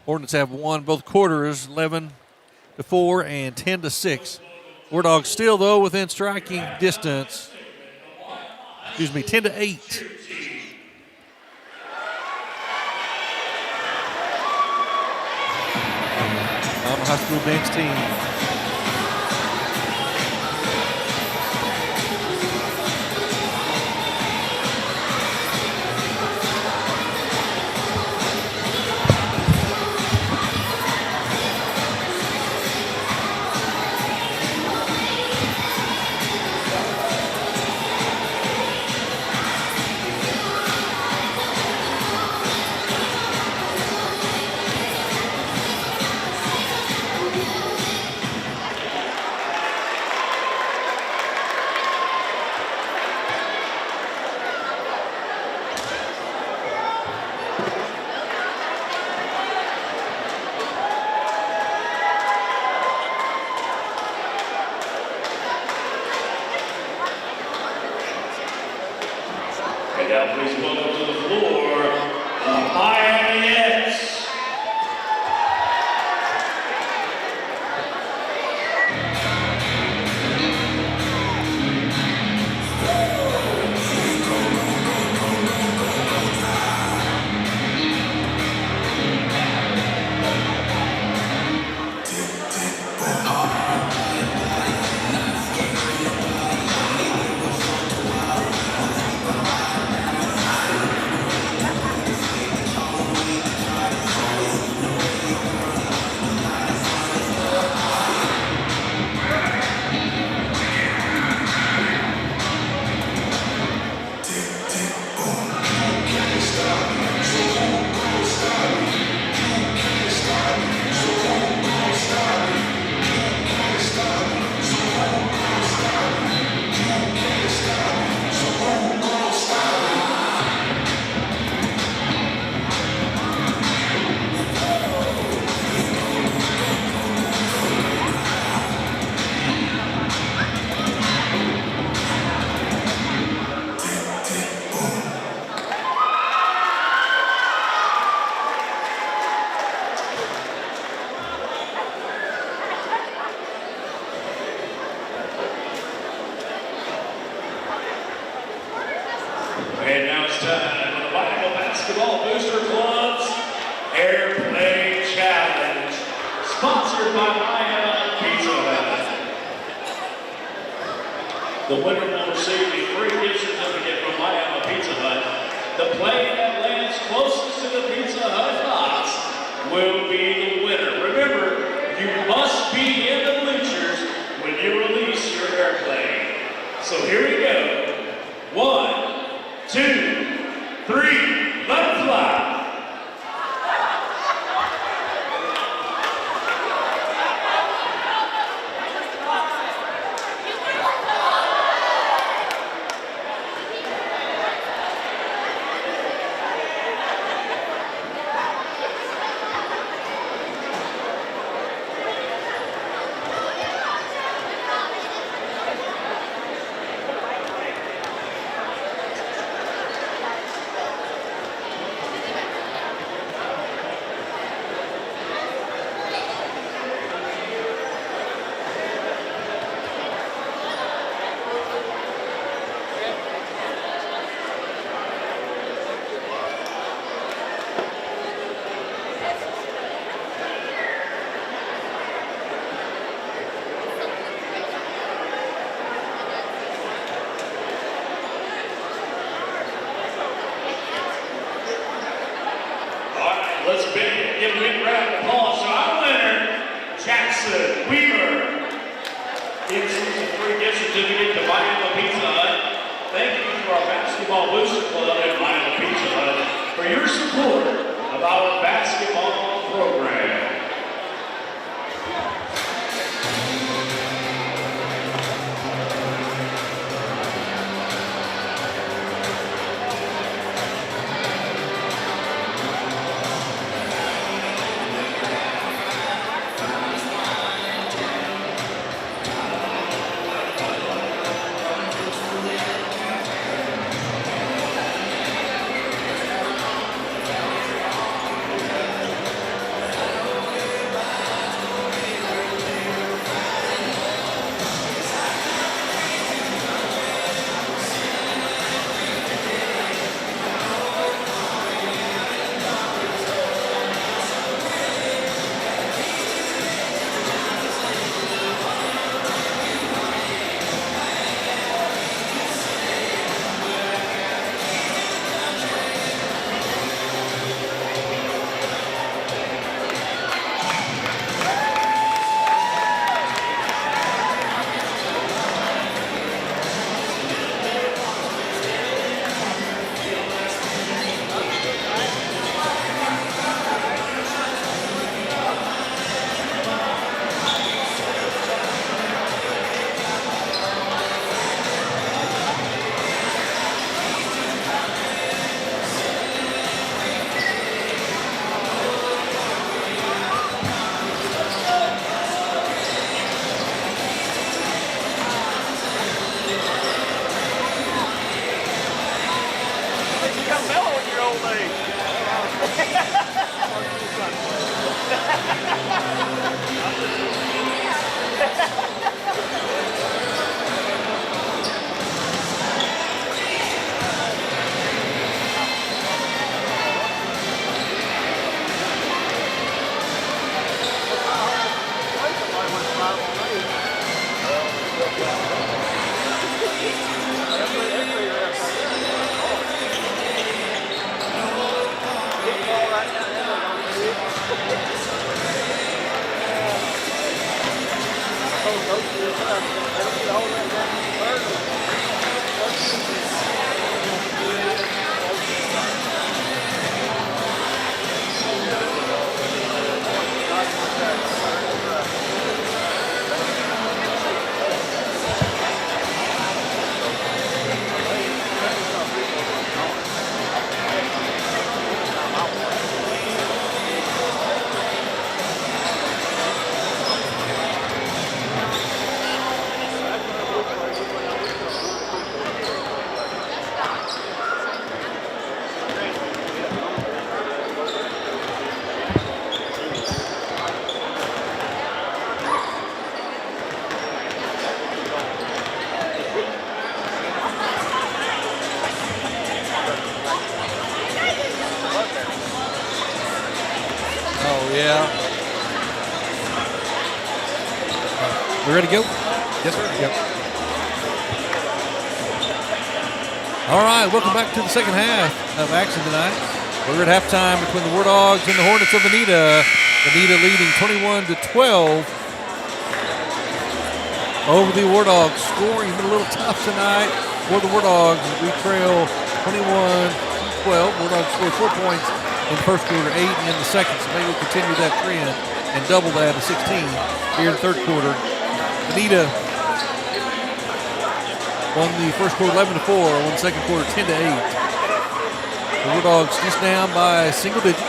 Hornets have won both quarters, 11-4 and 10-6. Wardogs still, though, within striking distance. 10-8. Miami High School men's team. And now please welcome to the floor, the Miamiettes. And now it's time for the Wardog Basketball Booster Club's The winner will receive a free gift certificate from Miami Pizza Hut. The plane that lands closest to the Pizza Hut box will be the winner. Remember, you must be in the bleachers when you release your airplane. So here we go. 1, 2, 3, let it fly. Let's give a big round of applause to our winner, Jackson Weaver. Gives us a free gift certificate to Miami Pizza Hut. Thank you to our Basketball Booster Club at Miami Pizza Hut for your support of our basketball program. Yeah. We ready to go? Yes, sir. Yep. All right, welcome back to the second half of action tonight. We're at halftime between the Wardogs and the Hornets of Vinita. Vinita leading 21-12 over the Wardogs. Scoring been a little tough tonight for the Wardogs. We trail 21-12. Wardogs scored 4 points in the first quarter, 8 in the second. So maybe we'll continue that trend and double that to 16 here in the third quarter. Vinita won the first quarter 11-4, won the second quarter 10-8. The Wardogs just down by single digits.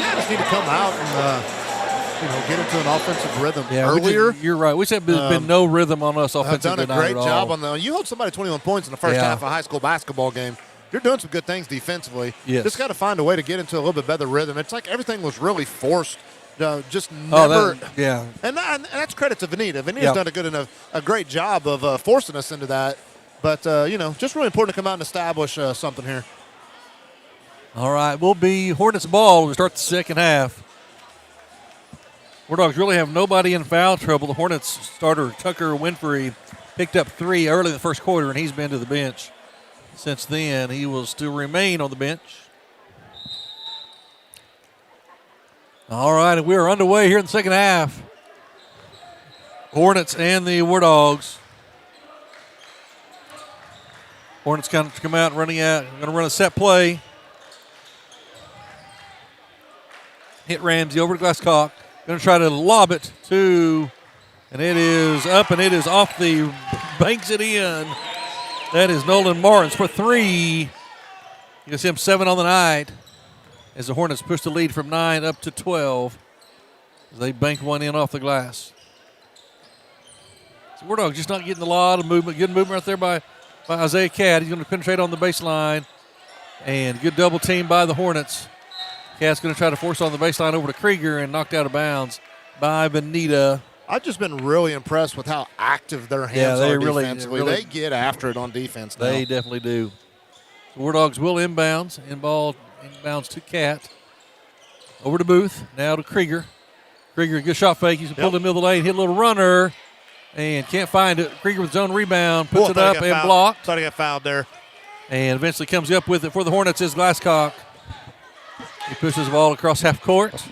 Yeah, just need to come out and get into an offensive rhythm earlier. You're right. We said there's been no rhythm on us offensively. Have done a great job on you hold somebody 21 points in the first half of a high school basketball game. You're doing some good things defensively. Yes. Just got to find a way to get into a little bit better rhythm. It's like everything was really forced. Just never. And that's credit to Vinita. Vinita's done a great job of forcing us into that. But, just really important to come out and establish something here. All right, we'll be Hornets ball to start the second half. Wardogs really have nobody in foul trouble. The Hornets starter, Tucker Winfrey, picked up 3 early in the first quarter, and he's been to the bench since then. He will still remain on the bench. All right, and we are underway here in the second half. Hornets and the Wardogs. Hornets going to come out and running out. Going to run a set play. Hit Ramsey over to Glasscock. Going to try to lob it to, and it is up and it is off the, banks it in. That is Nolan Martins for 3. You can see him 7 on the night as the Hornets push the lead from 9 up to 12. As they bank one in off the glass. So Wardogs just not getting a lot of movement. Good movement right there by Isaiah Catt. He's going to penetrate on the baseline. And good double team by the Hornets. Catt's going to try to force on the baseline over to Krieger and knocked out of bounds by Vinita. I've just been really impressed with how active their hands are defensively. They get after it on defense now. They definitely do. So Wardogs will inbounds. Inbounds to Catt. Over to Booth. Now to Krieger. Krieger, good shot fake. He's pulled in the middle of the lane. Hit a little runner. And can't find it. Krieger with his own rebound. Puts it up and blocked. Thought he got fouled there. And eventually comes up with it for the Hornets is Glasscock. He pushes the ball across half court.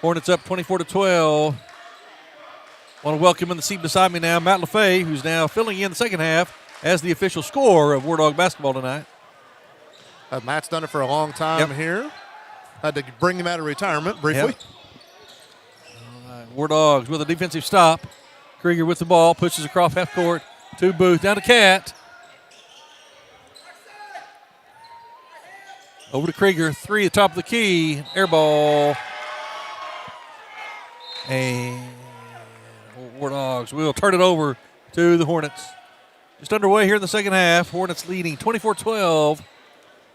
Hornets up 24-12. Want to welcome in the seat beside me now, Matt LaFay, who's now filling in the second half as the official scorer of Wardog Basketball tonight. Matt's done it for a long time here. Had to bring him out of retirement briefly. All right, Wardogs with a defensive stop. Krieger with the ball, pushes across half court to Booth, down to Catt. Over to Krieger, 3 at the top of the key, air ball. And Wardogs will turn it over to the Hornets. Just underway here in the second half. Hornets leading 24-12.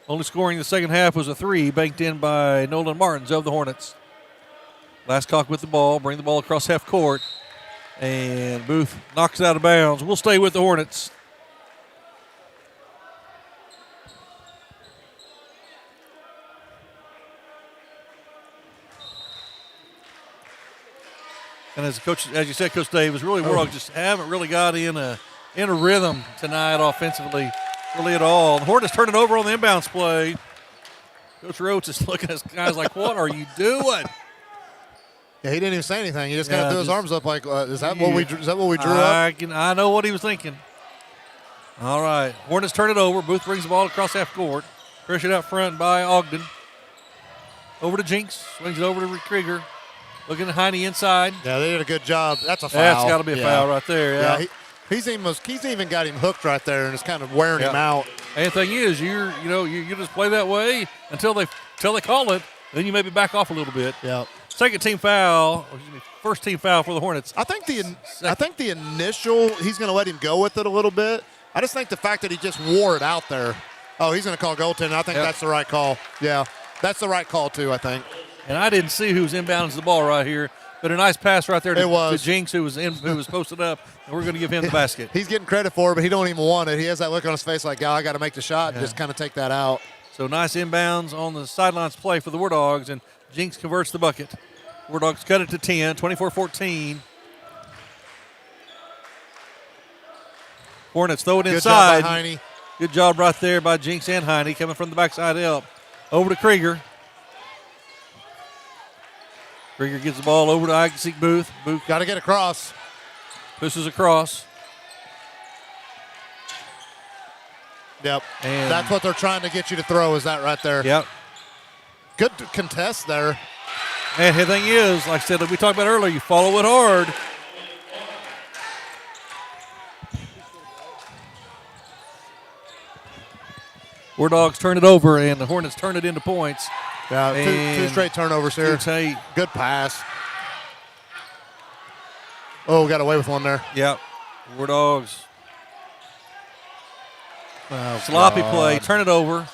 Only scoring in the second half was a 3, banked in by Nolan Martins of the Hornets. Glasscock with the ball, bring the ball across half court. And Booth knocks it out of bounds. We'll stay with the Hornets. And as you said, Coach Davis, really Wardogs just haven't really got in a rhythm tonight offensively, really at all. The Hornets turn it over on the inbounds play. Coach Rhodes is looking at guys like, "What are you doing?" Yeah, he didn't even say anything. He just kind of threw his arms up like, "Is that what we drew up?" I know what he was thinking. All right, Hornets turn it over. Booth brings the ball across half court. Pressured out front by Ogden. Over to Jinks, swings it over to Krieger. Looking at Heine inside. Yeah, they did a good job. That's a foul. That's got to be a foul right there. Yeah, he's even got him hooked right there, and it's kind of wearing him out. And the thing is, you just play that way until they call it. Then you maybe back off a little bit. Yeah. Second team foul. First team foul for the Hornets. I think the initial, he's going to let him go with it a little bit. I just think the fact that he just wore it out there. Oh, he's going to call goaltending. I think that's the right call. Yeah, that's the right call too, I think. And I didn't see who was inbounds the ball right here, but a nice pass right there to Jinx, who was posted up, and we're going to give him the basket. He's getting credit for it, but he don't even want it. He has that look on his face like, I got to make the shot and just kind of take that out. So nice inbounds on the sidelines play for the Wardogs, and Jinx converts the bucket. Wardogs cut it to 10, 24-14. Hornets throw it Good inside. job by Heine. Good job right there by Jinx and Heine coming from the backside help. Over to Krieger. Krieger gives the ball over to Isaac Booth. Booth Got to get across. pushes across. Yep. And that's what they're trying to get you to throw, is that right there. Yep. Good contest there. And the thing is, like I said, like we talked about earlier, you follow it hard. Wardogs turn it over, and the Hornets turn it into points. Yeah, two straight turnovers here. Good pass. Oh, got away with one there. Yep. Wardogs. Oh, Sloppy God. play. Turn it over.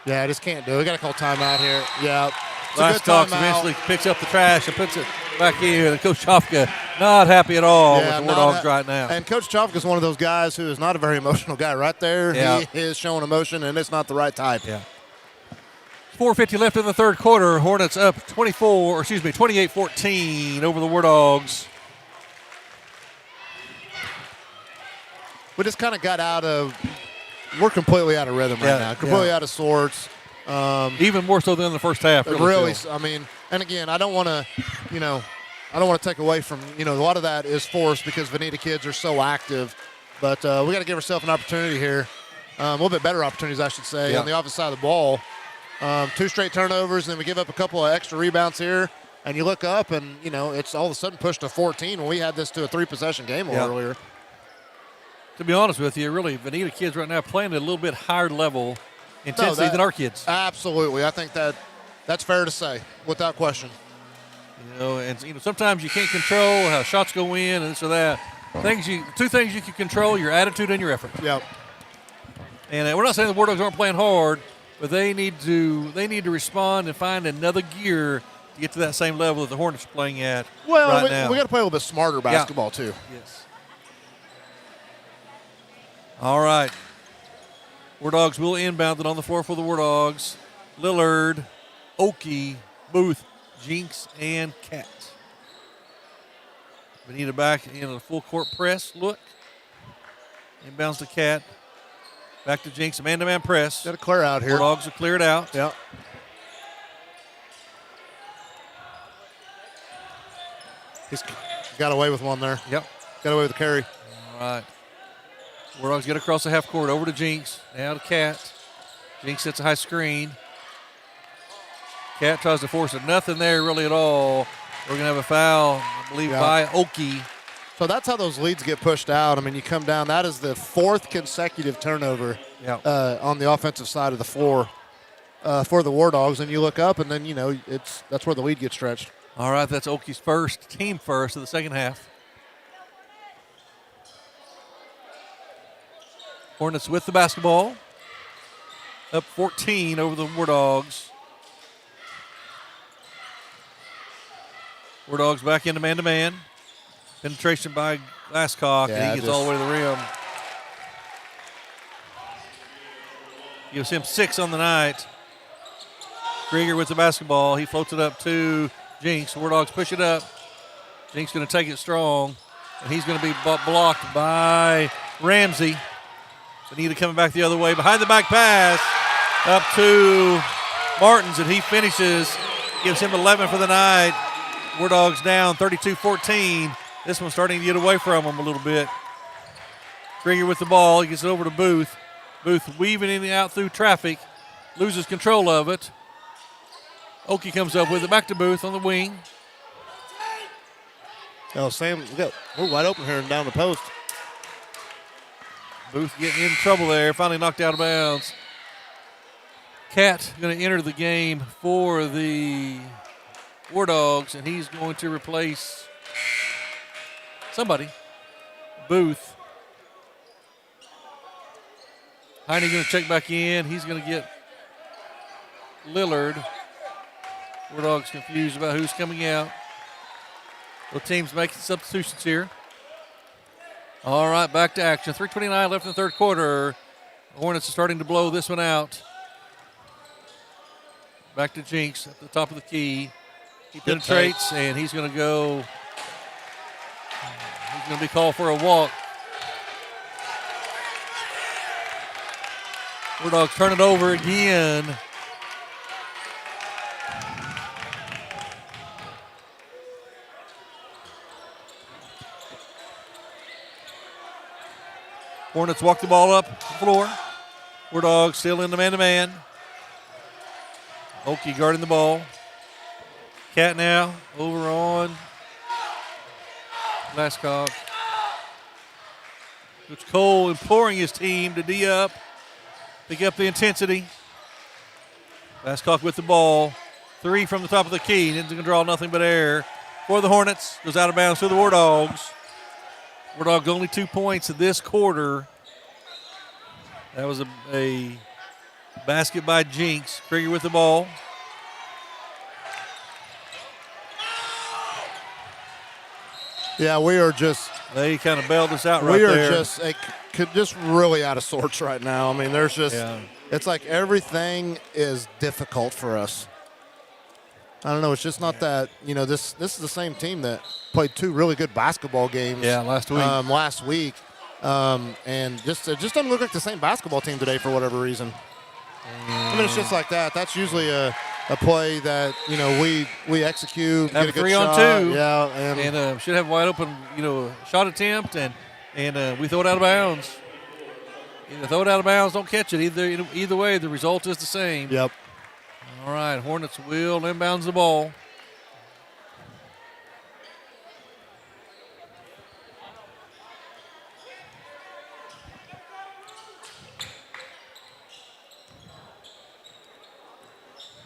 Yeah, I just can't do it. We got to call timeout here. Yeah. Last Talks eventually picks up the trash and puts it back in. And Coach Chofka not happy at all with the Wardogs right now. And Coach Chofka is one of those guys who is not a very emotional guy. Right there, yeah. He is showing emotion, and it's not the right type. Yeah. 4:50 left in the third quarter. Hornets up 28-14 over the Wardogs. We just kind of got out of – we're completely out of rhythm right now. Completely out of sorts. Even more so than the first half. Really, I mean, and again, I don't want to, I don't want to take away from, a lot of that is forced because Vinita kids are so active. But we got to give ourselves an opportunity here, a little bit better opportunities, I should say, on the offensive side of the ball. 2 straight turnovers, and then we give up a couple of extra rebounds here. And you look up, and, it's all of a sudden pushed to 14 when we had this to a 3-possession game earlier. To be honest with you, really, Vinita kids right now playing at a little bit higher level intensity than our kids. Absolutely. I think that's fair to say, without question. Sometimes you can't control how shots go in and this or that. Two things you can control: your attitude and your effort. Yep. And we're not saying the Wardogs aren't playing hard, but they need to respond and find another gear to get to that same level that the Hornets are playing at right now. We got to play a little bit smarter basketball too. Yes. All right. Wardogs will inbound it on the floor for the Wardogs. Lillard, Oki, Booth, Jinx, and Cat. Vinita back in a full court press look. Inbounds to Cat. Back to Jinx, man-to-man press. Got to clear out here. Wardogs will clear it out. Yep. He's got away with one there. Yep. Got away with the carry. All right. Wardogs get across the half court over to Jinx. Now to Cat. Jinx sets a high screen. Cat tries to force it. Nothing there really at all. We're going to have a foul, I believe, by Oki. So that's how those leads get pushed out. I mean, you come down. That is the 4th consecutive turnover on the offensive side of the floor for the Wardogs. And you look up, and then, that's where the lead gets stretched. All right, that's Oki's team first of the second half. Hornets with the basketball. Up 14 over the Wardogs. Wardogs back into man-to-man. Penetration by Glasscock, and he gets all the way to the rim. Gives him 6 on the night. Krieger with the basketball. He floats it up to Jinx. Wardogs push it up. Jinx going to take it strong, and he's going to be blocked by Ramsey. Vinita coming back the other way. Behind the back pass up to Martins, and he finishes. Gives him 11 for the night. Wardogs down 32-14. This one's starting to get away from him a little bit. Krieger with the ball. He gets it over to Booth. Booth weaving in and out through traffic. Loses control of it. Oki comes up with it. Back to Booth on the wing. Sam, we're wide open here and down the post. Booth getting in trouble there. Finally knocked out of bounds. Cat going to enter the game for the Wardogs, and he's going to replace somebody. Booth. Heine going to check back in. He's going to get Lillard. Wardogs confused about who's coming out. Both teams making substitutions here. All right, back to action. 3:29 left in the third quarter. The Hornets are starting to blow this one out. Back to Jinx at the top of the key. He penetrates, and he's going to go. He's going to be called for a walk. Wardogs turn it over again. Hornets walk the ball up the floor. Wardogs still in the man-to-man. Oki guarding the ball. Cat now over on Glasscock. Coach Cole imploring his team to D up, pick up the intensity. Glasscock with the ball. 3 from the top of the key. Isn't going to draw nothing but air for the Hornets. Goes out of bounds to the Wardogs. Wardogs only 2 points this quarter. That was a basket by Jinx. Krieger with the ball. Yeah, we are just. They kind of bailed us out right we are there. just really out of sorts right now. I mean, there's just. Yeah. It's like everything is difficult for us. I don't know. It's just not that, this is the same team that played 2 really good basketball games. Yeah, last week. And it just doesn't look like the same basketball team today for whatever reason. I mean, it's just like that. That's usually a play that, we execute, have get a good 3 shot. on 2. Yeah. And should have wide open, shot attempt, and we throw it out of bounds. Either throw it out of bounds, don't catch it. Either way, the result is the same. Yep. All right, Hornets will inbounds the ball.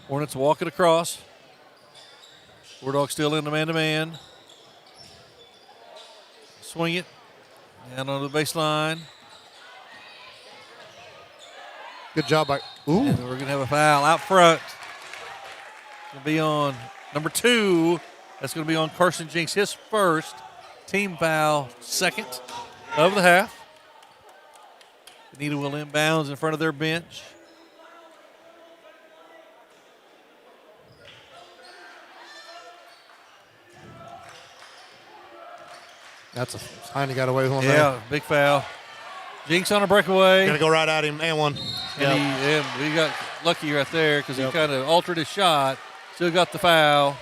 Hornets walk it across. Wardogs still in the man-to-man. Swing it. Down on the baseline. Good job by. Ooh. And we're going to have a foul out front. It's going to be on number 2. That's going to be on Carson Jinks, his first team foul, second of the half. Vinita will inbounds in front of their bench. That's a sign he got away with one there. Yeah, big foul. Jinx on a breakaway. Gonna go right at him and one. And he got lucky right there because he kind of altered his shot. Still got the foul.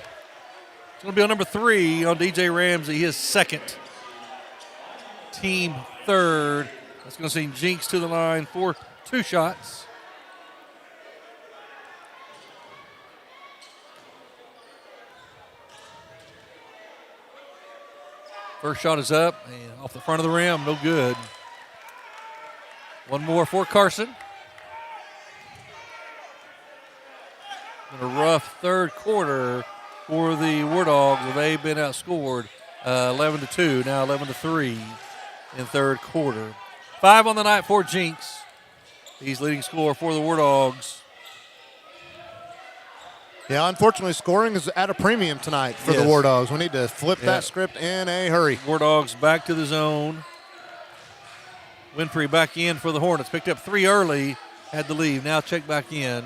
It's going to be on number 3 on DJ Ramsey, his second. Team third. That's going to send Jinx to the line for 2 shots. First shot is up and off the front of the rim, no good. One more for Carson. In a rough third quarter for the Wardogs. They've been outscored 11-2, now 11-3 in third quarter. 5 on the night for Jinx. He's leading scorer for the Wardogs. Yeah, unfortunately, scoring is at a premium tonight for the Wardogs. We need to flip that script in a hurry. Wardogs back to the zone. Winfrey back in for the Hornets. Picked up 3 early, had to leave. Now check back in.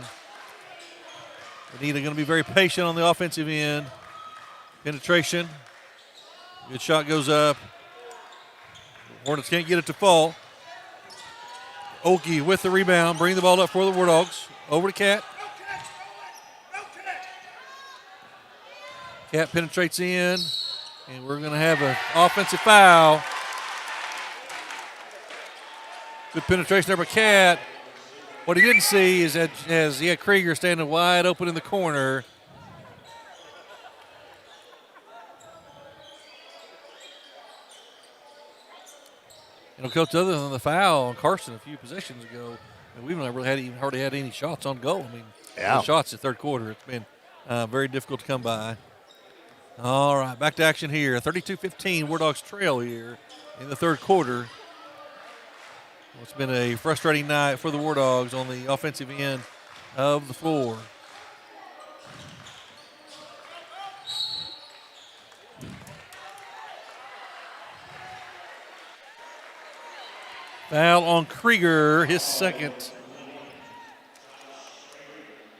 Vinita going to be very patient on the offensive end. Penetration. Good shot goes up. Hornets can't get it to fall. Oki with the rebound. Bring the ball up for the Wardogs. Over to Cat. Cat penetrates in. And we're going to have an offensive foul. Good penetration there by Cat. What he didn't see is that as he had Krieger standing wide open in the corner. Coach, other than the foul on Carson a few possessions ago, we've never hardly had any shots on goal. No shots in third quarter. It's been very difficult to come by. All right, back to action here. 32-15, Wardogs trail here in the third quarter. It's been a frustrating night for the Wardogs on the offensive end of the floor. Foul on Krieger, his second.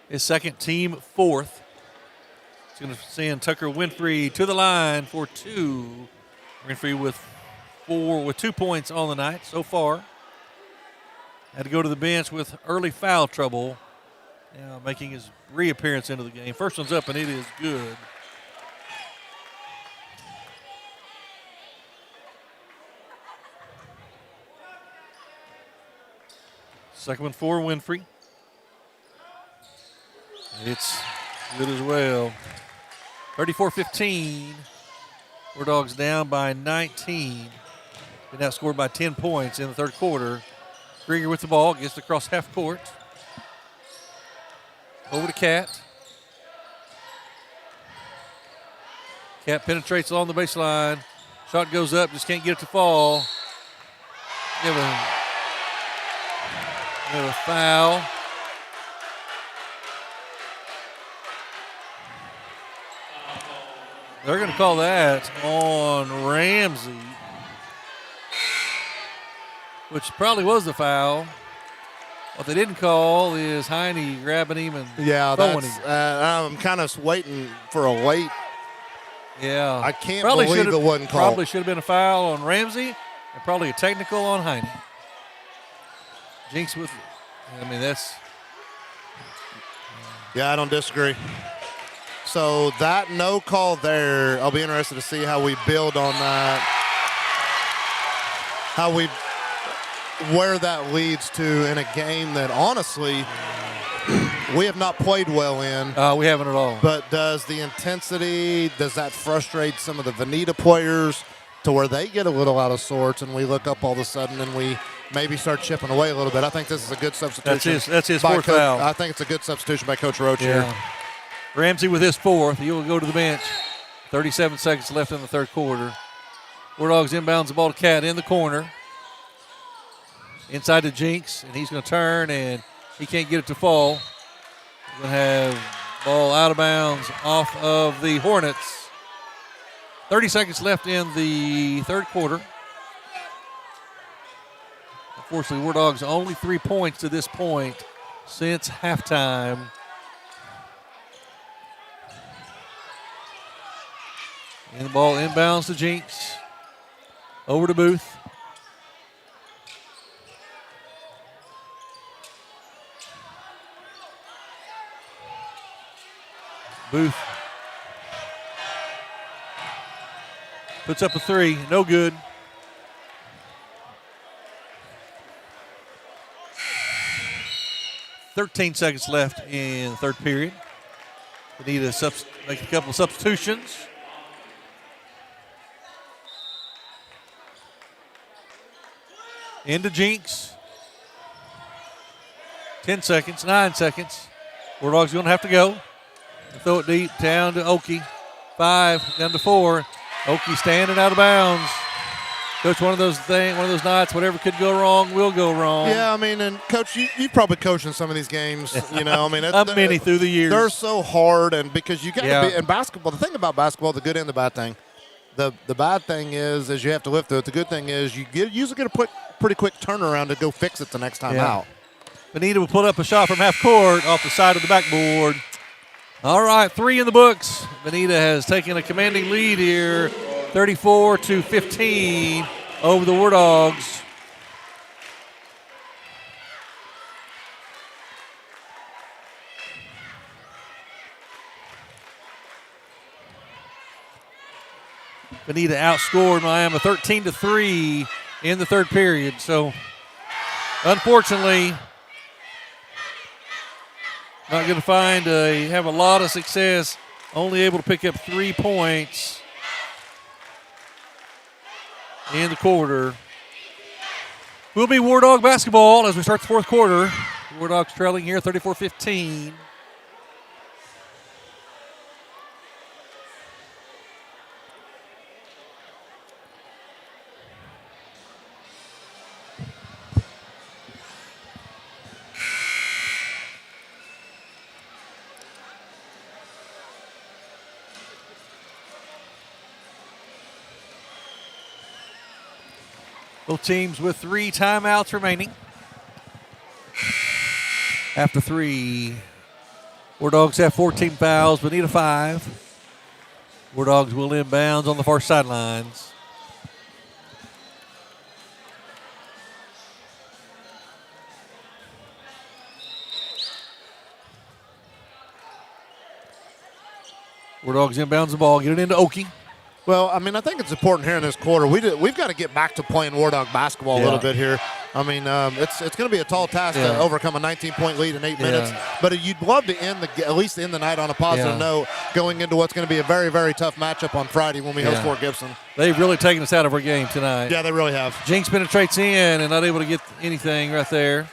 His second, team 4th. It's going to send Tucker Winfrey to the line for 2. Winfrey with 2 points on the night so far. had to go to the bench with early foul trouble, making his reappearance into the game. First one's up, and it is good. Second one for Winfrey. It's good as well. 34-15. Wardogs down by 19. Been outscored by 10 points in the third quarter. Krieger with the ball, gets across half court. Over to Cat. Cat penetrates along the baseline. Shot goes up, just can't get it to fall. We have a foul. They're going to call that on Ramsey, which probably was the foul. What they didn't call is Heine grabbing him and throwing him. I'm kind of waiting for a late. Yeah. I can't believe it wasn't called. Probably should have been a foul on Ramsey and probably a technical on Heine. Jinx with, that's. Yeah, I don't disagree. So that no call there, I'll be interested to see how we build on that. Where that leads to in a game that honestly we have not played well in. We haven't at all. But does that frustrate some of the Vinita players to where they get a little out of sorts and we look up all of a sudden and we maybe start chipping away a little bit? I think this is a good substitution. That's his fourth foul. I think it's a good substitution by Coach Roach here. Ramsey with his fourth. He will go to the bench. 37 seconds left in the third quarter. Wardogs inbounds the ball to Cat in the corner. Inside to Jinx, and he's going to turn, and he can't get it to fall. We're going to have ball out of bounds off of the Hornets. 30 seconds left in the third quarter. Unfortunately, Wardogs only 3 points to this point since halftime. And the ball inbounds to Jinx. Over to Booth. Booth puts up a three. No good. Thirteen seconds left in the third period. We need to make a couple of substitutions. Into Jinx. 10 seconds, 9 seconds. Wardogs going to have to go. Throw it deep down to Oki. 5 down to 4. Oki standing out of bounds. Coach, one of those nights, whatever could go wrong will go wrong. Yeah, and Coach, you probably coached in some of these games. Many through the years. They're so hard, and because you got to be in basketball. The thing about basketball, the good and the bad thing. The bad thing is you have to live through it. The good thing is you usually get a pretty quick turnaround to go fix it the next time out. Vinita will put up a shot from half court off the side of the backboard. All right, 3 in the books. Vinita has taken a commanding lead here, 34-15 over the Wardogs. Vinita outscored Miami 13-3 in the third period. So, unfortunately, not going to have a lot of success. Only able to pick up 3 points in the quarter. Will be Wardog basketball as we start the fourth quarter. Wardogs trailing here 34-15. Both teams with 3 timeouts remaining. After 3, Wardogs have 14 fouls, Vinita 5. Wardogs will inbounds on the far sidelines. Wardogs inbounds the ball, get it into Oki. Well, I mean, I think it's important here in this quarter. We've got to get back to playing Wardog basketball a little bit here. I mean, it's going to be a tall task to overcome a 19-point lead in 8 minutes. But you'd love to at least end the night on a positive note, going into what's going to be a very, very tough matchup on Friday when we host Fort Gibson. They've really taken us out of our game tonight. Yeah, they really have. Jinx penetrates in and not able to get anything right there.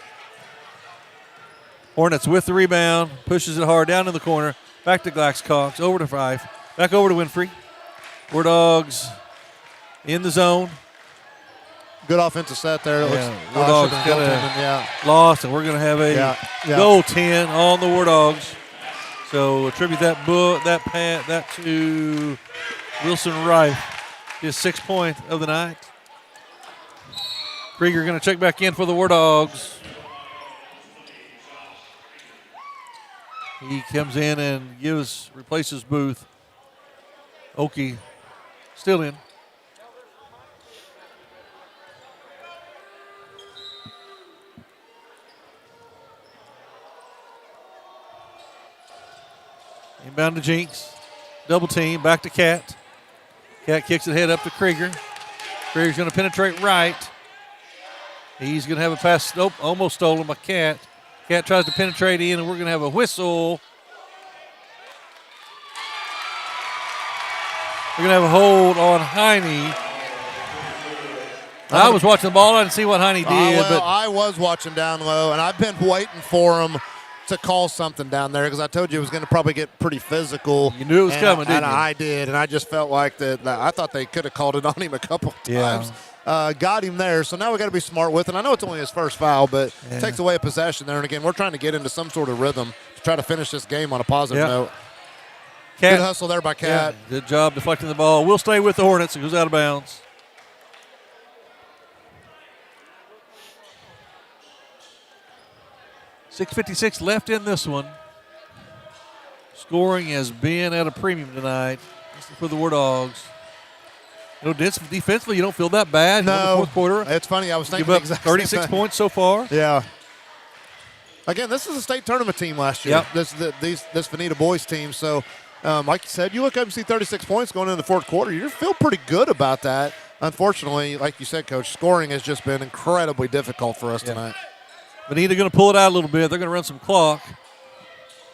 Hornets with the rebound, pushes it hard down in the corner. Back to Glaxcox, over to Fife. Back over to Winfrey. Wardogs in the zone. Good offensive set there. Wardogs got lost, and we're going to have a goal 10 on the Wardogs. So attribute that to Wilson Rife, his 6th point of the night. Krieger going to check back in for the Wardogs. He comes in and replaces Booth. Oki still in. Inbound to Jinx. Double team. Back to Cat. Cat kicks it head up to Krieger. Krieger's going to penetrate right. He's going to have a pass. Nope, almost stolen by Cat. Cat tries to penetrate in, and we're going to have a whistle. We're going to have a hold on Heine. I was watching the ball. I didn't see what Heine did. But I was watching down low, and I've been waiting for him to call something down there because I told you it was going to probably get pretty physical. You knew it was coming, didn't you? And I did, and I just felt like that. I thought they could have called it on him a couple times. Got him there, so now we got to be smart with it. I know it's only his first foul, but it takes away a possession there. And again, we're trying to get into some sort of rhythm to try to finish this game on a positive note. Cat, good hustle there by Cat. Yeah, good job deflecting the ball. We'll stay with the Hornets. It goes out of bounds. .656 left in this one. Scoring has been at a premium tonight for the Wardogs. Defensively, you don't feel that bad. No, in the fourth quarter. It's funny. I was thinking Give up exactly 36 points so far. Yeah. Again, this is a state tournament team last year. This Vinita boys team. So, like you said, you look up and see 36 points going into the fourth quarter. You feel pretty good about that. Unfortunately, like you said, Coach, scoring has just been incredibly difficult for us tonight. Vinita going to pull it out a little bit. They're going to run some clock.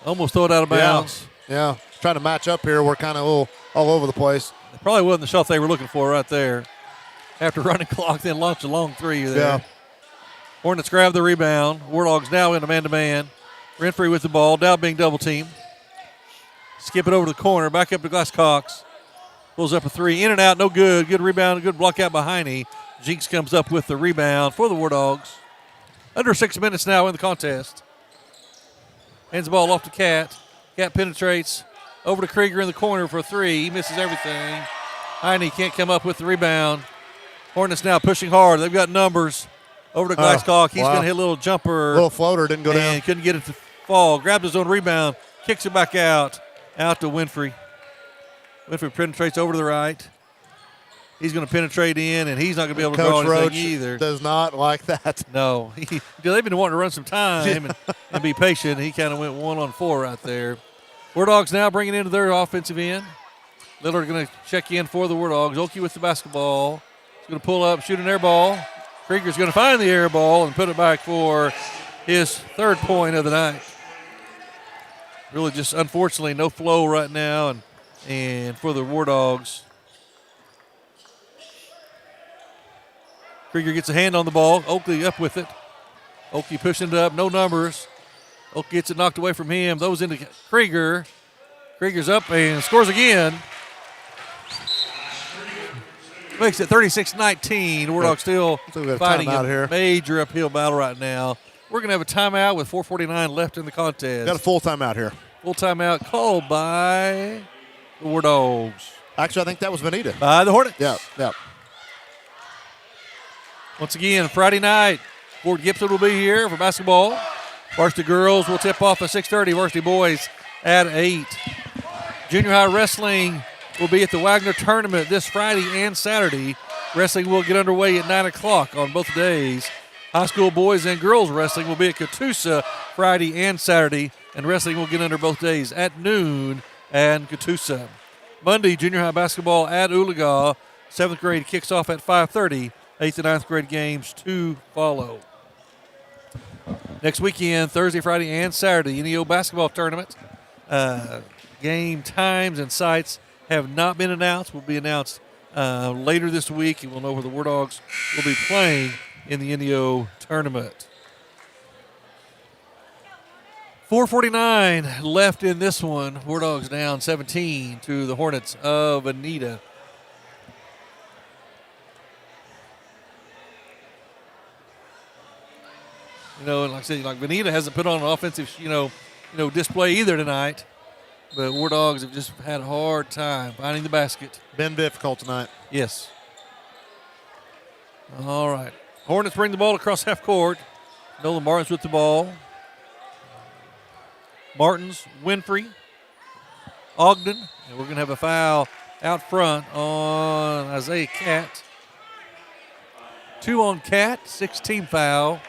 Almost throw it out of bounds. Yeah. Trying to match up here. We're kind of all over the place. It probably wasn't the shot they were looking for right there. After running clock, then launch a long three there. Yeah. Hornets grab the rebound. Wardogs now in a man-to-man. Renfrey with the ball. Dow being double-teamed. Skip it over to the corner. Back up to Glasscox. Pulls up a three. In and out. No good. Good rebound. Good block out by Heine. Jinx comes up with the rebound for the Wardogs. Under 6 minutes now in the contest. Hands the ball off to Cat. Cat penetrates over to Krieger in the corner for a three. He misses everything. Heine can't come up with the rebound. Hornets now pushing hard. They've got numbers. Over to Glasscock. He's going to hit a little jumper. Little floater. Didn't go down. Couldn't get it to fall. Grabbed his own rebound. Kicks it back out. Out to Winfrey. Winfrey penetrates over to the right. He's going to penetrate in, and he's not going to be able to draw anything either. Does not like that. No. They've been wanting to run some time and be patient. He kind of went 1-on-4 right there. Wardogs now bringing into their offensive end. Lillard going to check in for the Wardogs. Oki with the basketball. He's going to pull up, shoot an air ball. Krieger's going to find the air ball and put it back for his 3rd point of the night. Really just, unfortunately, no flow right now and for the Wardogs. Krieger gets a hand on the ball. Oakley up with it. Oakley pushing it up. No numbers. Oakley gets it knocked away from him. Those into Krieger. Krieger's up and scores again. Makes it 36-19. Wardogs still fighting a major uphill battle right now. We're going to have a timeout with 4:49 left in the contest. Got a full timeout here. Full timeout called by the Wardogs. Actually, I think that was Vinita. By the Hornets. Yeah. Once again, Friday night, Fort Gibson will be here for basketball. Varsity girls will tip off at 6:30. Varsity boys at 8. Junior high wrestling will be at the Wagner tournament this Friday and Saturday. Wrestling will get underway at 9 o'clock on both days. High school boys and girls wrestling will be at Catoosa Friday and Saturday, and wrestling will get under both days at noon and Catoosa. Monday, junior high basketball at Oologah. 7th grade kicks off at 5:30. 8th and 9th grade games to follow. Next weekend, Thursday, Friday, and Saturday, NEO basketball tournament. Game times and sites have not been announced. Will be announced later this week, and we'll know where the War Dogs will be playing in the NEO tournament. 4:49 left in this one. War Dogs down 17 to the Hornets of Vinita. You know, like I said, like Vinita hasn't put on an offensive, display either tonight. But War Dogs have just had a hard time finding the basket. Been difficult tonight. Yes. All right. Hornets bring the ball across half court. Nolan Martins with the ball. Martins, Winfrey, Ogden. And we're going to have a foul out front on Isaiah Catt. 2 on Catt, 6-team foul.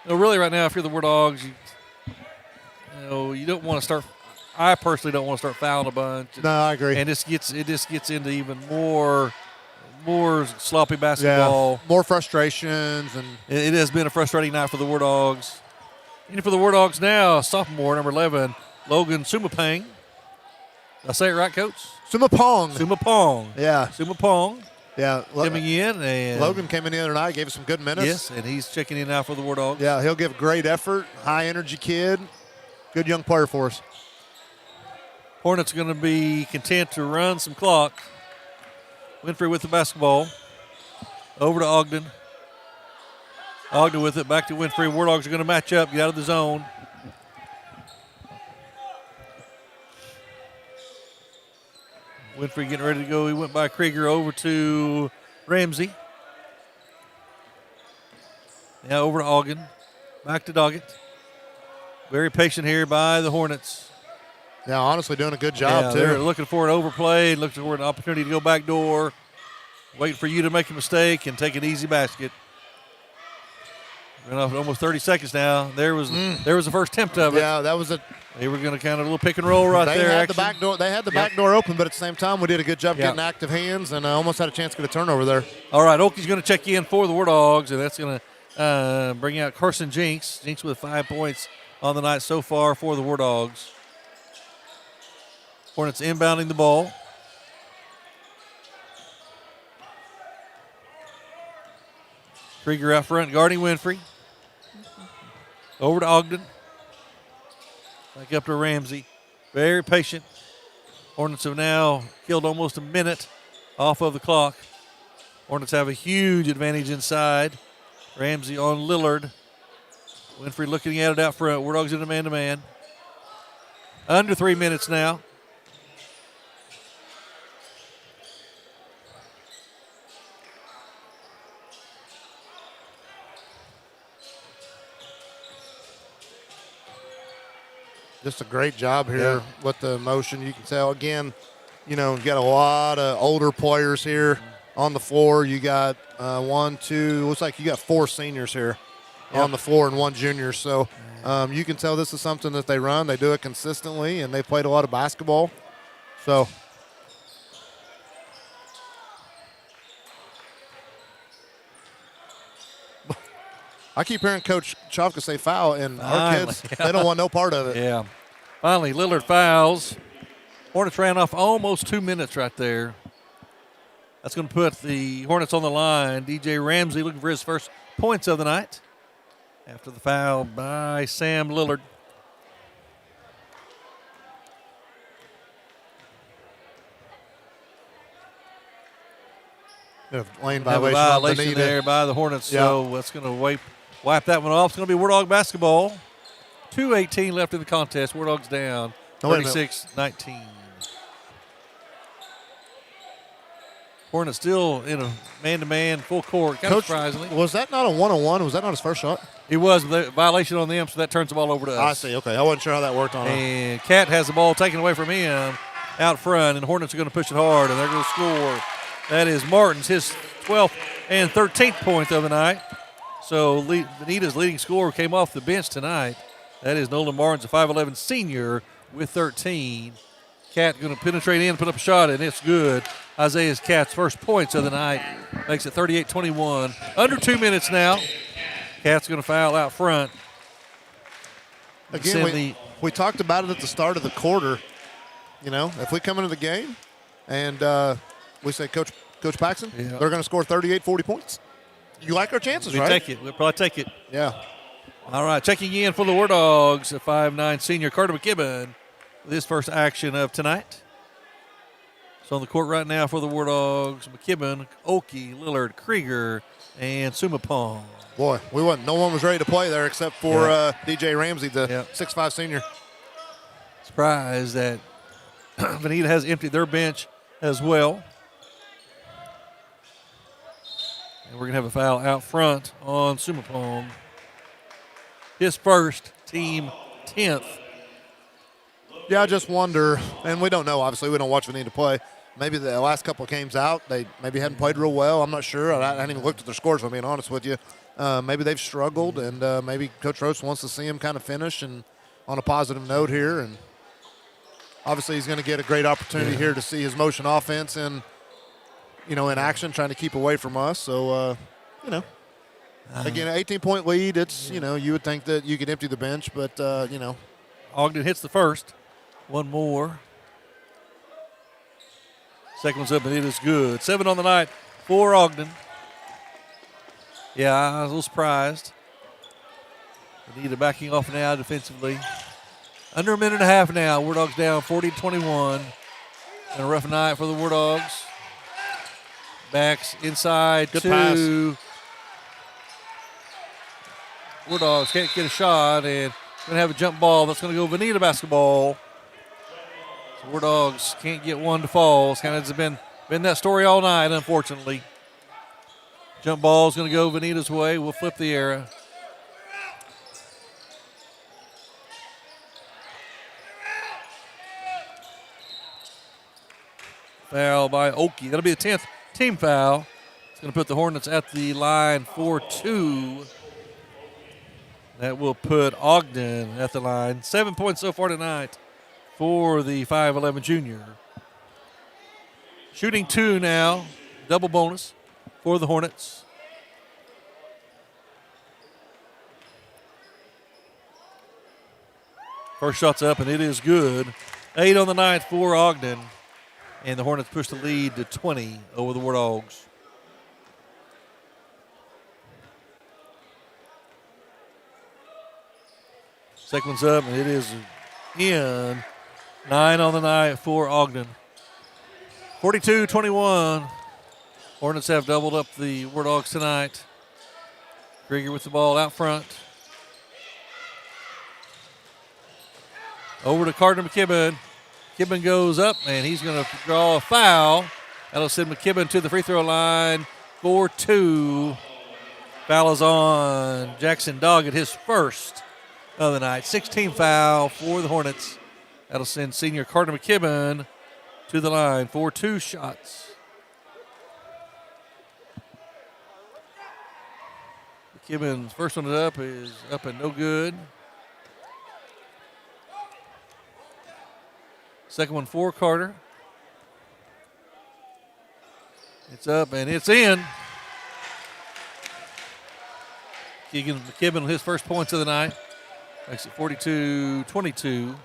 Really right now, if you're the War Dogs, you don't want to start. I personally don't want to start fouling a bunch. No, I agree. And it just gets into even more sloppy basketball. Yeah, more frustrations, and it has been a frustrating night for the War Dogs. And for the War Dogs now, sophomore number 11, Logan Sumapang. Did I say it right, Coach? Sumapong. Yeah. Sumapong. Yeah. Coming in. And Logan came in the other night, gave us some good minutes. Yes, and he's checking in now for the War Dogs. Yeah, he'll give great effort, high energy kid, good young player for us. Hornets going to be content to run some clock. Winfrey with the basketball. Over to Ogden. Ogden with it, back to Winfrey. War Dogs are going to match up, get out of the zone. Winfrey getting ready to go. He went by Krieger over to Ramsey. Now over to Ogden. Back to Doggett. Very patient here by the Hornets. Yeah, honestly doing a good job, too. They're looking for an overplay, looking for an opportunity to go back door, waiting for you to make a mistake and take an easy basket. Been off almost 30 seconds now. There was the first attempt of it. Yeah, that was it. They were going to kind of a little pick and roll right there. They had the back door open, but at the same time, we did a good job getting active hands and almost had a chance to get a turnover there. All right, Oakie's going to check in for the War Dogs, and that's going to bring out Carson Jinks. Jinks with 5 points on the night so far for the War Dogs. Hornets inbounding the ball. Krieger out front, guarding Winfrey. Over to Ogden. Back up to Ramsey. Very patient. Hornets have now killed almost a minute off of the clock. Hornets have a huge advantage inside. Ramsey on Lillard. Winfrey looking at it out front. War Dogs in a man-to-man. Under 3 minutes now. Just a great job here with the motion. You can tell, again, you got a lot of older players here on the floor. You got 1, 2, looks like you got 4 seniors here on the floor and 1 junior. So you can tell this is something that they run. They do it consistently, and they played a lot of basketball. So I keep hearing Coach Chavka say foul, and our kids, they don't want no part of it. Yeah. Finally, Lillard fouls. Hornets ran off almost 2 minutes right there. That's going to put the Hornets on the line. DJ Ramsey looking for his first points of the night after the foul by Sam Lillard. Lane violation there by the Hornets, so that's going to wipe that one off. It's going to be Wardog basketball. 2:18 left in the contest. War Dogs down 36-19. Hornets still in a man-to-man full court. Kind of surprisingly. Was that not a one-on-one? Was that not his first shot? It was a violation on them, so that turns the ball over to us. I see. Okay. I wasn't sure how that worked on him. And Cat has the ball taken away from him out front, and Hornets are going to push it hard, and they're going to score. That is Martins, his 12th and 13th point of the night. So Vinita's leading scorer came off the bench tonight. That is Nolan Martins, a 5'11 senior with 13. Cat going to penetrate in, put up a shot, and it's good. Isaiah Cat's first points of the night makes it 38-21. Under 2 minutes now. Cat's going to foul out front. Again, we talked about it at the start of the quarter. You know, if we come into the game and we say, Coach Paxson, they're going to score 38, 40 points. You like our chances, right? We'll probably take it. Yeah. All right, checking in for the War Dogs, a 5'9" senior, Carter McKibben, with his first action of tonight. So on the court right now for the War Dogs, McKibben, Oki, Lillard, Krieger, and Sumapong. Boy, no one was ready to play there except for DJ Ramsey, the 6'5" senior. Surprised that Vinita has emptied their bench as well. And we're going to have a foul out front on Sumapong. His first, team 10th. Yeah, I just wonder, and we don't know, obviously. We don't watch Vinita play. Maybe the last couple of games out, they maybe hadn't played real well. I'm not sure. I hadn't even looked at their scores, if I'm being honest with you. Maybe they've struggled, and maybe Coach Roach wants to see them kind of finish and on a positive note here. And obviously he's going to get a great opportunity here to see his motion offense in action, trying to keep away from us. So, again, an 18-point lead. It's, you would think that you could empty the bench, but, Ogden hits the first. One more. Second one's up, and it is good. 7 on the night for Ogden. Yeah, I was a little surprised. Vinita backing off now defensively. Under a minute and a half now. War Dogs down 40-21. And a rough night for the War Dogs. Backs inside. Good two. pass. War Dogs can't get a shot, and going to have a jump ball. That's going to go Vinita basketball. So War Dogs can't get one to fall. It's kind of been that story all night, unfortunately. Jump ball is going to go Vinita's way. We'll flip the arrow. Foul by Oki. That'll be the 10th team foul. It's going to put the Hornets at the line for 2. That will put Ogden at the line. 7 points so far tonight for the 5'11 junior. Shooting 2 now. Double bonus for the Hornets. First shot's up, and it is good. 8 on the night for Ogden. And the Hornets push the lead to 20 over the War Dogs. Second one's up, and it is in. 9 on the night for Ogden. 42-21. Hornets have doubled up the War Dogs tonight. Krieger with the ball out front. Over to Carter McKibben. McKibben goes up, and he's going to draw a foul. That'll send McKibben to the free throw line for 2. Foul is on Jackson Doggett, his first of the night. 16 foul for the Hornets. That'll send senior Carter McKibben to the line for 2 shots. McKibben's first one is up and no good. Second one for Carter. It's up and it's in. Keegan McKibben with his first points of the night. Makes it 42-22.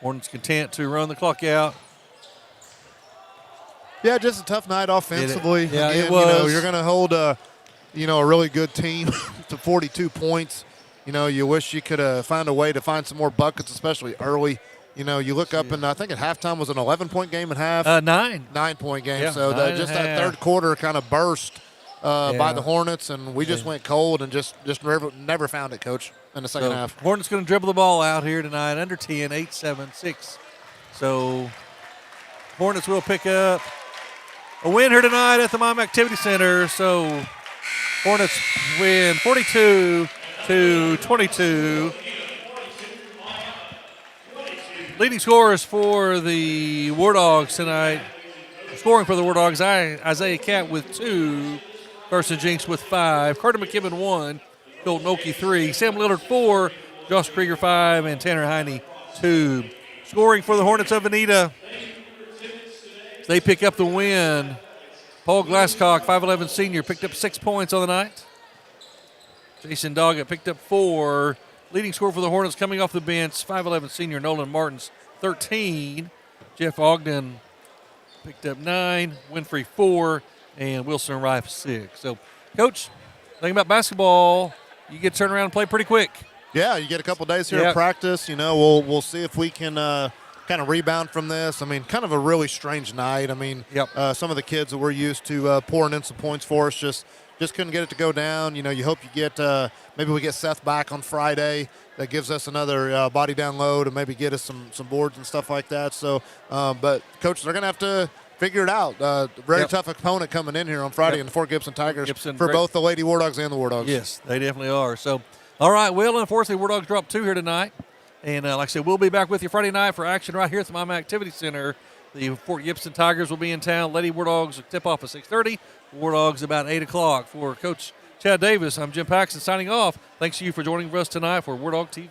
Hornets content to run the clock out. Yeah, just a tough night offensively. Yeah, again, it was. You're going to hold a really good team to 42 points. You wish you could find a way to find some more buckets, especially early. You look up, and I think at halftime was an 11-point game at half. 9. 9-point game. Yeah, so that third quarter kind of burst by the Hornets, and we just went cold and just never found it, Coach, in the second half. Hornets going to dribble the ball out here tonight, under 10, 8-7-6. So Hornets will pick up a win here tonight at the Mime Activity Center. So Hornets win 42-22. Leading scorers for the War Dogs tonight. Scoring for the War Dogs, Isaiah Cat with 2. Carson Jinks with 5. Carter McKibben 1. Colton Oakey 3. Sam Lillard 4. Josh Krieger 5. And Tanner Heine 2. Scoring for the Hornets of Vinita. They pick up the win. Paul Glasscock, 5'11 senior, picked up 6 points on the night. Jason Doggett picked up 4. Leading scorer for the Hornets coming off the bench, 5'11 senior Nolan Martins, 13. Jeff Ogden picked up 9. Winfrey 4. And Wilson Rife 6. So, Coach, thing about basketball, you get to turn around and play pretty quick. Yeah, you get a couple days here of practice. You know, we'll see if we can kind of rebound from this. I mean, kind of a really strange night. I mean, some of the kids that we're used to pouring in some points for us just couldn't get it to go down. You know, you hope you get maybe we get Seth back on Friday. That gives us another body down load and maybe get us some boards and stuff like that. So, but coaches, they're going to have to figure it out. Very tough opponent coming in here on Friday in the Fort Gibson Tigers for both the Lady War Dogs and the War Dogs. Yes, they definitely are. So, all right, well, unfortunately, War Dogs dropped 2 here tonight. And like I said, we'll be back with you Friday night for action right here at the Mama Activity Center. The Fort Gibson Tigers will be in town. Lady War Dogs tip off at 6:30. War Dogs about 8 o'clock. For Coach Chad Davis, I'm Jim Paxson signing off. Thanks to you for joining us tonight for War Dog TV.